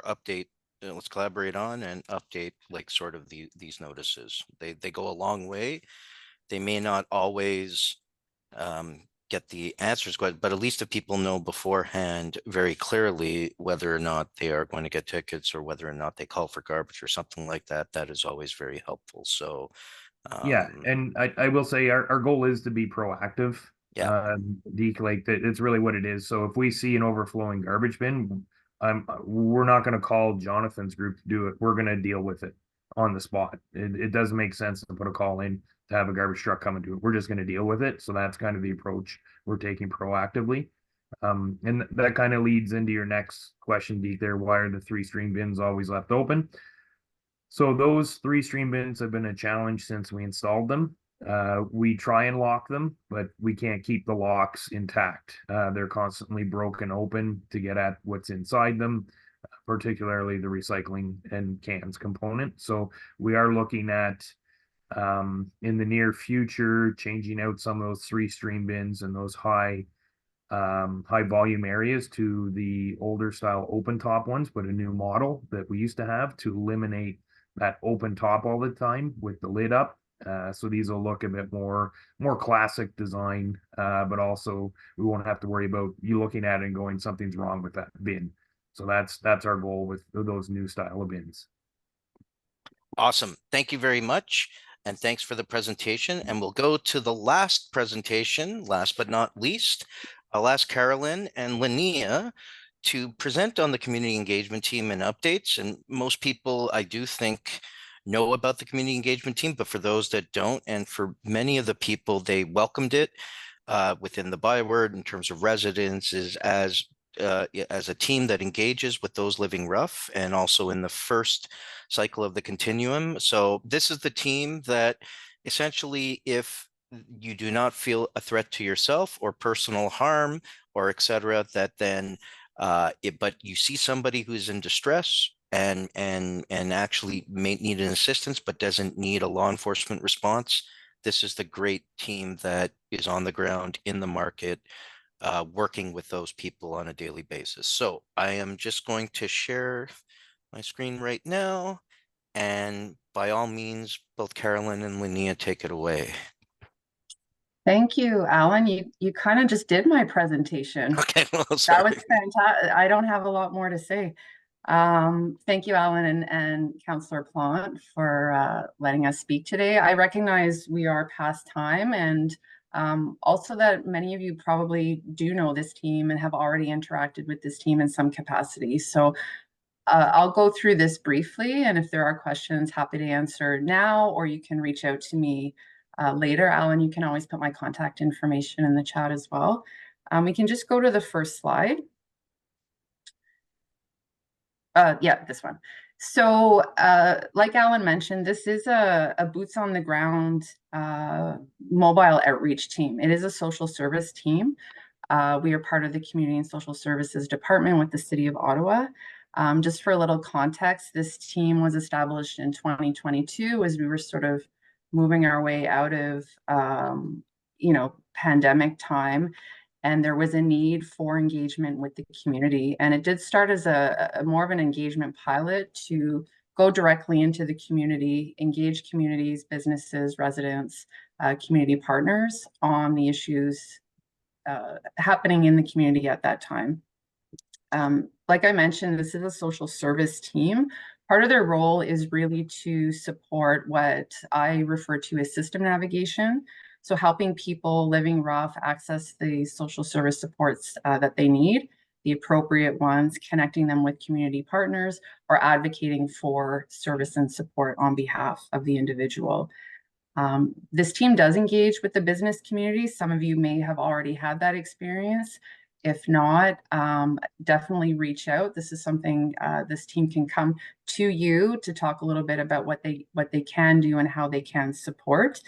update. Let's collaborate on and update like sort of these notices. They go a long way. They may not always get the answers, but at least if people know beforehand very clearly whether or not they are going to get tickets or whether or not they call for garbage or something like that, that is always very helpful. So yeah, and I will say our goal is to be proactive. Yeah, Deke, like it's really what it is. So if we see an overflowing garbage bin, we're not going to call Jonathan's group to do it. We're going to deal with it on the spot. It doesn't make sense to put a call in to have a garbage truck come and do it. We're just going to deal with it. So that's kind of the approach we're taking proactively. And that kind of leads into your next question, Deke, there. Why are the 3 stream bins always left open? So those 3 stream bins have been a challenge since we installed them. We try and lock them, but we can't keep the locks intact. They're constantly broken open to get at what's inside them, particularly the recycling and cans component. So we are looking at, in the near future, changing out some of those 3 stream bins and those high volume areas to the older style open top ones, but a new model that we used to have to eliminate that open top all the time with the lid up. So these will look a bit more classic design, but also we won't have to worry about you looking at it and going, something's wrong with that bin. So that's our goal with those new style of bins. Awesome. Thank you very much. And thanks for the presentation. And we'll go to the last presentation, last but not least. I'll ask Carolyn and Linnea to present on the community engagement team and updates. And most people, I do think, know about the community engagement team, but for those that don't, and for many of the people, they welcomed it within the ByWard in terms of residences as a team that engages with those living rough, and also in the first cycle of the continuum. So this is the team that essentially, if you do not feel a threat to yourself or personal harm or etc., that then but you see somebody who's in distress and actually may need an assistance but doesn't need a law enforcement response, this is the great team that is on the ground in the market, working with those people on a daily basis. So I am just going to share my screen right now, and by all means, both Carolyn and Linnea, take it away. Thank you, Alan. You kind of just did my presentation. Okay, well, sorry. That was fantastic. I don't have a lot more to say. Thank you, Alan and Councillor Plant, for letting us speak today. I recognize we are past time, and also that many of you probably do know this team and have already interacted with this team in some capacity. So I'll go through this briefly, and if there are questions, happy to answer now, or you can reach out to me later. Alan, you can always put my contact information in the chat as well. We can just go to the first slide. Yeah, this one. So like Alan mentioned, this is a boots on the ground mobile outreach team. It is a social service team. We are part of the Community and Social Services Department with the City of Ottawa. Just for a little context, this team was established in 2022 as we were sort of moving our way out of pandemic time. And there was a need for engagement with the community. And it did start as a more of an engagement pilot to go directly into the community, engage communities, businesses, residents, community partners on the issues happening in the community at that time. Like I mentioned, this is a social service team. Part of their role is really to support what I refer to as system navigation. So helping people living rough access the social service supports that they need, the appropriate ones, connecting them with community partners, or advocating for service and support on behalf of the individual. This team does engage with the business community. Some of you may have already had that experience. If not, definitely reach out. This is something this team can come to you to talk a little bit about what they can do and how they can support.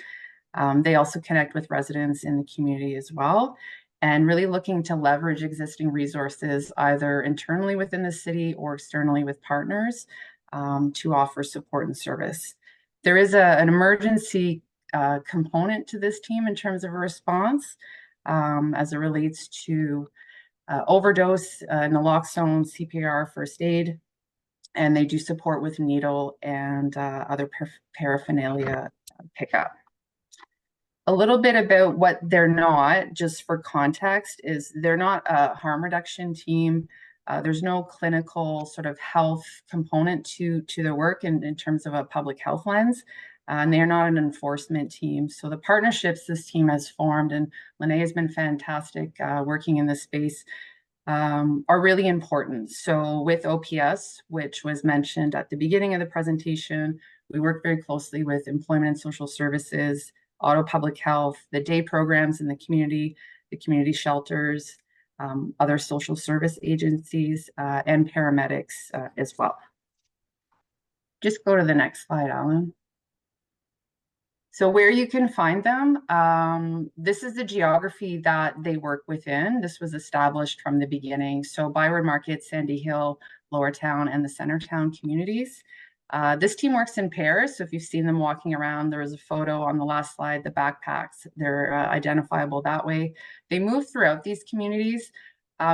They also connect with residents in the community as well, and really looking to leverage existing resources either internally within the city or externally with partners to offer support and service. There is an emergency component to this team in terms of a response as it relates to overdose, naloxone, CPR, first aid, and they do support with needle and other paraphernalia pickup. A little bit about what they're not, just for context, is they're not a harm reduction team. There's no clinical sort of health component to their work in terms of a public health lens. And they're not an enforcement team. So the partnerships this team has formed, and Linnea has been fantastic working in this space, are really important. So with OPS, which was mentioned at the beginning of the presentation, we work very closely with Employment and Social Services, Auto Public Health, the day programs in the community shelters, other social service agencies, and paramedics as well. Just go to the next slide, Alan. So where you can find them, this is the geography that they work within. This was established from the beginning. So ByWard Market, Sandy Hill, Lower Town, and the Centertown communities. This team works in pairs. So if you've seen them walking around, there was a photo on the last slide, the backpacks, they're identifiable that way. They move throughout these communities,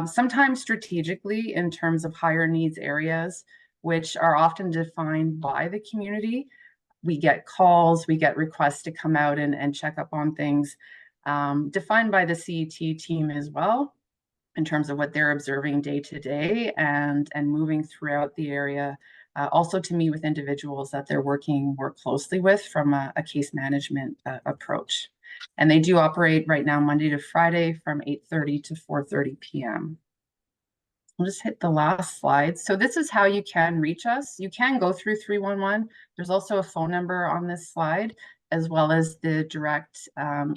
sometimes strategically in terms of higher needs areas. which are often defined by the community. We get calls, we get requests to come out and check up on things, defined by the CET team as well, in terms of what they're observing day to day and moving throughout the area. Also to meet with individuals that they're working more closely with from a case management approach. And they do operate right now Monday to Friday from 8:30 to 4:30 p.m. I'll just hit the last slide. So this is how you can reach us. You can go through 311. There's also a phone number on this slide, as well as the direct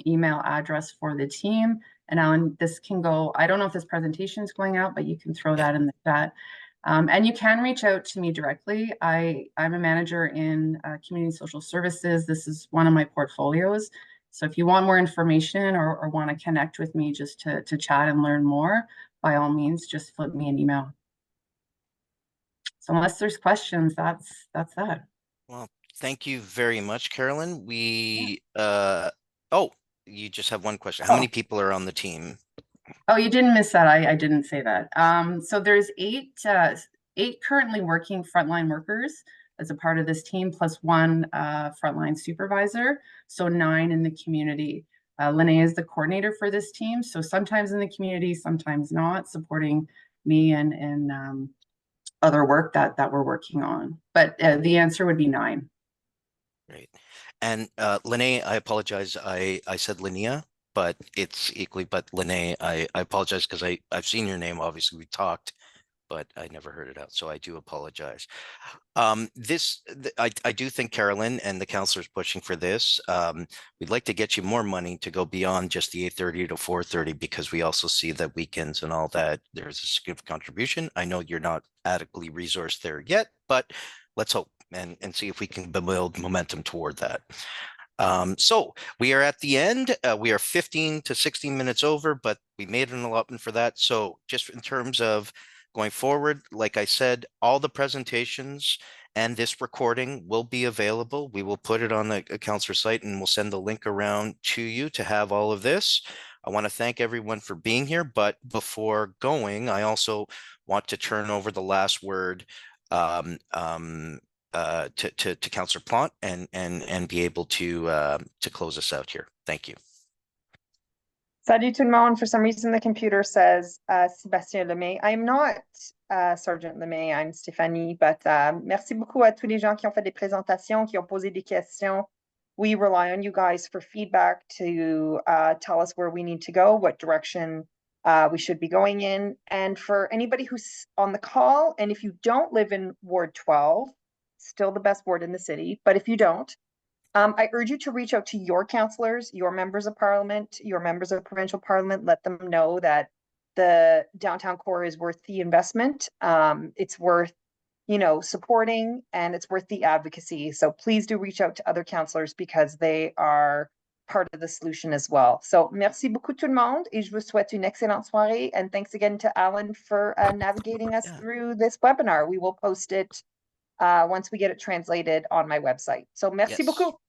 email address for the team. And Alan, this can go, I don't know if this presentation is going out, but you can throw that in the chat. And you can reach out to me directly. I'm a manager in community social services. This is one of my portfolios. So if you want more information or want to connect with me just to chat and learn more, by all means, just flip me an email. So unless there's questions, that's that. Well, thank you very much, Carolyn. Oh, you just have one question. How many people are on the team? Oh, you didn't miss that. I didn't say that. So there's eight currently working frontline workers as a part of this team, plus one frontline supervisor. So 9 in the community. Lene is the coordinator for this team. So sometimes in the community, sometimes not, supporting me and other work that we're working on. But the answer would be 9. Great. And Lene, I apologize. I said Linnea, but it's equally, but Lene, I apologize because I've seen your name. Obviously, we talked, but I never heard it out. So I do apologize. I do think Carolyn and the councillors pushing for this. We'd like to get you more money to go beyond just the 8:30 to 4:30, because we also see that weekends and all that, there's a significant contribution. I know you're not adequately resourced there yet, but let's hope and see if we can build momentum toward that. So we are at the end. We are 15 to 16 minutes over, but we made an allotment for that. So just in terms of going forward, like I said, all the presentations and this recording will be available. We will put it on the councillor site and we'll send the link around to you to have all of this. I want to thank everyone for being here, but before going, I also want to turn over the last word to Councillor Plante and be able to close us out here. Thank you. Salut tout le monde. For some reason, the computer says Sébastien Lemay. I'm not Sergeant Lemay, I'm Stéphanie, but merci beaucoup à tous les gens qui ont fait des présentations, qui ont posé des questions. We rely on you guys for feedback to tell us where we need to go, what direction we should be going in. And for anybody who's on the call, and if you don't live in Ward 12, still the best ward in the city, but if you don't, I urge you to reach out to your councillors, your members of parliament, your members of provincial parliament. Let them know that the downtown core is worth the investment. It's worth, supporting, and it's worth the advocacy. So please do reach out to other councillors because they are part of the solution as well. So merci beaucoup tout le monde, et je vous souhaite une excellente soirée. And thanks again to Alan for navigating us through this webinar. We will post it once we get it translated on my website. So merci beaucoup.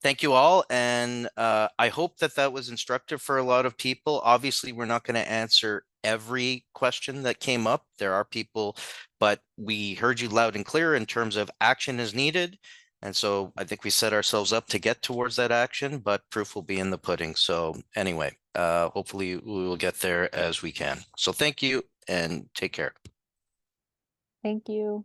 Thank you all. And I hope that was instructive for a lot of people. Obviously, we're not going to answer every question that came up. There are people, but we heard you loud and clear in terms of action is needed. And so I think we set ourselves up to get towards that action, but proof will be in the pudding. So anyway, hopefully we will get there as we can. So thank you and take care. Thank you.